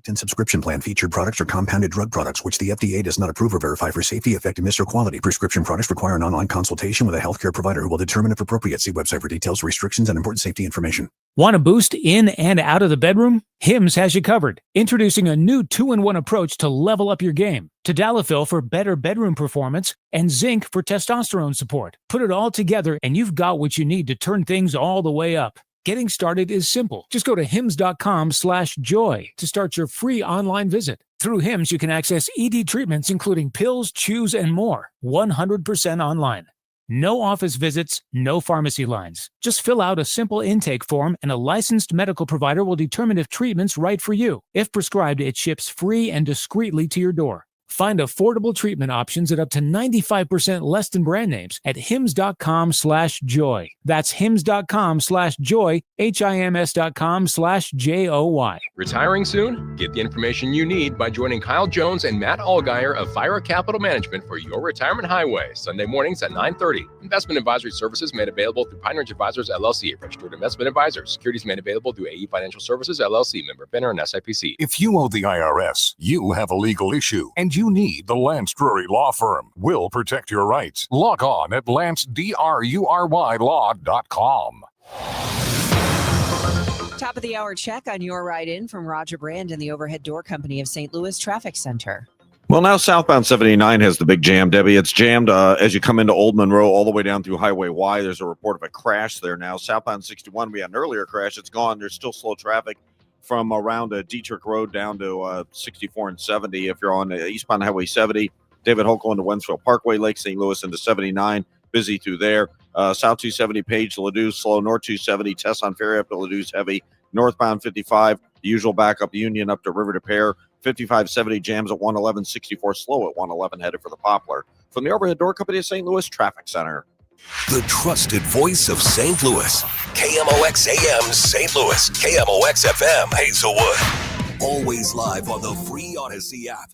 And subscription plan featured products are compounded drug products, which the FDA does not approve or verify for safety, effectiveness, or quality. Prescription products require an online consultation with a healthcare provider who will determine if appropriate. See website for details, restrictions, and important safety information. Want a boost in and out of the bedroom? Hims has you covered. Introducing a new 2-in-1 approach to level up your game. Tadalafil for better bedroom performance and zinc for testosterone support. Put it all together and you've got what you need to turn things all the way up. Getting started is simple. Just go to hims.com/joy to start your free online visit. Through Hims, you can access ED treatments, including pills, chews, and more, 100% online. No office visits, no pharmacy lines. Just fill out a simple intake form and a licensed medical provider will determine if treatment's right for you. If prescribed, it ships free and discreetly to your door. Find affordable treatment options at up to 95% less than brand names at hims.com/joy. That's hims.com/joy, HIMS.com/JOY. Retiring soon? Get the information you need by joining Kyle Jones and Matt Allgeier of Fire Capital Management for your retirement highway, Sunday mornings at 9:30. Investment advisory services made available through Pine Ridge Advisors, LLC, registered investment advisors. Securities made available through AE Financial Services, LLC, member FINRA and SIPC. If you owe the IRS, you have a legal issue, and you need the Lance Drury Law Firm. We'll protect your rights. Log on at lancedrurylaw.com. Top of the hour check on your ride in from Roger Brand and the Overhead Door Company of St. Louis Traffic Center. Well, now southbound 79 has the big jam, Debbie. It's jammed as you come into Old Monroe all the way down through Highway Y. There's a report of a crash there now. Southbound 61, we had an earlier crash. It's gone. There's still slow traffic from around Dietrich Road down to 64 and 70. If you're on eastbound Highway 70, David Hokel into Wentzville Parkway, Lake St. Louis into 79, busy through there. South 270, Page to Ladue, slow. North 270, Tesson Ferry up to Ladue, heavy. Northbound 55, the usual backup Union up to River to Pear. 5570 jams at 111, 64 slow at 111, headed for the Poplar. From the Overhead Door Company of St. Louis Traffic Center. The trusted voice of St. Louis. KMOX AM St. Louis. KMOX FM Hazelwood. Always live on the free Odyssey app.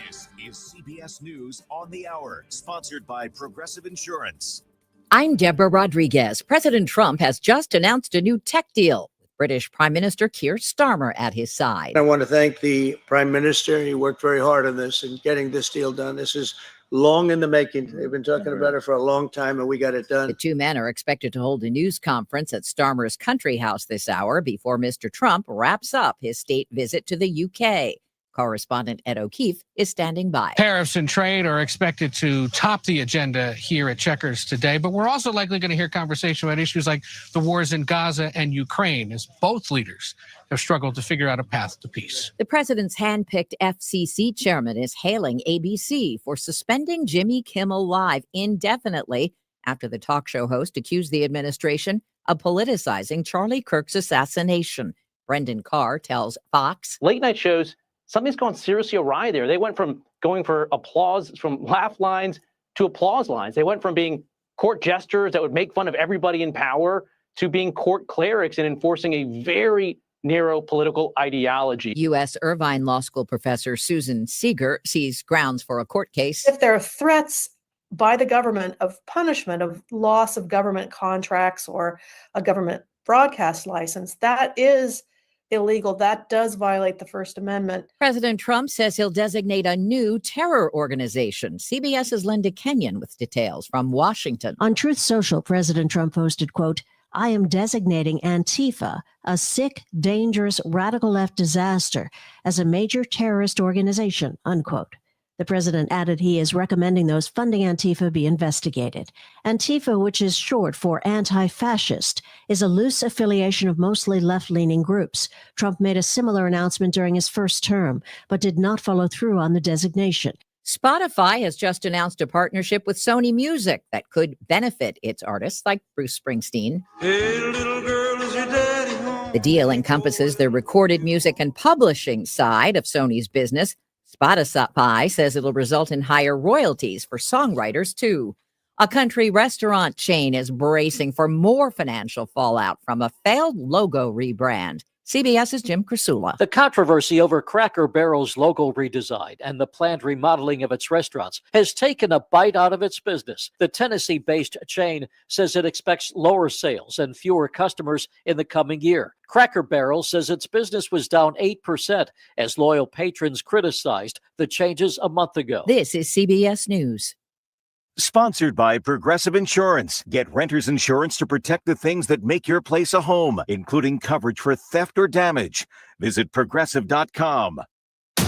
This is CBS News on the Hour, sponsored by Progressive Insurance. I'm Deborah Rodriguez. President Trump has just announced a new tech deal with British Prime Minister Keir Starmer at his side. I want to thank the Prime Minister. He worked very hard on this and getting this deal done. This is long in the making. They've been talking about it for a long time, and we got it done. The two men are expected to hold a news conference at Starmer's country house this hour before Mr. Trump wraps up his state visit to the UK. Correspondent Ed O'Keefe is standing by. Tariffs and trade are expected to top the agenda here at Checkers today, but we're also likely going to hear conversation about issues like the wars in Gaza and Ukraine, as both leaders have struggled to figure out a path to peace. The president's handpicked FCC chairman is hailing ABC for suspending Jimmy Kimmel Live indefinitely after the talk show host accused the administration of politicizing Charlie Kirk's assassination. Brendan Carr tells Fox. Late night shows, something's gone seriously awry there. They went from going for applause, from laugh lines to applause lines. They went from being court jesters that would make fun of everybody in power to being court clerics and enforcing a very narrow political ideology. U.S. Irvine Law School professor Susan Seeger sees grounds for a court case. If there are threats by the government of punishment, of loss of government contracts or a government broadcast license, that is illegal. That does violate the First Amendment. President Trump says he'll designate a new terror organization. CBS's Linda Kenyon with details from Washington. On Truth Social, President Trump posted, quote, "I am designating Antifa, a sick, dangerous, radical left disaster, as a major terrorist organization," unquote. The president added he is recommending those funding Antifa be investigated. Antifa, which is short for anti-fascist, is a loose affiliation of mostly left-leaning groups. Trump made a similar announcement during his first term, but did not follow through on the designation. Spotify has just announced a partnership with Sony Music that could benefit its artists like Bruce Springsteen. Hey, little girl, is your daddy home? The deal encompasses the recorded music and publishing side of Sony's business. Spotify says it'll result in higher royalties for songwriters, too. A country restaurant chain is bracing for more financial fallout from a failed logo rebrand. CBS's Jim Krasula. The controversy over Cracker Barrel's logo redesign and the planned remodeling of its restaurants has taken a bite out of its business. The Tennessee-based chain says it expects lower sales and fewer customers in the coming year. Cracker Barrel says its business was down 8% as loyal patrons criticized the changes a month ago. This is CBS News. Sponsored by Progressive Insurance. Get renter's insurance to protect the things that make your place a home, including coverage for theft or damage. Visit progressive.com. At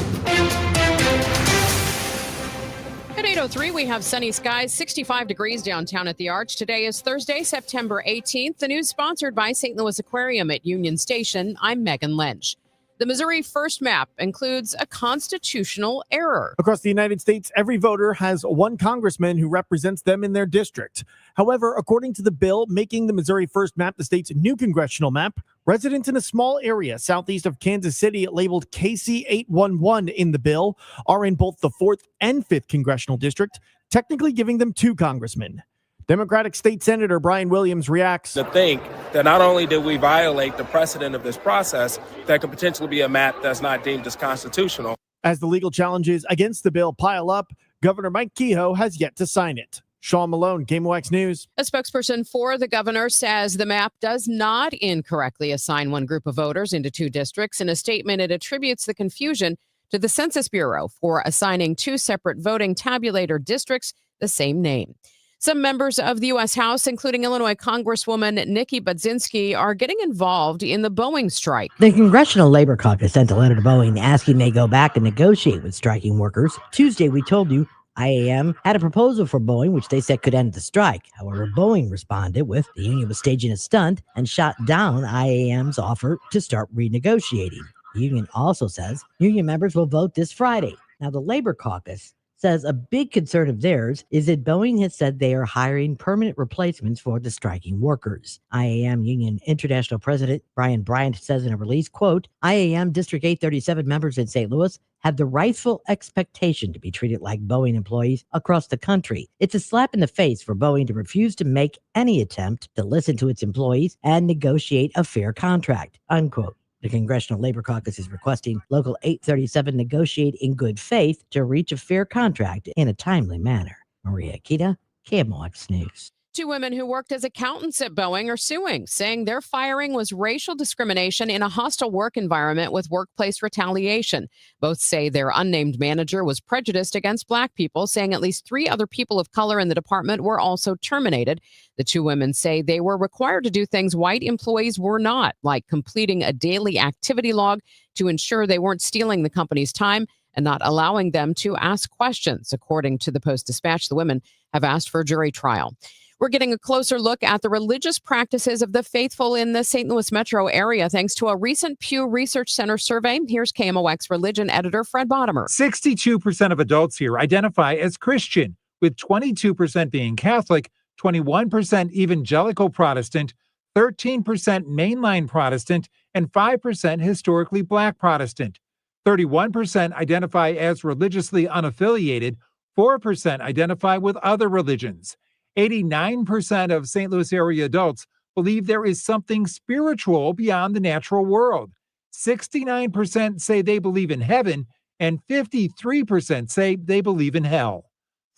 8:03, we have sunny skies, 65 degrees downtown at the Arch. Today is Thursday, September 18th. The news sponsored by St. Louis Aquarium at Union Station. I'm Megan Lynch. The Missouri First map includes a constitutional error. Across the United States, every voter has one congressman who represents them in their district. However, according to the bill making the Missouri First map the state's new congressional map, residents in a small area southeast of Kansas City labeled KC811 in the bill are in both the 4th and 5th congressional district, technically giving them two congressmen. Democratic State Senator Brian Williams reacts to think that not only did we violate the precedent of this process, that could potentially be a map that's not deemed as constitutional. As the legal challenges against the bill pile up, Governor Mike Kehoe has yet to sign it. Sean Malone, KMOX News. A spokesperson for the governor says the map does not incorrectly assign one group of voters into two districts. In a statement, it attributes the confusion to the Census Bureau for assigning two separate voting tabulator districts the same name. Some members of the U.S. House, including Illinois Congresswoman Nikki Budzinski, are getting involved in the Boeing strike. The Congressional Labor Caucus sent a letter to Boeing asking they go back and negotiate with striking workers. Tuesday, we told you IAM had a proposal for Boeing, which they said could end the strike. However, Boeing responded with the union was staging a stunt and shot down IAM's offer to start renegotiating. The union also says union members will vote this Friday. Now, the Labor Caucus says a big concern of theirs is that Boeing has said they are hiring permanent replacements for the striking workers. IAM Union International President Brian Bryant says in a release, quote, IAM District 837 members in St. Louis have the rightful expectation to be treated like Boeing employees across the country. It's a slap in the face for Boeing to refuse to make any attempt to listen to its employees and negotiate a fair contract, unquote. The Congressional Labor Caucus is requesting Local 837 negotiate in good faith to reach a fair contract in a timely manner. Maria Akita, KMOX News. Two women who worked as accountants at Boeing are suing, saying their firing was racial discrimination in a hostile work environment with workplace retaliation. Both say their unnamed manager was prejudiced against Black people, saying at least 3 other people of color in the department were also terminated. The two women say they were required to do things white employees were not, like completing a daily activity log to ensure they weren't stealing the company's time and not allowing them to ask questions. According to the Post-Dispatch, the women have asked for a jury trial. We're getting a closer look at the religious practices of the faithful in the St. Louis metro area, thanks to a recent Pew Research Center survey. Here's KMOX religion editor Fred Bottomer. 62% of adults here identify as Christian, with 22% being Catholic, 21% evangelical Protestant, 13% mainline Protestant, and 5% historically Black Protestant. 31% identify as religiously unaffiliated, 4% identify with other religions. 89% of St. Louis area adults believe there is something spiritual beyond the natural world. 69% say they believe in heaven, and 53% say they believe in hell.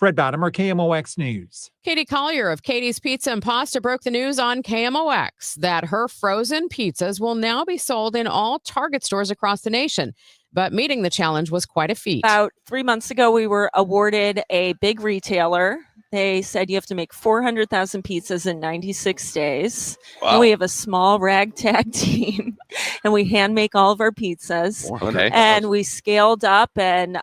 Fred Bottomer, KMOX News. Katie Collier of Katie's Pizza and Pasta broke the news on KMOX that her frozen pizzas will now be sold in all Target stores across the nation. But meeting the challenge was quite a feat. About 3 months ago, we were awarded a big retailer. They said you have to make 400,000 pizzas in 96 days. Wow. And we have a small ragtag team, and we hand make all of our pizzas. Okay. And we scaled up and,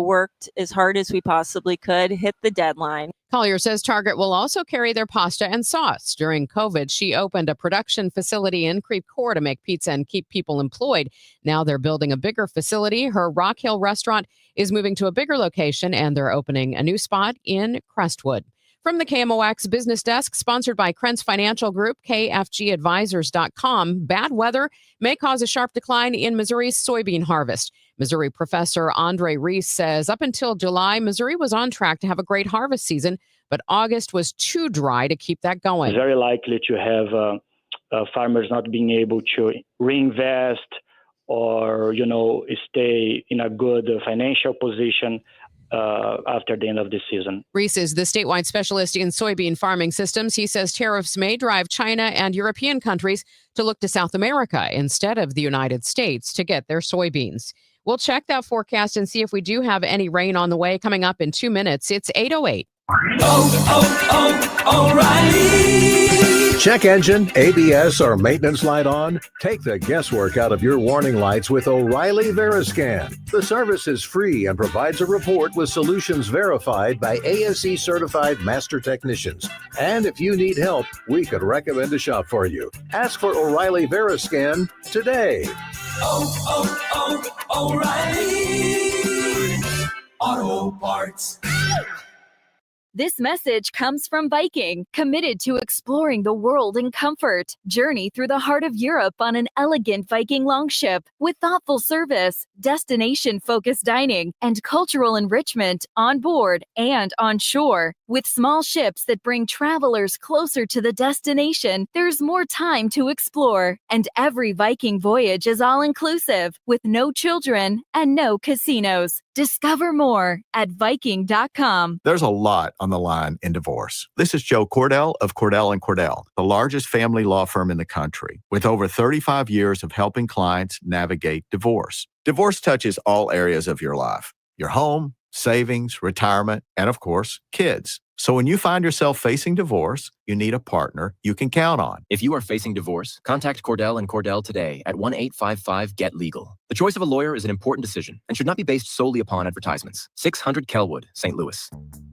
worked as hard as we possibly could, hit the deadline. Collier says Target will also carry their pasta and sauce. During COVID, she opened a production facility in Creve Coeur to make pizza and keep people employed. Now they're building a bigger facility. Her Rock Hill restaurant is moving to a bigger location, and they're opening a new spot in Crestwood. From the KMOX Business Desk, sponsored by Krentz Financial Group, KFGadvisors.com, bad weather may cause a sharp decline in Missouri's soybean harvest. Missouri professor Andre Reese says up until July, Missouri was on track to have a great harvest season, but August was too dry to keep that going. It's very likely to have farmers not being able to reinvest or, stay in a good financial position after the end of the season. Reese is the statewide specialist in soybean farming systems. He says tariffs may drive China and European countries to look to South America instead of the United States to get their soybeans. We'll check that forecast and see if we do have any rain on the way coming up in 2 minutes. It's 8:08. O'Reilly. Check engine, ABS, or maintenance light on? Take the guesswork out of your warning lights with O'Reilly Veriscan. The service is free and provides a report with solutions verified by ASE certified master technicians. And if you need help, we could recommend a shop for you. Ask for O'Reilly Veriscan today. O'Reilly Auto Parts. This message comes from Viking, committed to exploring the world in comfort. Journey through the heart of Europe on an elegant Viking longship with thoughtful service, destination-focused dining, and cultural enrichment on board and on shore. With small ships that bring travelers closer to the destination, there's more time to explore. And every Viking voyage is all-inclusive, with no children and no casinos. Discover more at Viking.com. There's a lot on the line in divorce. This is Joe Cordell of Cordell & Cordell, the largest family law firm in the country, with over 35 years of helping clients navigate divorce. Divorce touches all areas of your life: your home, savings, retirement, and of course, kids. So when you find yourself facing divorce, you need a partner you can count on. If you are facing divorce, contact Cordell & Cordell today at 1-855-GET-LEGAL. The choice of a lawyer is an important decision and should not be based solely upon advertisements. 600 Kelwood, St. Louis.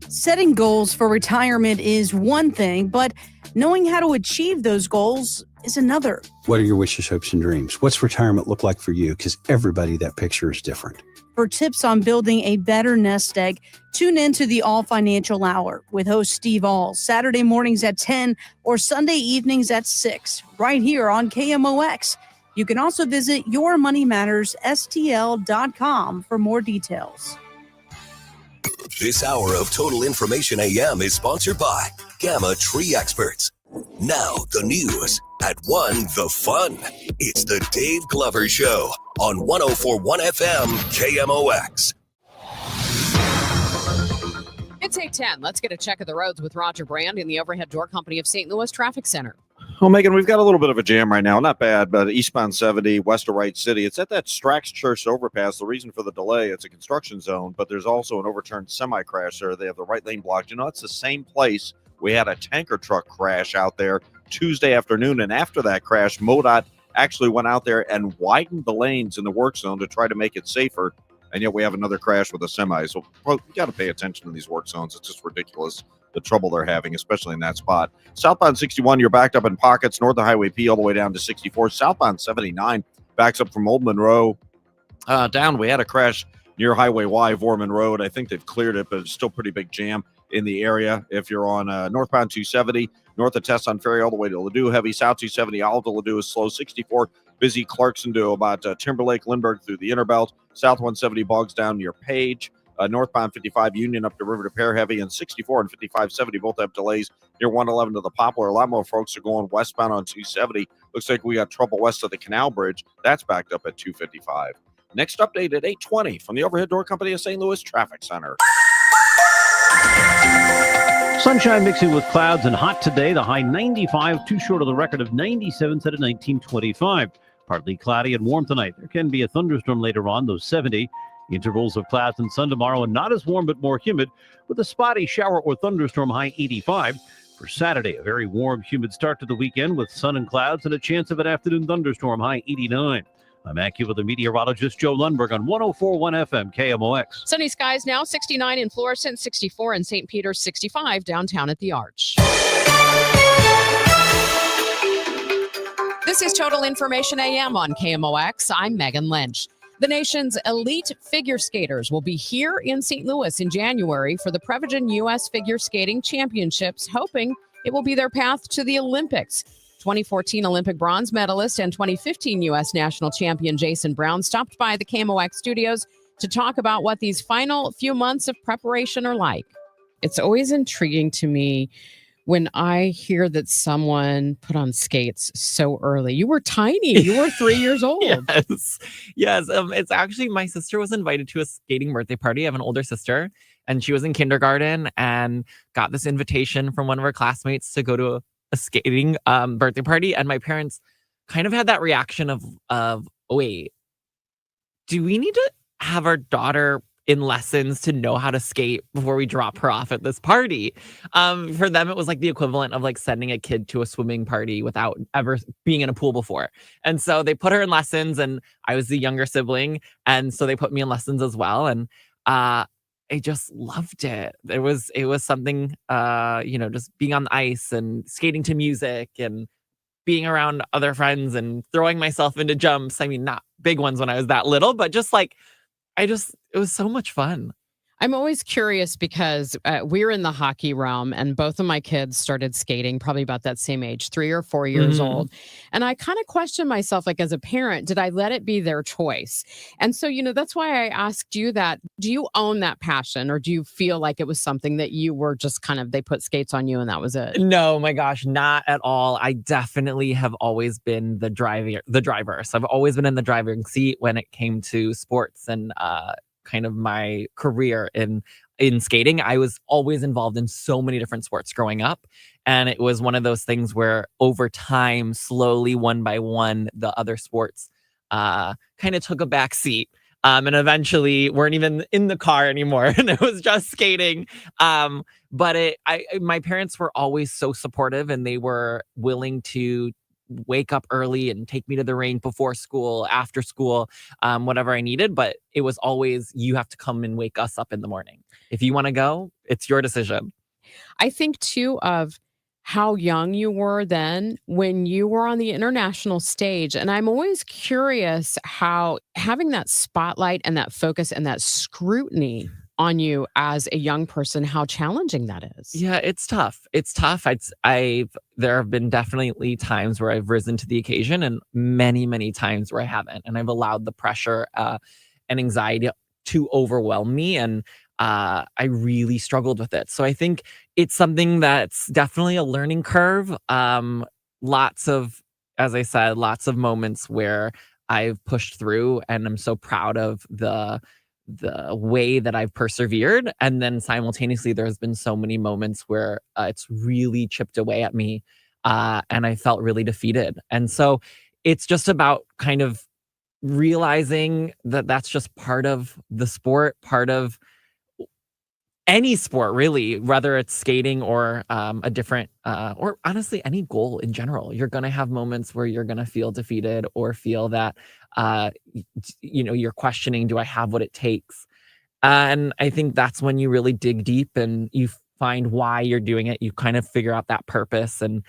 Setting goals for retirement is one thing, but knowing how to achieve those goals is another. What are your wishes, hopes, and dreams? What's retirement look like for you? Because everybody, that picture is different. For tips on building a better nest egg, tune into the All Financial Hour with host Steve All, Saturday mornings at 10 or Sunday evenings at 6, right here on KMOX. You can also visit yourmoneymattersstl.com for more details. This hour of Total Information AM is sponsored by Gamma Tree Experts. Now the news at 1, the fun. It's the Dave Glover Show on 104.1 FM KMOX. It's 8:10. Let's get a check of the roads with Roger Brand in the Overhead Door Company of St. Louis Traffic Center. Well, Megan, we've got a little bit of a jam right now. Not bad, but eastbound 70, west of Wright City. It's at that Strax Church overpass. The reason for the delay, it's a construction zone, but there's also an overturned semi-crash there. They have the right lane blocked. You know, it's the same place we had a tanker truck crash out there Tuesday afternoon, and after that crash, MoDOT actually went out there and widened the lanes in the work zone to try to make it safer, and yet we have another crash with a semi. So we got to pay attention to these work zones. It's just ridiculous, the trouble they're having, especially in that spot. Southbound 61, you're backed up in pockets north of Highway P all the way down to 64. Southbound 79 backs up from Old Monroe down. We had a crash near Highway Y, Vorman Road. I think they've cleared it, but it's still pretty big jam in the area. If you're on northbound 270, north of Tesson Ferry all the way to Ladue, heavy. South 270, all to Ladue is slow. 64, busy Clarkson to about Timberlake, Lindbergh through the Inner Belt. South 170 bogs down near Page. Northbound 55 Union up to River to Pear heavy, and 64 and 5570 both have delays near 111 to the Poplar. A lot more folks are going westbound on 270. Looks like we got trouble west of the Canal Bridge. That's backed up at 255. Next update at 8:20 from the Overhead Door Company of St. Louis Traffic Center. Sunshine mixing with clouds and hot today. The high 95, too short of the record of 97 set at 1925. Partly cloudy and warm tonight. There can be a thunderstorm later on, though 70. Intervals of clouds and sun tomorrow, and not as warm but more humid, with a spotty shower or thunderstorm, high 85. For Saturday, a very warm, humid start to the weekend with sun and clouds and a chance of an afternoon thunderstorm, high 89. I'm AccuWeather meteorologist Joe Lundberg on 104.1 FM KMOX. Sunny skies now, 69 in Florissant, 64 in St. Peter's, 65 downtown at the Arch. This is Total Information AM on KMOX. I'm Megan Lynch. The nation's elite figure skaters will be here in St. Louis in January for the Prevagen U.S. Figure Skating Championships, hoping it will be their path to the Olympics. 2014 Olympic bronze medalist and 2015 U.S. national champion Jason Brown stopped by the KMOX studios to talk about what these final few months of preparation are like. It's always intriguing to me when I hear that someone put on skates so early. You were tiny. You were 3 years old. Yes. It's actually, my sister was invited to a skating birthday party. I have an older sister, and she was in kindergarten and got this invitation from one of her classmates to go to a skating birthday party. And my parents kind of had that reaction of, wait, do we need to have our daughter in lessons to know how to skate before we drop her off at this party? For them, it was like the equivalent of like sending a kid to a swimming party without ever being in a pool before. And so they put her in lessons, and I was the younger sibling. And so they put me in lessons as well. And I just loved it. It was something, just being on the ice and skating to music and being around other friends and throwing myself into jumps. I mean, not big ones when I was that little, but just like, it was so much fun. I'm always curious because we're in the hockey realm, and both of my kids started skating probably about that same age, 3 or 4 years old. And I kind of question myself, like as a parent, did I let it be their choice? And so, that's why I asked you that. Do you own that passion, or do you feel like it was something that you were just kind of, they put skates on you and that was it? No, my gosh, not at all. I definitely have always been the driver. So I've always been in the driving seat when it came to sports and kind of my career in skating. I was always involved in so many different sports growing up. And it was one of those things where over time, slowly, one by one, the other sports kind of took a back seat. And eventually weren't even in the car anymore. And it was just skating. But my parents were always so supportive, and they were willing to wake up early and take me to the rink before school, after school, whatever I needed. But it was always, you have to come and wake us up in the morning. If you want to go, it's your decision. I think too of how young you were then when you were on the international stage. And I'm always curious how having that spotlight and that focus and that scrutiny on you as a young person, how challenging that is. Yeah, it's tough. It's tough. There have been definitely times where I've risen to the occasion, and many, many times where I haven't. And I've allowed the pressure and anxiety to overwhelm me. And I really struggled with it. So I think it's something that's definitely a learning curve. Lots of moments where I've pushed through, and I'm so proud of the way that I've persevered. And then simultaneously, there's been so many moments where it's really chipped away at me, and I felt really defeated. And so it's just about kind of realizing that that's just part of the sport, part of any sport, really, whether it's skating or a different, or honestly, any goal in general. You're going to have moments where you're going to feel defeated or feel that, you're questioning, do I have what it takes? And I think that's when you really dig deep and you find why you're doing it. You kind of figure out that purpose, and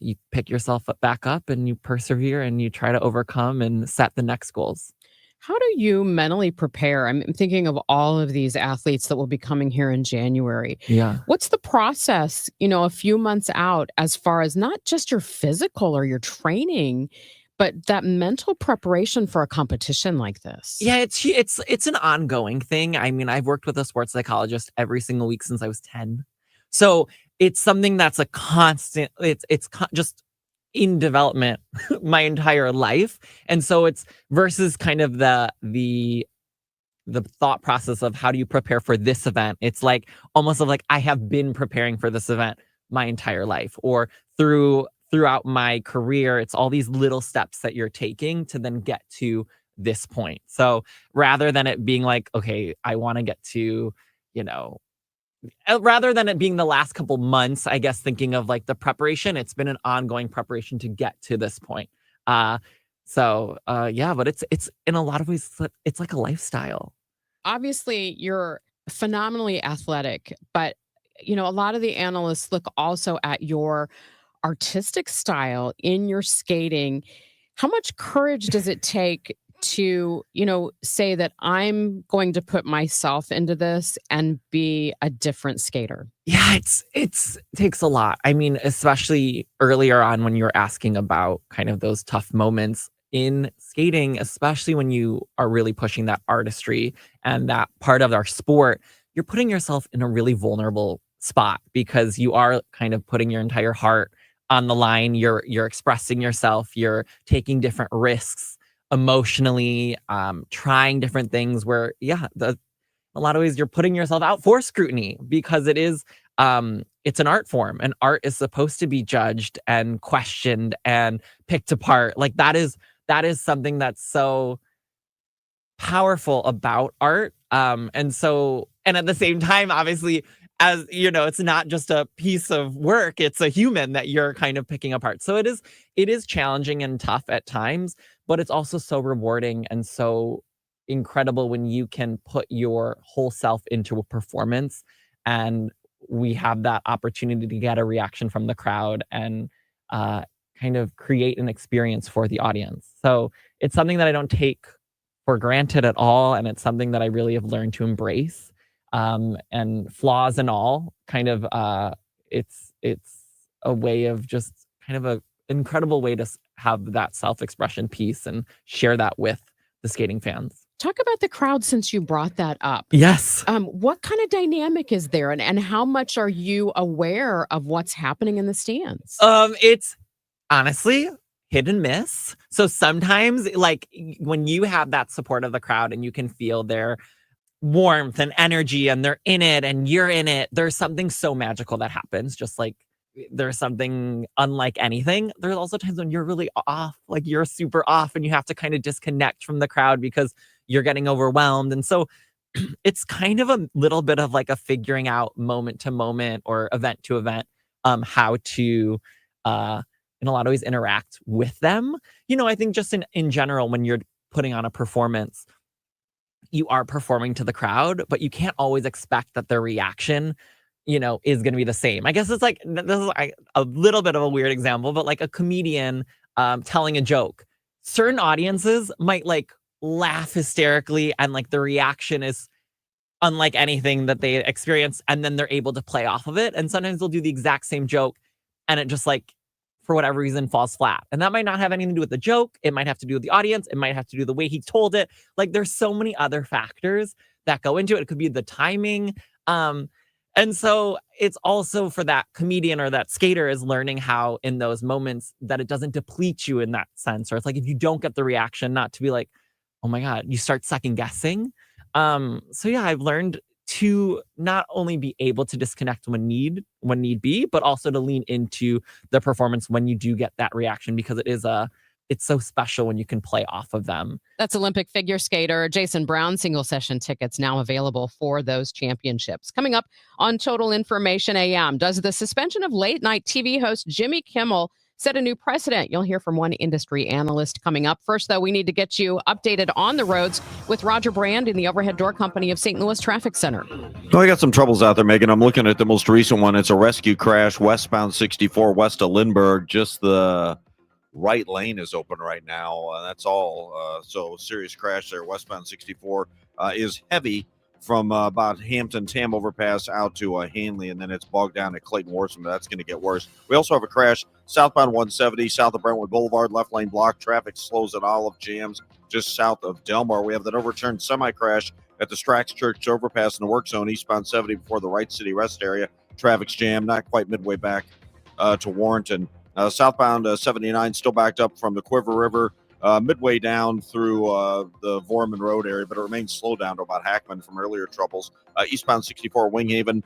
you pick yourself back up and you persevere and you try to overcome and set the next goals. How do you mentally prepare? I'm thinking of all of these athletes that will be coming here in January. Yeah. What's the process, a few months out, as far as not just your physical or your training, but that mental preparation for a competition like this? Yeah, it's an ongoing thing. I mean, I've worked with a sports psychologist every single week since I was 10. So it's something that's a constant, just in development my entire life. And so it's versus kind of the the thought process of how do you prepare for this event. It's like almost of like I have been preparing for this event my entire life, or throughout my career. It's all these little steps that you're taking to then get to this point. So rather than it being like, okay, I want to get to, rather than it being the last couple months, I guess thinking of like the preparation, it's been an ongoing preparation to get to this point. But it's in a lot of ways, it's like a lifestyle. Obviously, you're phenomenally athletic, but a lot of the analysts look also at your artistic style in your skating. How much courage does it take to, say that I'm going to put myself into this and be a different skater? Yeah, it takes a lot. I mean, especially earlier on when you were asking about kind of those tough moments in skating, especially when you are really pushing that artistry and that part of our sport, you're putting yourself in a really vulnerable spot because you are kind of putting your entire heart on the line. You're expressing yourself, you're taking different risks emotionally, trying different things where, a lot of ways you're putting yourself out for scrutiny because it is, it's an art form, and art is supposed to be judged and questioned and picked apart. Like that is something that's so powerful about art. And at the same time, obviously, as it's not just a piece of work, it's a human that you're kind of picking apart. So it is challenging and tough at times, but it's also so rewarding and so incredible when you can put your whole self into a performance and we have that opportunity to get a reaction from the crowd and kind of create an experience for the audience. So it's something that I don't take for granted at all. And it's something that I really have learned to embrace. And flaws and all, kind of, it's a way of just kind of a incredible way to have that self-expression piece and share that with the skating fans. Talk about the crowd since you brought that up. Yes. What kind of dynamic is there, and how much are you aware of what's happening in the stands? It's honestly hit and miss. So sometimes, like when you have that support of the crowd and you can feel their warmth and energy and they're in it and you're in it, there's something so magical that happens. Just like there's something unlike anything. There's also times when you're really off, like you're super off and you have to kind of disconnect from the crowd because you're getting overwhelmed. And so it's kind of a little bit of like a figuring out moment to moment or event to event, how to, in a lot of ways interact with them. I think just in general, when you're putting on a performance, you are performing to the crowd, but you can't always expect that their reaction, is going to be the same. I guess it's like, this is like a little bit of a weird example, but like a comedian telling a joke. Certain audiences might like laugh hysterically and like the reaction is unlike anything that they experience, and then they're able to play off of it. And sometimes they'll do the exact same joke and it just like, for whatever reason, falls flat. And that might not have anything to do with the joke. It might have to do with the audience. It might have to do with the way he told it. Like there's so many other factors that go into it. It could be the timing. And so it's also for that comedian or that skater is learning how in those moments that it doesn't deplete you in that sense. Or it's like, if you don't get the reaction, not to be like, oh my God, you start second guessing. I've learned to not only be able to disconnect when need be, but also to lean into the performance when you do get that reaction, because it's so special when you can play off of them. That's Olympic figure skater Jason Brown. Single session tickets now available for those championships. Coming up on Total Information AM, does the suspension of late night TV host Jimmy Kimmel set a new precedent? You'll hear from one industry analyst coming up. First, though, we need to get you updated on the roads with Roger Brand in the Overhead Door Company of St. Louis Traffic Center. Well, I got some troubles out there, Megan. I'm looking at the most recent one. It's a rescue crash westbound 64 west of Lindbergh. Just the right lane is open right now. That's all. So serious crash there. Westbound 64 is heavy from about Hampton Tam overpass out to Hanley, and then it's bogged down at Clayton Worcester. That's going to get worse. We also have a crash southbound 170 south of Brentwood Boulevard, left lane block. Traffic slows at Olive, jams just south of Delmar. We have that overturned semi-crash at the Strax Church overpass in the work zone, eastbound 70 before the Wright City Rest area. Traffic's jammed, not quite midway back to Warrenton. Southbound 79 still backed up from the Quiver River midway down through the Vorman Road area, but it remains slow down to about Hackman from earlier troubles. Eastbound 64 Winghaven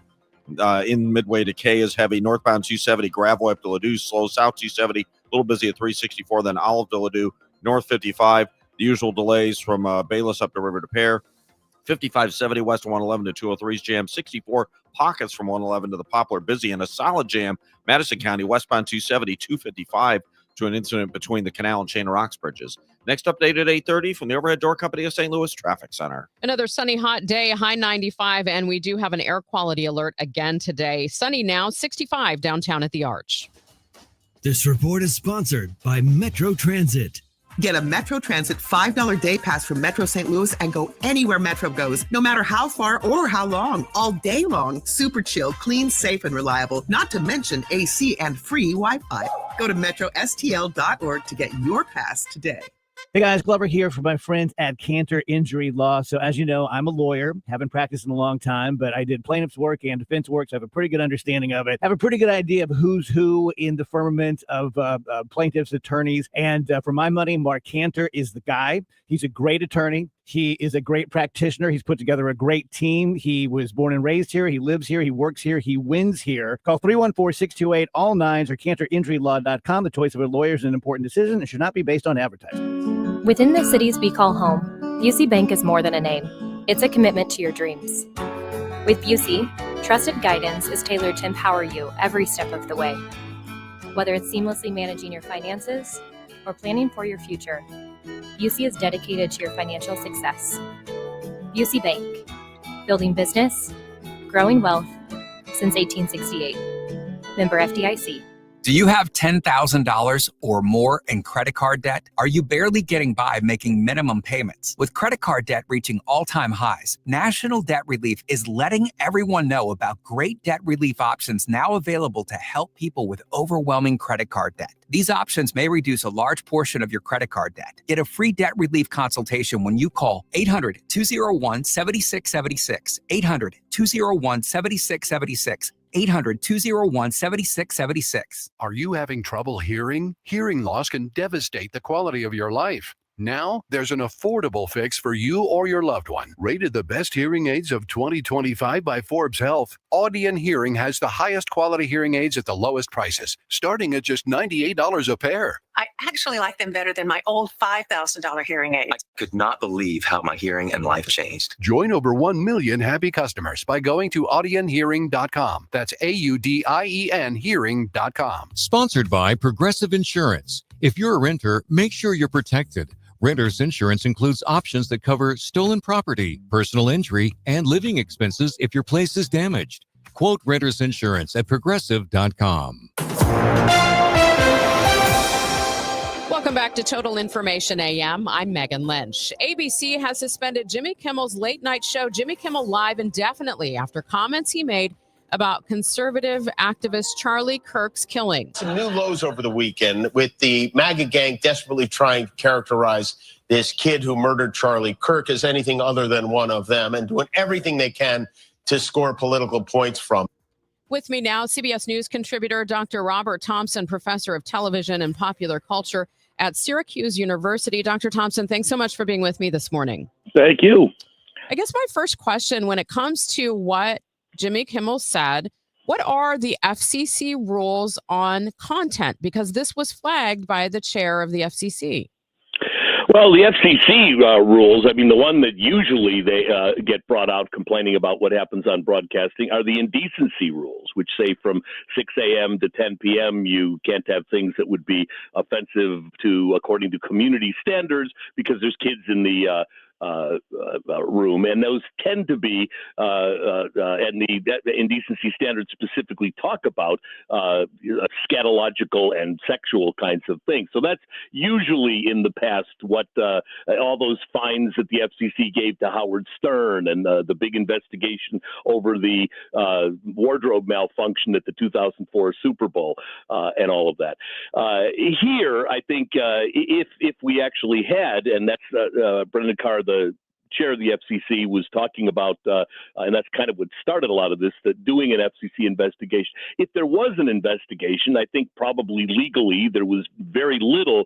in midway to K is heavy. Northbound 270 Gravois up to Ladue slow. South 270 a little busy at 364. Then Olive to Ladue. North 55 the usual delays from Bayless up to River to Pear. 5570 west of 111 to 203's jam. 64 pockets from 111 to the Poplar busy, and a solid jam. Madison County westbound 270 255 to an incident between the Canal and Chain of Rocks bridges. Next update at 8:30 from the Overhead Door Company of St. Louis Traffic Center. Another sunny, hot day, high 95, and we do have an air quality alert again today. Sunny now, 65 downtown at the Arch. This report is sponsored by Metro Transit. Get a Metro Transit $5 day pass from Metro St. Louis and go anywhere Metro goes, no matter how far or how long, all day long. Super chill, clean, safe, and reliable, not to mention AC and free Wi-Fi. Go to metrostl.org to get your pass today. Hey guys, Glover here for my friends at Cantor Injury Law. So as you know, I'm a lawyer, haven't practiced in a long time, but I did plaintiff's work and defense work, so I have a pretty good understanding of it. I have a pretty good idea of who's who in the firmament of plaintiffs' attorneys. And for my money, Mark Cantor is the guy. He's a great attorney. He is a great practitioner. He's put together a great team. He was born and raised here. He lives here. He works here. He wins here. Call 314-628-ALL-9s or CantorInjuryLaw.com. The choice of a lawyer is an important decision and should not be based on advertising. Within the cities we call home, Busey Bank is more than a name. It's a commitment to your dreams. With Busey, trusted guidance is tailored to empower you every step of the way. Whether it's seamlessly managing your finances or planning for your future, Busey is dedicated to your financial success. Busey Bank, building business, growing wealth since 1868. Member FDIC. Do you have $10,000 or more in credit card debt? Are you barely getting by making minimum payments? With credit card debt reaching all-time highs, National Debt Relief is letting everyone know about great debt relief options now available to help people with overwhelming credit card debt. These options may reduce a large portion of your credit card debt. Get a free debt relief consultation when you call 800-201-7676, 800-201-7676, 800-201-7676. Are you having trouble hearing? Hearing loss can devastate the quality of your life. Now, there's an affordable fix for you or your loved one. Rated the best hearing aids of 2025 by Forbes Health, Audion Hearing has the highest quality hearing aids at the lowest prices, starting at just $98 a pair. I actually like them better than my old $5,000 hearing aids. I could not believe how my hearing and life changed. Join over 1 million happy customers by going to audionhearing.com. That's AUDIEN hearing.com. Sponsored by Progressive Insurance. If you're a renter, make sure you're protected. Renter's insurance includes options that cover stolen property, personal injury, and living expenses if your place is damaged. Quote Renter's Insurance at progressive.com. Welcome back to Total Information AM. I'm Megan Lynch. ABC has suspended Jimmy Kimmel's late night show, Jimmy Kimmel Live, indefinitely after comments he made about conservative activist Charlie Kirk's killing. Some new lows over the weekend with the MAGA gang desperately trying to characterize this kid who murdered Charlie Kirk as anything other than one of them and doing everything they can to score political points from. With me now, CBS News contributor Dr. Robert Thompson, professor of television and popular culture at Syracuse University. Dr. Thompson, thanks so much for being with me this morning. Thank you. I guess my first question, when it comes to what Jimmy Kimmel said, what are the FCC rules on content? Because this was flagged by the chair of the FCC. Well, the FCC rules, I mean, the one that usually they get brought out complaining about what happens on broadcasting are the indecency rules, which say from 6 a.m. to 10 p.m. you can't have things that would be offensive to, according to community standards, because there's kids in the room, and those tend to be, and the indecency standards specifically talk about scatological and sexual kinds of things. So that's usually in the past what all those fines that the FCC gave to Howard Stern and the big investigation over the wardrobe malfunction at the 2004 Super Bowl and all of that. Here, I think if we actually had, and that's Brendan Carr, the chair of the FCC was talking about, and that's kind of what started a lot of this, that doing an FCC investigation. If there was an investigation, I think probably legally there was very little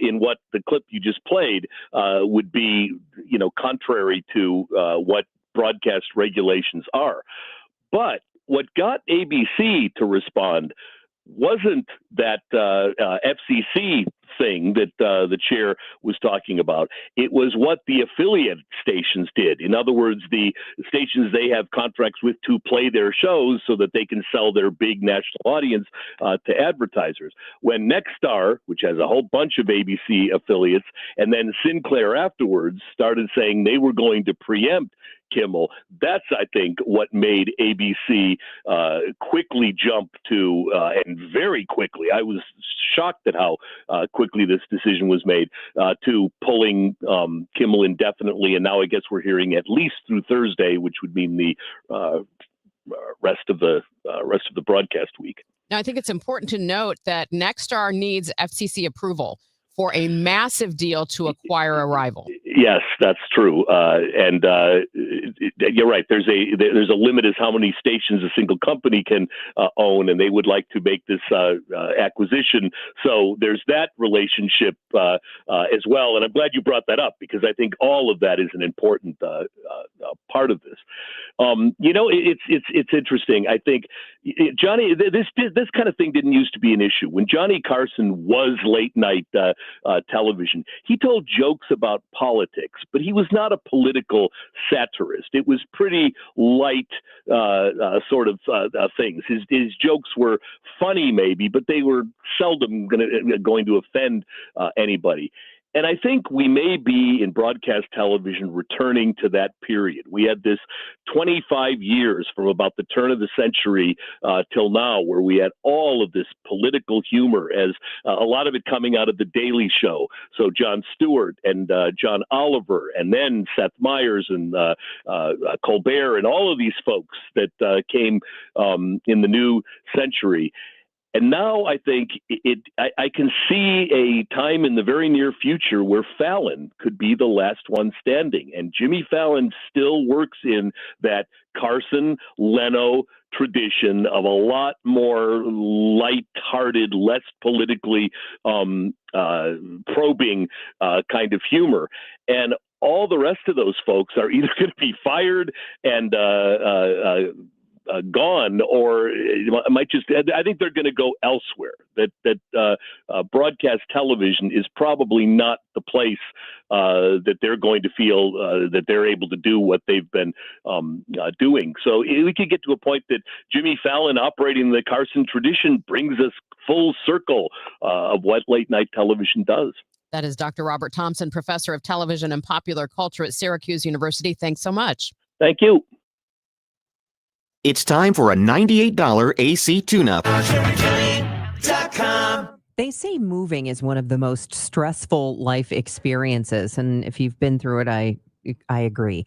in what the clip you just played would be, contrary to what broadcast regulations are. But what got ABC to respond wasn't that FCC thing that the chair was talking about. It was what the affiliate stations did. In other words, the stations they have contracts with to play their shows so that they can sell their big national audience to advertisers. When Nexstar, which has a whole bunch of ABC affiliates, and then Sinclair afterwards started saying they were going to preempt Kimmel, that's, I think, what made ABC quickly jump to, and very quickly, I was shocked at how quickly this decision was made, to pulling Kimmel indefinitely. And now I guess we're hearing at least through Thursday, which would mean the rest of the broadcast week. Now, I think it's important to note that Nexstar needs FCC approval for a massive deal to acquire a rival. Yes, that's true, and you're right. There's a limit as how many stations a single company can own, and they would like to make this acquisition. So there's that relationship as well. And I'm glad you brought that up, because I think all of that is an important part of this. It's interesting. I think Johnny, this kind of thing didn't used to be an issue. When Johnny Carson was late night television, he told jokes about politics, but he was not a political satirist. It was pretty light sort of things. His jokes were funny maybe, but they were seldom going to offend anybody. And I think we may be in broadcast television returning to that period. We had this 25 years from about the turn of the century till now, where we had all of this political humor, as a lot of it coming out of The Daily Show. So Jon Stewart and John Oliver, and then Seth Meyers and Colbert, and all of these folks that came in the new century. And now I think I can see a time in the very near future where Fallon could be the last one standing. And Jimmy Fallon still works in that Carson, Leno tradition of a lot more light-hearted, less politically probing kind of humor. And all the rest of those folks are either going to be fired and gone, or it might just, I think they're going to go elsewhere. That broadcast television is probably not the place that they're going to feel that they're able to do what they've been doing. So we could get to a point that Jimmy Fallon operating the Carson tradition brings us full circle of what late night television does. That is Dr. Robert Thompson, professor of television and popular culture at Syracuse University. Thanks so much. Thank you. It's time for a $98 AC tune-up. They say moving is one of the most stressful life experiences. And if you've been through it, I agree.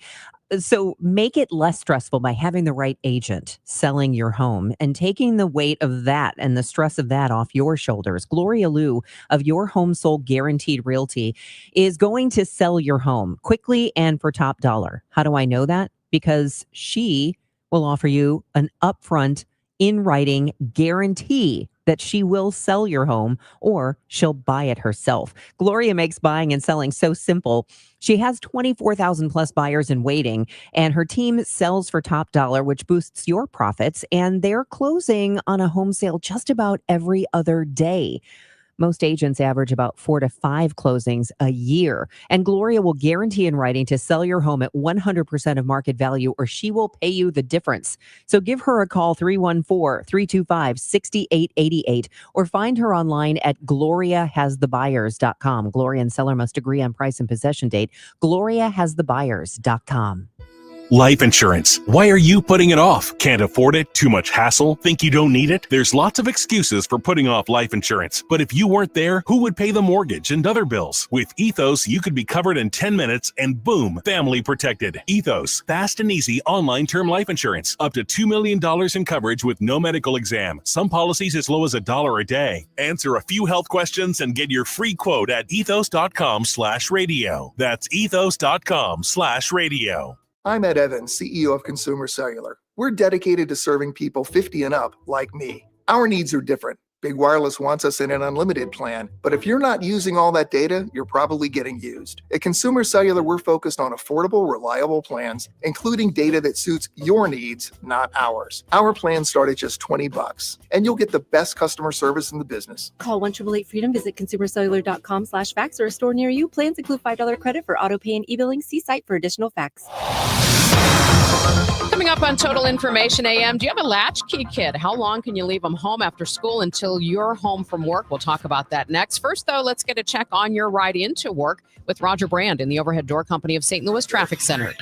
So make it less stressful by having the right agent selling your home and taking the weight of that and the stress of that off your shoulders. Gloria Liu of Your Home Sold Guaranteed Realty is going to sell your home quickly and for top dollar. How do I know that? Because she will offer you an upfront, in writing guarantee that she will sell your home or she'll buy it herself. Gloria makes buying and selling so simple. She has 24,000 plus buyers in waiting, and her team sells for top dollar, which boosts your profits. And they're closing on a home sale just about every other day. Most agents average about 4 to 5 closings a year. And Gloria will guarantee in writing to sell your home at 100% of market value, or she will pay you the difference. So give her a call, 314-325-6888, or find her online at gloriahasthebuyers.com. Gloria and seller must agree on price and possession date. gloriahasthebuyers.com. Life insurance. Why are you putting it off? Can't afford it? Too much hassle? Think you don't need it? There's lots of excuses for putting off life insurance. But if you weren't there, who would pay the mortgage and other bills? With Ethos, you could be covered in 10 minutes and boom, family protected. Ethos, fast and easy online term life insurance. Up to $2 million in coverage with no medical exam. Some policies as low as $1 a day. Answer a few health questions and get your free quote at ethos.com/radio. That's ethos.com/radio. I'm Ed Evans, CEO of Consumer Cellular. We're dedicated to serving people 50 and up like me. Our needs are different. Big Wireless wants us in an unlimited plan, but if you're not using all that data, you're probably getting used. At Consumer Cellular, we're focused on affordable, reliable plans, including data that suits your needs, not ours. Our plans start at just $20, and you'll get the best customer service in the business. Call 1-888-FREEDOM, visit consumercellular.com/facts or a store near you. Plans include $5 credit for auto pay and e-billing. See site for additional facts. Coming up on Total Information AM, do you have a latchkey kid? How long can you leave them home after school until you're home from work? We'll talk about that next. First, though, let's get a check on your ride into work with Roger Brand in the Overhead Door Company of St. Louis Traffic Center.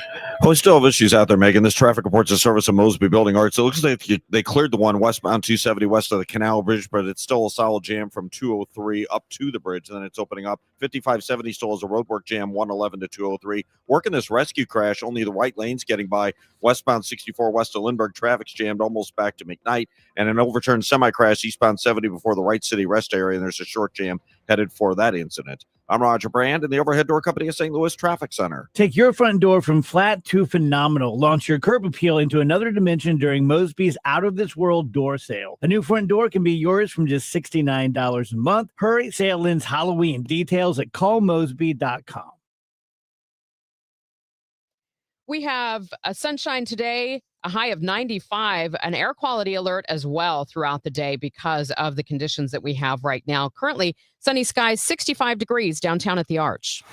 Oh, we still have issues out there, Megan. This traffic reports the service of Mosby Building Arts. It looks like they cleared the one westbound 270 west of the Canal Bridge, but it's still a solid jam from 203 up to the bridge. And then it's opening up. 5570 still has a roadwork jam, 111 to 203. Working this rescue crash, only the right lane's getting by. Westbound 64 west of Lindbergh, traffic's jammed almost back to McKnight. And an overturned semi-crash eastbound 70 before the Wright City Rest area, and there's a short jam headed for that incident. I'm Roger Brand in the Overhead Door Company of St. Louis Traffic Center. Take your front door from flat to phenomenal. Launch your curb appeal into another dimension during Mosby's Out of This World door sale. A new front door can be yours from just $69 a month. Hurry, sale ends Halloween. Details at callmosby.com. We have a sunshine today, a high of 95, an air quality alert as well throughout the day because of the conditions that we have right now. Currently, sunny skies, 65 degrees downtown at the Arch.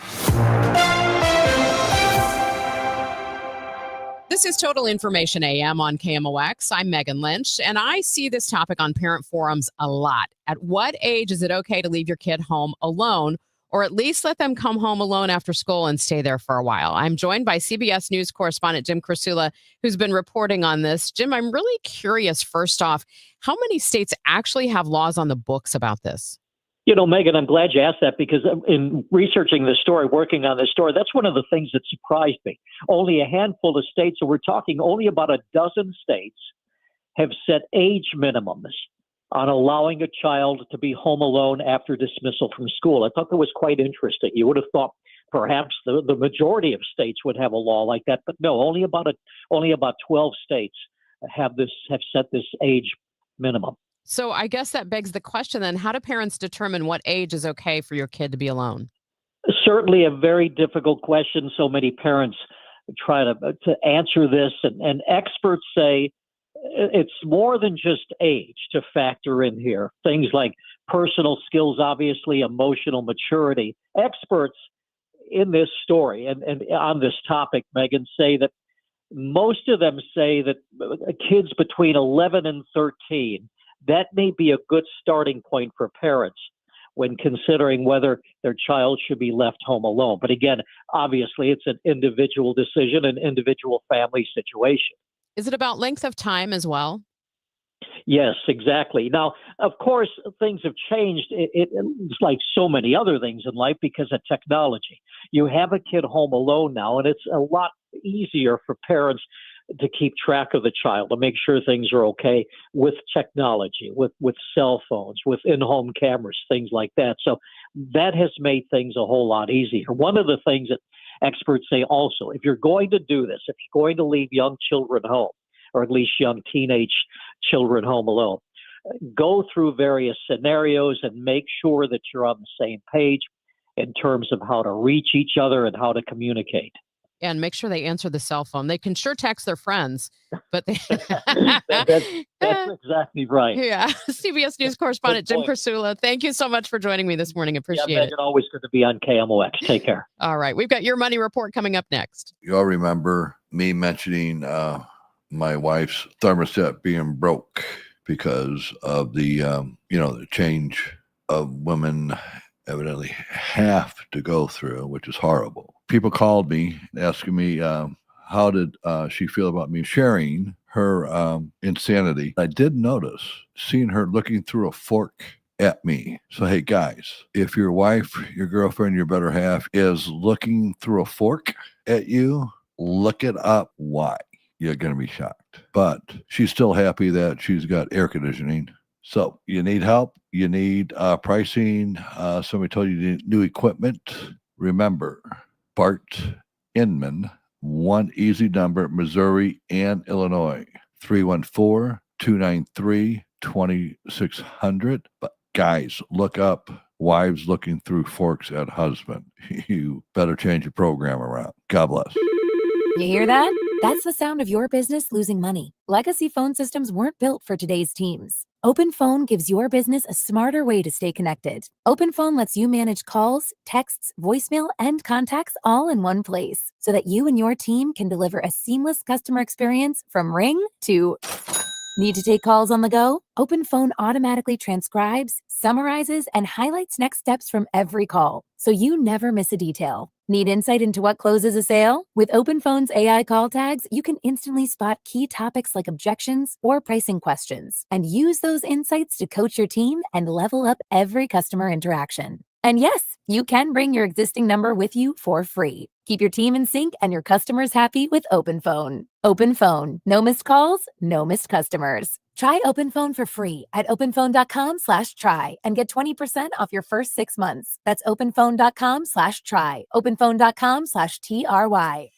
This is Total Information AM on KMOX. I'm Megan Lynch, and I see this topic on parent forums a lot. At what age is it okay to leave your kid home alone, or at least let them come home alone after school and stay there for a while? I'm joined by CBS News correspondent Jim Krasula, who's been reporting on this. Jim, I'm really curious, first off, how many states actually have laws on the books about this? You know, Megan, I'm glad you asked that because in researching this story, working on this story, that's one of the things that surprised me. Only a handful of states, so we're talking only about a dozen states, have set age minimums on allowing a child to be home alone after dismissal from school. I thought that was quite interesting. You would have thought perhaps the majority of states would have a law like that, but no, only about 12 states have set this age minimum. So I guess that begs the question then, how do parents determine what age is okay for your kid to be alone? Certainly a very difficult question. So many parents try to answer this, and experts say it's more than just age to factor in here. Things like personal skills, obviously, emotional maturity. Experts in this story and on this topic, Megan, say that most of them say that kids between 11 and 13, that may be a good starting point for parents when considering whether their child should be left home alone. But again, obviously, it's an individual decision, an individual family situation. Is it about length of time as well? Yes, exactly. Now, of course, things have changed. It's like so many other things in life because of technology. You have a kid home alone now, and it's a lot easier for parents to keep track of the child, to make sure things are okay with technology, with cell phones, with in-home cameras, things like that. So that has made things a whole lot easier. One of the things that experts say also, if you're going to do this, if you're going to leave young children home, or at least young teenage children home alone, go through various scenarios and make sure that you're on the same page in terms of how to reach each other and how to communicate. And make sure they answer the cell phone. They can sure text their friends, but they... that's exactly right. Yeah. CBS News correspondent Jim Krasula, thank you so much for joining me this morning. Appreciate it. It's always good to be on KMOX. Take care. All right. We've got your money report coming up next. You all remember me mentioning my wife's thermostat being broke because of the, the change of women evidently have to go through, which is horrible. People called me asking me how did she feel about me sharing her insanity. I did notice seeing her looking through a fork at me. So, hey, guys, if your wife, your girlfriend, your better half is looking through a fork at you, look it up. Why? You're going to be shocked. But she's still happy that she's got air conditioning. So you need help. You need pricing. Somebody told you need new equipment. Remember, Bart Inman, one easy number, Missouri and Illinois, 314-293-2600. But guys, look up wives looking through forks at husband. You better change your program around. God bless. You hear that? That's the sound of your business losing money. Legacy phone systems weren't built for today's teams. OpenPhone gives your business a smarter way to stay connected. OpenPhone lets you manage calls, texts, voicemail, and contacts all in one place so that you and your team can deliver a seamless customer experience from ring to... Need to take calls on the go? OpenPhone automatically transcribes, summarizes, and highlights next steps from every call, so you never miss a detail. Need insight into what closes a sale? With OpenPhone's AI call tags, you can instantly spot key topics like objections or pricing questions, and use those insights to coach your team and level up every customer interaction. And yes, you can bring your existing number with you for free. Keep your team in sync and your customers happy with OpenPhone. OpenPhone. No missed calls, no missed customers. Try OpenPhone for free at openphone.com/try and get 20% off your first 6 months. That's openphone.com/try. openphone.com/TRY.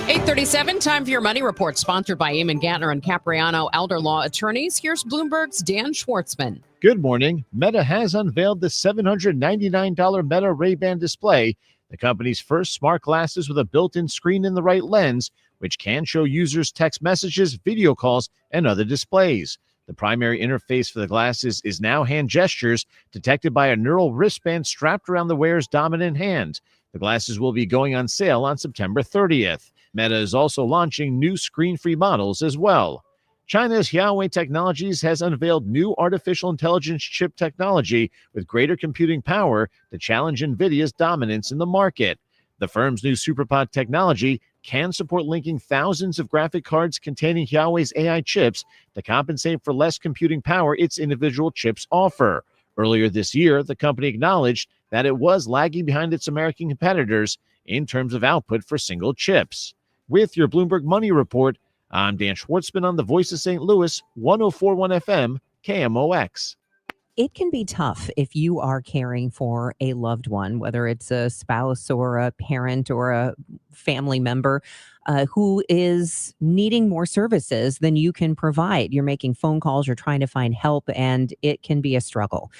8:37, time for your money report, sponsored by Eamon Gantner and Capriano Elder Law Attorneys. Here's Bloomberg's Dan Schwartzman. Good morning. Meta has unveiled the $799 Meta Ray-Ban display, the company's first smart glasses with a built-in screen in the right lens, which can show users text messages, video calls, and other displays. The primary interface for the glasses is now hand gestures detected by a neural wristband strapped around the wearer's dominant hand. The glasses will be going on sale on September 30th. Meta is also launching new screen-free models as well. China's Huawei Technologies has unveiled new artificial intelligence chip technology with greater computing power to challenge NVIDIA's dominance in the market. The firm's new SuperPod technology can support linking thousands of graphic cards containing Huawei's AI chips to compensate for less computing power its individual chips offer. Earlier this year, the company acknowledged that it was lagging behind its American competitors in terms of output for single chips. With your Bloomberg Money Report, I'm Dan Schwartzman on the Voice of St. Louis, 104.1 FM, KMOX. It can be tough if you are caring for a loved one, whether it's a spouse or a parent or a family member who is needing more services than you can provide. You're making phone calls, you're trying to find help, and it can be a struggle.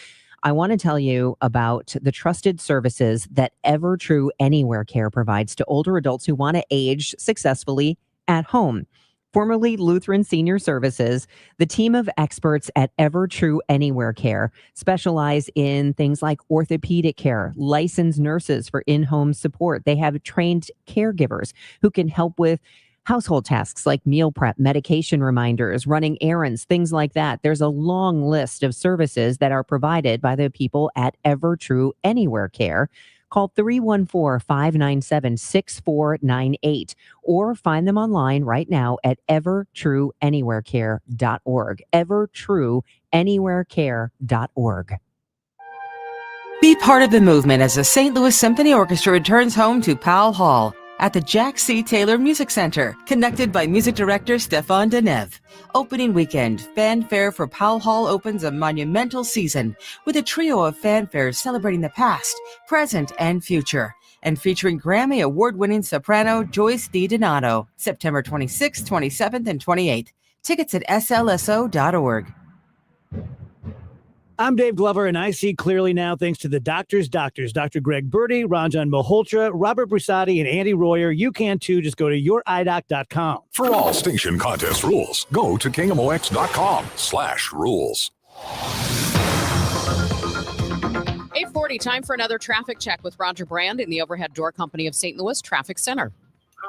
I want to tell you about the trusted services that Ever True Anywhere Care provides to older adults who want to age successfully at home. Formerly Lutheran Senior Services, the team of experts at Ever True Anywhere Care specialize in things like orthopedic care, licensed nurses for in-home support. They have trained caregivers who can help with household tasks like meal prep, medication reminders, running errands, things like that. There's a long list of services that are provided by the people at Ever True Anywhere Care. Call 314-597-6498 or find them online right now at evertrueanywherecare.org. evertrueanywherecare.org. Be part of the movement as the St. Louis Symphony Orchestra returns home to Powell Hall at the Jack C. Taylor Music Center, conducted by music director Stefan Deneuve. Opening weekend, Fanfare for Powell Hall opens a monumental season with a trio of fanfares celebrating the past, present, and future, and featuring Grammy Award-winning soprano Joyce DiDonato, September 26th, 27th, and 28th. Tickets at slso.org. I'm Dave Glover, and I see clearly now thanks to the doctors, Dr. Greg Birdie, Ranjan Malhotra, Robert Brusati, and Andy Royer. You can too. Just go to youridoc.com. For all station contest rules, go to KMOX.com/rules. 8:40, time for another traffic check with Roger Brand in the Overhead Door Company of St. Louis Traffic Center.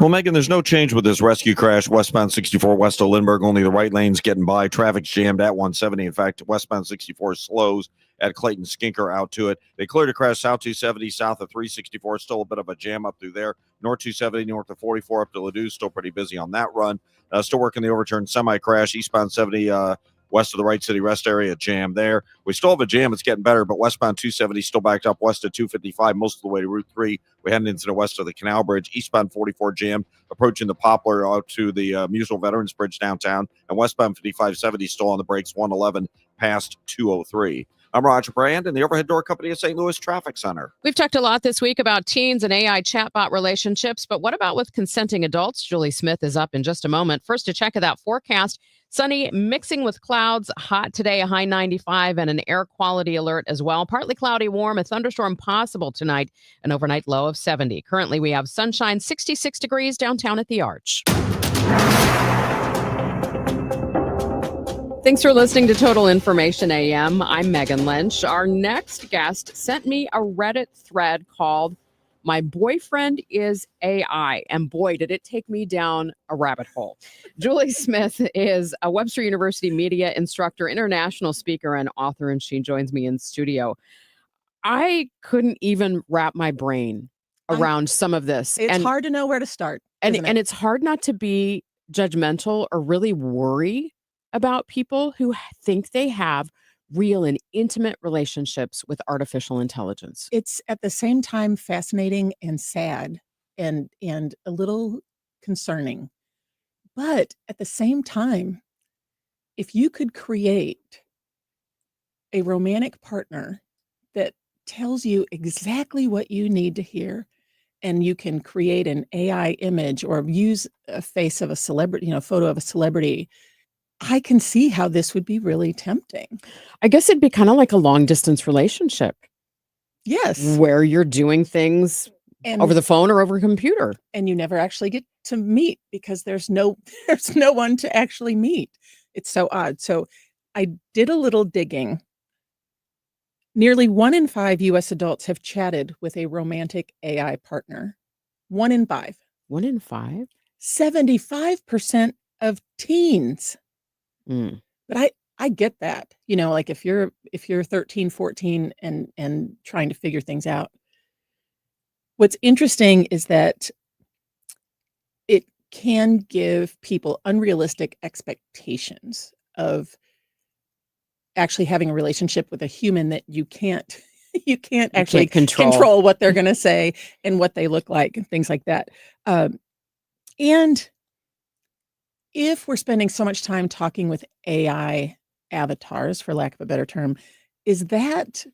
Well, Megan, there's no change with this rescue crash. Westbound 64 west of Lindbergh, only the right lane's getting by. Traffic's jammed at 170. In fact, westbound 64 slows at Clayton Skinker out to it. They cleared across South 270, south of 364. Still a bit of a jam up through there. North 270, north of 44 up to Ladue. Still pretty busy on that run. Still working the overturned semi-crash. Eastbound 70 west of the Wright City Rest area, jam there. We still have a jam. It's getting better, but westbound 270 still backed up west of 255 most of the way to Route 3. We're heading into the west of the Canal Bridge. Eastbound 44 jammed, approaching the Poplar out to the Musel Veterans Bridge downtown. And westbound 5570 still on the brakes, 111 past 203. I'm Roger Brand in the Overhead Door Company of St. Louis Traffic Center. We've talked a lot this week about teens and AI chatbot relationships, but what about with consenting adults? Julie Smith is up in just a moment. First, to check that forecast. Sunny mixing with clouds, hot today, a high 95, and an air quality alert as well. Partly cloudy, warm, a thunderstorm possible tonight, an overnight low of 70. Currently, we have sunshine, 66 degrees downtown at the Arch. Thanks for listening to Total Information AM. I'm Megan Lynch. Our next guest sent me a Reddit thread called "My Boyfriend is AI." And boy, did it take me down a rabbit hole. Julie Smith is a Webster University media instructor, international speaker, and author, and she joins me in studio. I couldn't even wrap my brain around some of this. It's hard to know where to start. And it's hard not to be judgmental or really worry about people who think they have real and intimate relationships with artificial intelligence. It's at the same time fascinating and sad and a little concerning. But at the same time, if you could create a romantic partner that tells you exactly what you need to hear, and you can create an AI image or use a face of a celebrity, photo of a celebrity, I can see how this would be really tempting. I guess it'd be kind of like a long distance relationship. Yes. Where you're doing things over the phone or over a computer. And you never actually get to meet because there's no one to actually meet. It's so odd. So I did a little digging. Nearly 1 in 5 US adults have chatted with a romantic AI partner. 1 in 5. 1 in 5? 75% of teens. But I get that, like if you're 13, 14 and trying to figure things out. What's interesting is that it can give people unrealistic expectations of actually having a relationship with a human that you can't actually control what they're going to say and what they look like and things like that. And if we're spending so much time talking with AI avatars, for lack of a better term, is that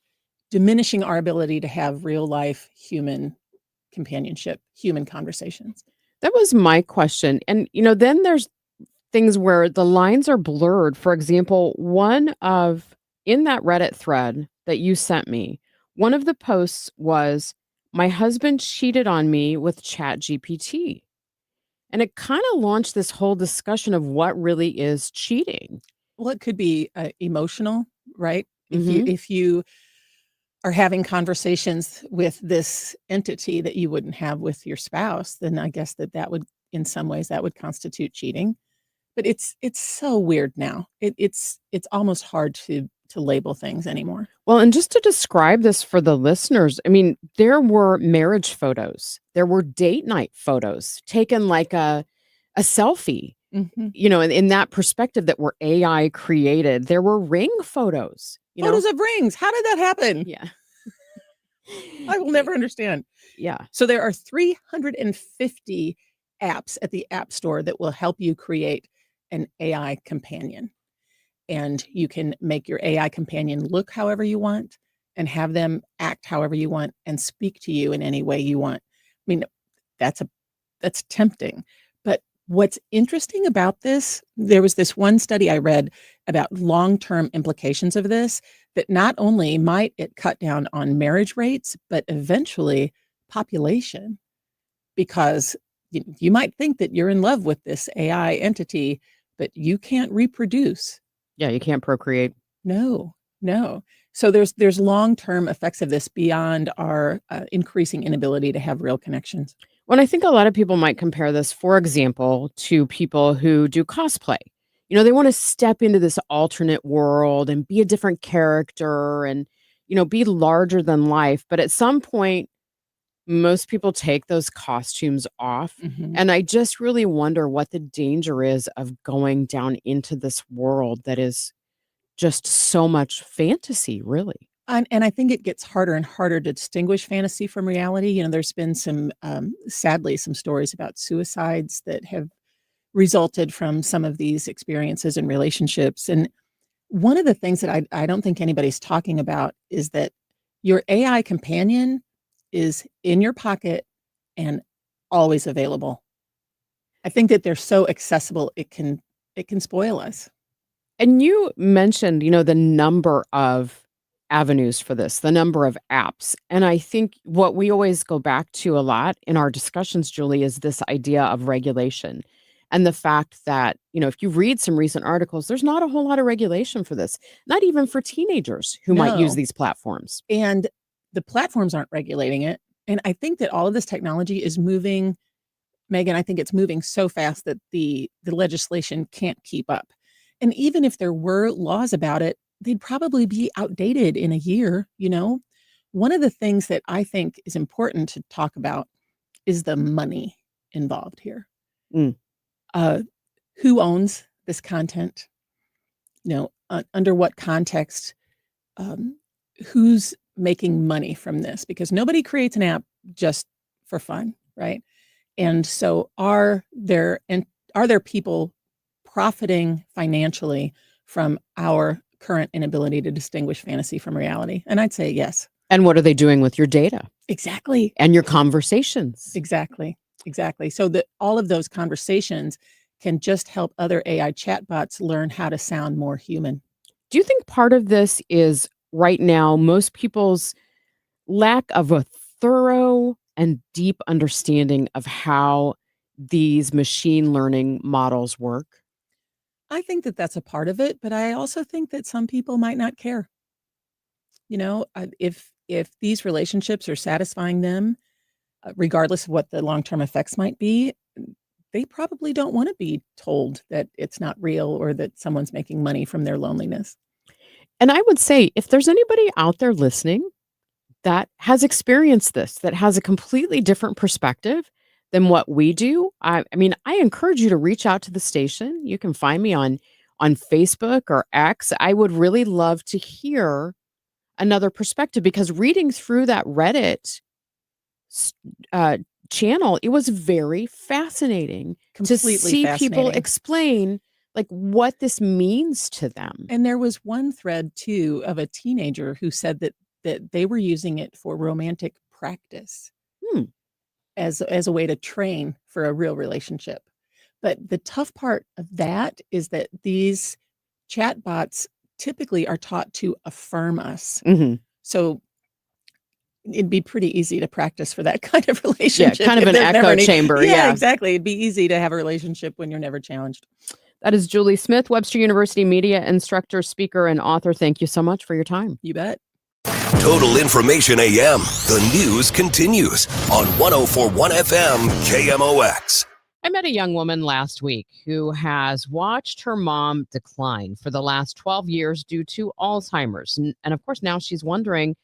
diminishing our ability to have real life human companionship, human conversations? That was my question. And, then there's things where the lines are blurred. For example, in that Reddit thread that you sent me, one of the posts was, "My husband cheated on me with ChatGPT." And it kind of launched this whole discussion of what really is cheating. Well, it could be emotional, right? If you are having conversations with this entity that you wouldn't have with your spouse, then I guess that would, in some ways, that would constitute cheating. But it's so weird now. It's almost hard to label things anymore. Well, and just to describe this for the listeners, I mean, there were marriage photos, there were date night photos taken like a selfie, in that perspective that were AI created. There were ring photos. Photos of rings. How did that happen? Yeah. I will never understand. Yeah. So there are 350 apps at the App Store that will help you create an AI companion. And you can make your AI companion look however you want and have them act however you want and speak to you in any way you want. I mean, that's tempting. But what's interesting about this, there was this one study I read about long-term implications of this, that not only might it cut down on marriage rates, but eventually population. Because you might think that you're in love with this AI entity, but you can't reproduce. Yeah, you can't procreate. No. So there's long-term effects of this beyond our increasing inability to have real connections. Well, I think a lot of people might compare this, for example, to people who do cosplay. they want to step into this alternate world and be a different character and, be larger than life. But at some point, most people take those costumes off. Mhm. And I just really wonder what the danger is of going down into this world that is just so much fantasy, really. And I think it gets harder and harder to distinguish fantasy from reality. There's been some, sadly, some stories about suicides that have resulted from some of these experiences and relationships. And one of the things that I don't think anybody's talking about is that your AI companion is in your pocket and always available. I think that they're so accessible, it can spoil us. And you mentioned, the number of avenues for this, the number of apps. And I think what we always go back to a lot in our discussions, Julie, is this idea of regulation and the fact that, if you read some recent articles, there's not a whole lot of regulation for this, not even for teenagers who might use No. these platforms. And the platforms aren't regulating it. And I think that all of this technology is moving, Megan, I think it's moving so fast that the legislation can't keep up. And even if there were laws about it, they'd probably be outdated in a year. One of the things that I think is important to talk about is the money involved here. Mm. Who owns this content? Under what context? Who's making money from this? Because nobody creates an app just for fun, right? And so are there people profiting financially from our current inability to distinguish fantasy from reality? And I'd say yes. And what are they doing with your data Exactly. and your conversations? Exactly. So that all of those conversations can just help other AI chatbots learn how to sound more human. Do you think part of this is right now most people's lack of a thorough and deep understanding of how these machine learning models work? I think that that's a part of it, but I also think that some people might not care. If these relationships are satisfying them, regardless of what the long-term effects might be, they probably don't want to be told that it's not real or that someone's making money from their loneliness. And I would say if there's anybody out there listening that has experienced this, that has a completely different perspective than what we do, I encourage you to reach out to the station. You can find me on Facebook or X. I would really love to hear another perspective because reading through that Reddit channel, it was very fascinating to see people explain what this means to them. And there was one thread too of a teenager who said that they were using it for romantic practice as a way to train for a real relationship. But the tough part of that is that these chatbots typically are taught to affirm us. Mhm. So it'd be pretty easy to practice for that kind of relationship. Yeah, kind of if an there's never echo any- chamber. Yeah, Yeah. exactly. It'd be easy to have a relationship when you're never challenged. That is Julie Smith, Webster University media instructor, speaker, and author. Thank you so much for your time. You bet. Total Information AM. The news continues on 104.1 FM KMOX. I met a young woman last week who has watched her mom decline for the last 12 years due to Alzheimer's. And of course, now she's wondering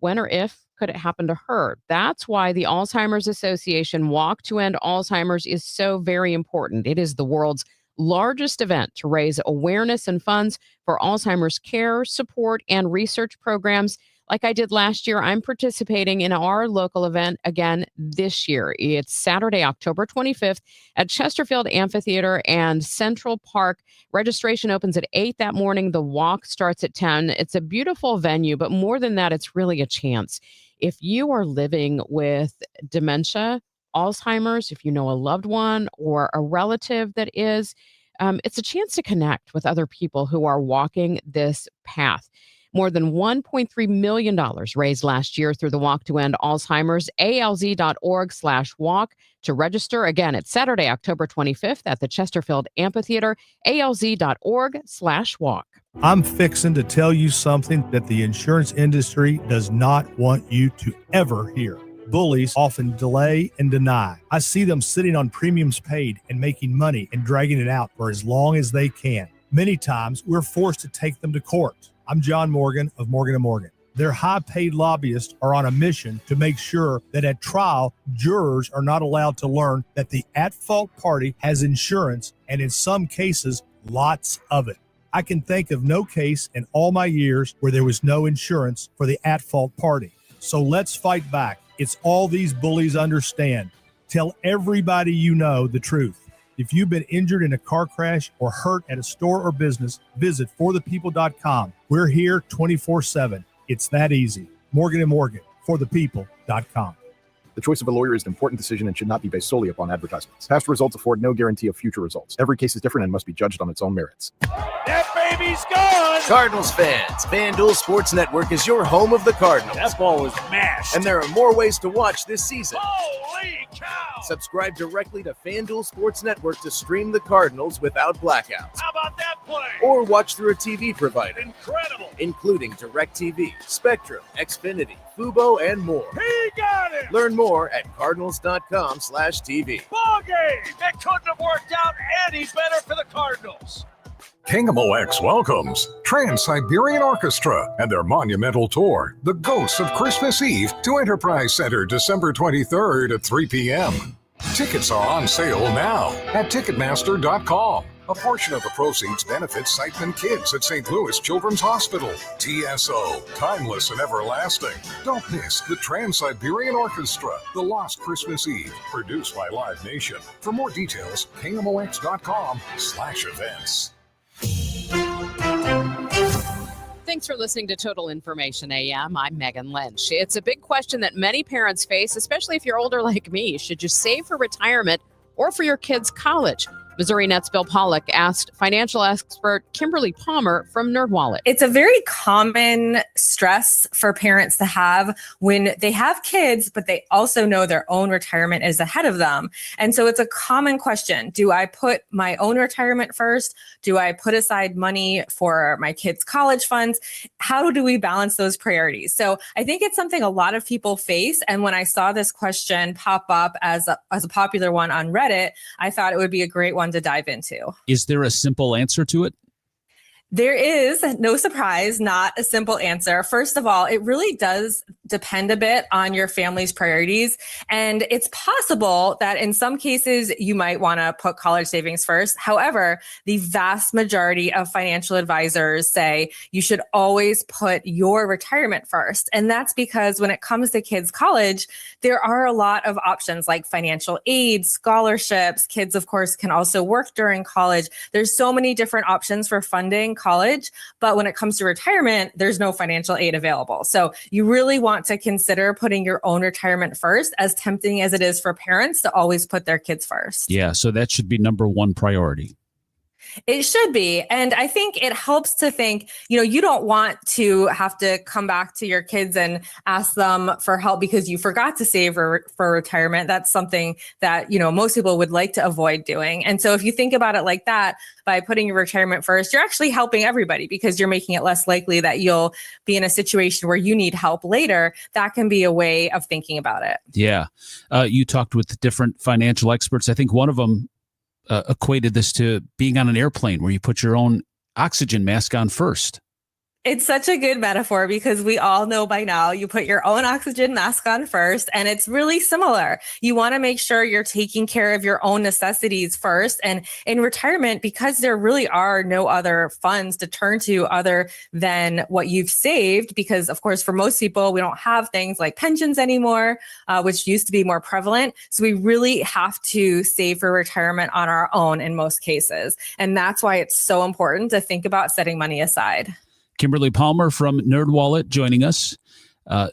when or if could it happen to her. That's why the Alzheimer's Association Walk to End Alzheimer's is so very important. It is the world's largest event to raise awareness and funds for Alzheimer's care, support, and research programs. Like I did last year, I'm participating in our local event again this year. It's Saturday, October 25th at Chesterfield Amphitheater and Central Park. Registration opens at 8 that morning. The walk starts at 10. It's a beautiful venue, but more than that, it's really a chance. If you are living with dementia, Alzheimer's, if you know a loved one or a relative that is, it's a chance to connect with other people who are walking this path. More than $1.3 million raised last year through the Walk to End Alzheimer's, alz.org/walk to register. Again, it's Saturday, October 25th at the Chesterfield Amphitheater, alz.org/walk. I'm fixing to tell you something that the insurance industry does not want you to ever hear. Bullies often delay and deny. I see them sitting on premiums paid and making money and dragging it out for as long as they can. Many times, we're forced to take them to court. I'm John Morgan of Morgan & Morgan. Their high-paid lobbyists are on a mission to make sure that at trial, jurors are not allowed to learn that the at-fault party has insurance, and in some cases, lots of it. I can think of no case in all my years where there was no insurance for the at-fault party. So let's fight back. It's all these bullies understand. Tell everybody you know the truth. If you've been injured in a car crash or hurt at a store or business, visit forthepeople.com. We're here 24/7. It's that easy. Morgan & Morgan, forthepeople.com. The choice of a lawyer is an important decision and should not be based solely upon advertisements. Past results afford no guarantee of future results. Every case is different and must be judged on its own merits. That baby's gone! Cardinals fans, FanDuel Sports Network is your home of the Cardinals. That ball was mashed. And there are more ways to watch this season. Holy cow! Subscribe directly to FanDuel Sports Network to stream the Cardinals without blackouts. How about that play? Or watch through a TV provider. Incredible! Including DirecTV, Spectrum, Xfinity, Fubo, and more. He got it! Learn more at cardinals.com/TV. Ball game! It couldn't have worked out any better for the Cardinals. KMOX welcomes Trans-Siberian Orchestra and their monumental tour, The Ghosts of Christmas Eve, to Enterprise Center December 23rd at 3 p.m. Tickets are on sale now at Ticketmaster.com. A portion of the proceeds benefits Siteman Kids at St. Louis Children's Hospital. TSO, timeless and everlasting. Don't miss the Trans-Siberian Orchestra, The Lost Christmas Eve, produced by Live Nation. For more details, KMOX.com/events. Thanks for listening to Total Information AM. I'm Megan Lynch. It's a big question that many parents face, especially if you're older like me. Should you save for retirement or for your kids' college? Missouri Net's Bill Pollack asked financial expert Kimberly Palmer from NerdWallet. It's a very common stress for parents to have when they have kids, but they also know their own retirement is ahead of them. And so it's a common question. Do I put my own retirement first? Do I put aside money for my kids' college funds? How do we balance those priorities? So I think it's something a lot of people face. And when I saw this question pop up as a popular one on Reddit, I thought it would be a great one to dive into. Is there a simple answer to it? There is, no surprise, not a simple answer. First of all, it really does depend a bit on your family's priorities. And it's possible that in some cases you might want to put college savings first. However, the vast majority of financial advisors say you should always put your retirement first. And that's because when it comes to kids' college, there are a lot of options like financial aid, scholarships. Kids, of course, can also work during college. There's so many different options for funding college, but when it comes to retirement, there's no financial aid available. So you really want to consider putting your own retirement first, as tempting as it is for parents to always put their kids first. Yeah, so that should be number one priority. It should be. And I think it helps to think, you don't want to have to come back to your kids and ask them for help because you forgot to save for retirement. That's something that, most people would like to avoid doing. And so if you think about it like that, by putting your retirement first, you're actually helping everybody because you're making it less likely that you'll be in a situation where you need help later. That can be a way of thinking about it. Yeah. You talked with different financial experts. I think one of them equated this to being on an airplane where you put your own oxygen mask on first. It's such a good metaphor because we all know by now you put your own oxygen mask on first, and it's really similar. You want to make sure you're taking care of your own necessities first. And in retirement, because there really are no other funds to turn to other than what you've saved, because of course, for most people, we don't have things like pensions anymore, which used to be more prevalent. So we really have to save for retirement on our own in most cases. And that's why it's so important to think about setting money aside. Kimberly Palmer from NerdWallet joining us.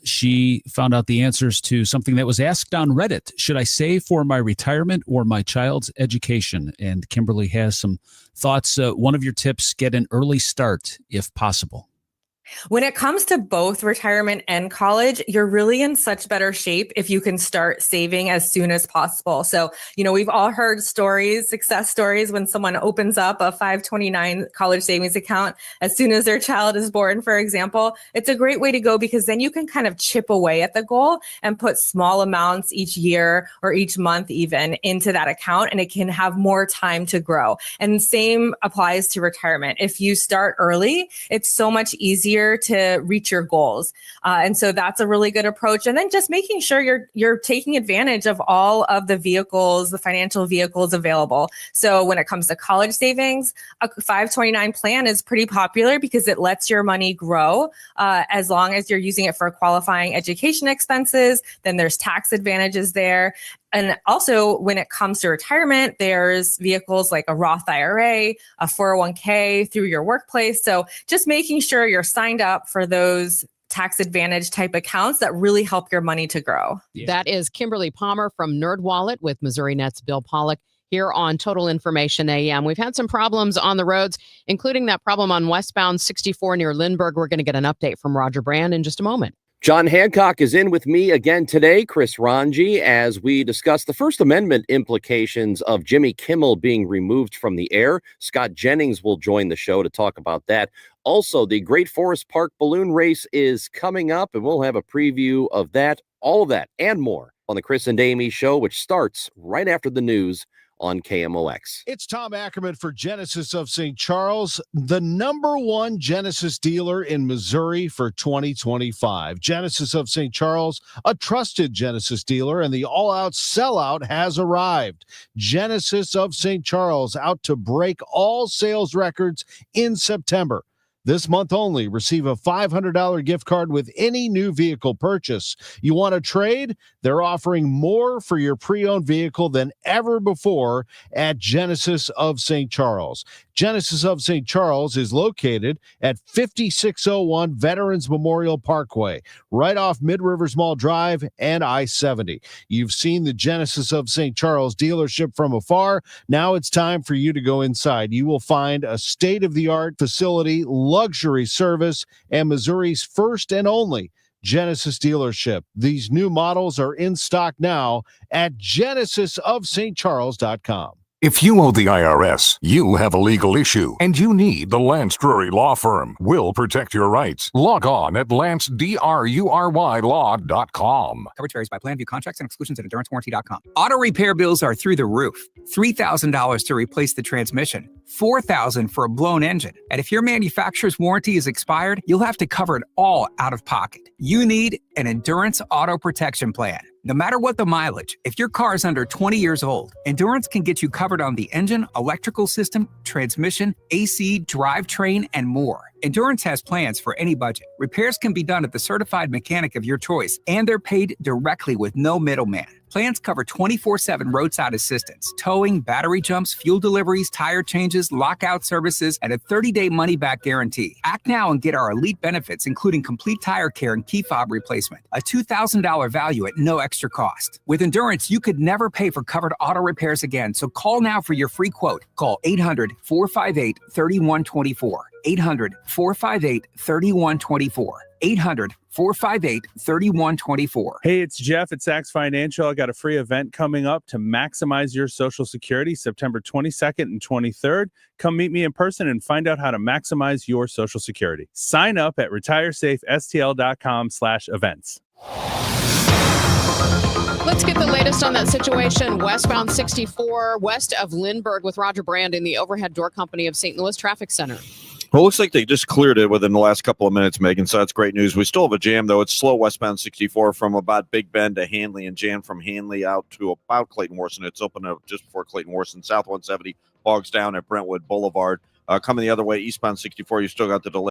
She found out the answers to something that was asked on Reddit. Should I save for my retirement or my child's education? And Kimberly has some thoughts. One of your tips, get an early start if possible. When it comes to both retirement and college, you're really in such better shape if you can start saving as soon as possible. So, we've all heard stories, success stories, when someone opens up a 529 college savings account as soon as their child is born, for example. It's a great way to go because then you can kind of chip away at the goal and put small amounts each year or each month even into that account, and it can have more time to grow. And same applies to retirement. If you start early, it's so much easier to reach your goals. And so that's a really good approach. And then just making sure you're taking advantage of all of the vehicles, the financial vehicles available. So when it comes to college savings, a 529 plan is pretty popular because it lets your money grow as long as you're using it for qualifying education expenses. Then there's tax advantages there. And also, when it comes to retirement, there's vehicles like a Roth IRA, a 401k through your workplace. So just making sure you're signed up for those tax advantage type accounts that really help your money to grow. That is Kimberly Palmer from NerdWallet with Missouri Net's Bill Pollock here on Total Information AM. We've had some problems on the roads, including that problem on westbound 64 near Lindbergh. We're going to get an update from Roger Brand in just a moment. John Hancock is in with me again today, Chris Ranji, as we discuss the First Amendment implications of Jimmy Kimmel being removed from the air. Scott Jennings will join the show to talk about that. Also, the Great Forest Park Balloon Race is coming up, and we'll have a preview of that, all of that, and more on the Chris and Amy Show, which starts right after the news on KMOX. It's Tom Ackerman for Genesis of St. Charles, the #1 Genesis dealer in Missouri for 2025. Genesis of St. Charles, a trusted Genesis dealer, and the all-out sellout has arrived. Genesis of St. Charles out to break all sales records in September. This month only, receive a $500 gift card with any new vehicle purchase. You want to trade? They're offering more for your pre-owned vehicle than ever before at Genesis of St. Charles. Genesis of St. Charles is located at 5601 Veterans Memorial Parkway, right off Mid-Rivers Mall Drive and I-70. You've seen the Genesis of St. Charles dealership from afar. Now it's time for you to go inside. You will find a state-of-the-art facility, luxury service, and Missouri's first and only Genesis dealership. These new models are in stock now at genesisofstcharles.com. If you owe the IRS, you have a legal issue, and you need the Lance Drury Law Firm. We'll protect your rights. Log on at lancedrurylaw.com. Coverage varies by plan. View contracts and exclusions at endurancewarranty.com. Auto repair bills are through the roof. $3,000 to replace the transmission. $4,000 for a blown engine. And if your manufacturer's warranty is expired, you'll have to cover it all out of pocket. You need an Endurance Auto Protection Plan. No matter what the mileage, if your car is under 20 years old, Endurance can get you covered on the engine, electrical system, transmission, AC, drivetrain, and more. Endurance has plans for any budget. Repairs can be done at the certified mechanic of your choice, and they're paid directly with no middleman. Plans cover 24/7 roadside assistance, towing, battery jumps, fuel deliveries, tire changes, lockout services, and a 30-day money-back guarantee. Act now and get our elite benefits, including complete tire care and key fob replacement. A $2,000 value at no extra cost. With Endurance, you could never pay for covered auto repairs again, so call now for your free quote. Call 800-458-3124. 800-458-3124. 800-458-3124. Hey, it's Jeff at Saks Financial. I got a free event coming up to maximize your Social Security, September 22nd and 23rd. Come meet me in person and find out how to maximize your Social Security. Sign up at retiresafestl.com/events. Let's get the latest on that situation. Westbound 64, west of Lindbergh, with Roger Brand in the Overhead Door Company of St. Louis Traffic Center. Well, it looks like they just cleared it within the last couple of minutes, Megan, so that's great news. We still have a jam, though. It's slow westbound 64 from about Big Bend to Hanley, and jam from Hanley out to about Clayton Worson. It's open up just before Clayton Worson. South 170 bogs down at Brentwood Boulevard. Coming the other way, eastbound 64, you still got the delay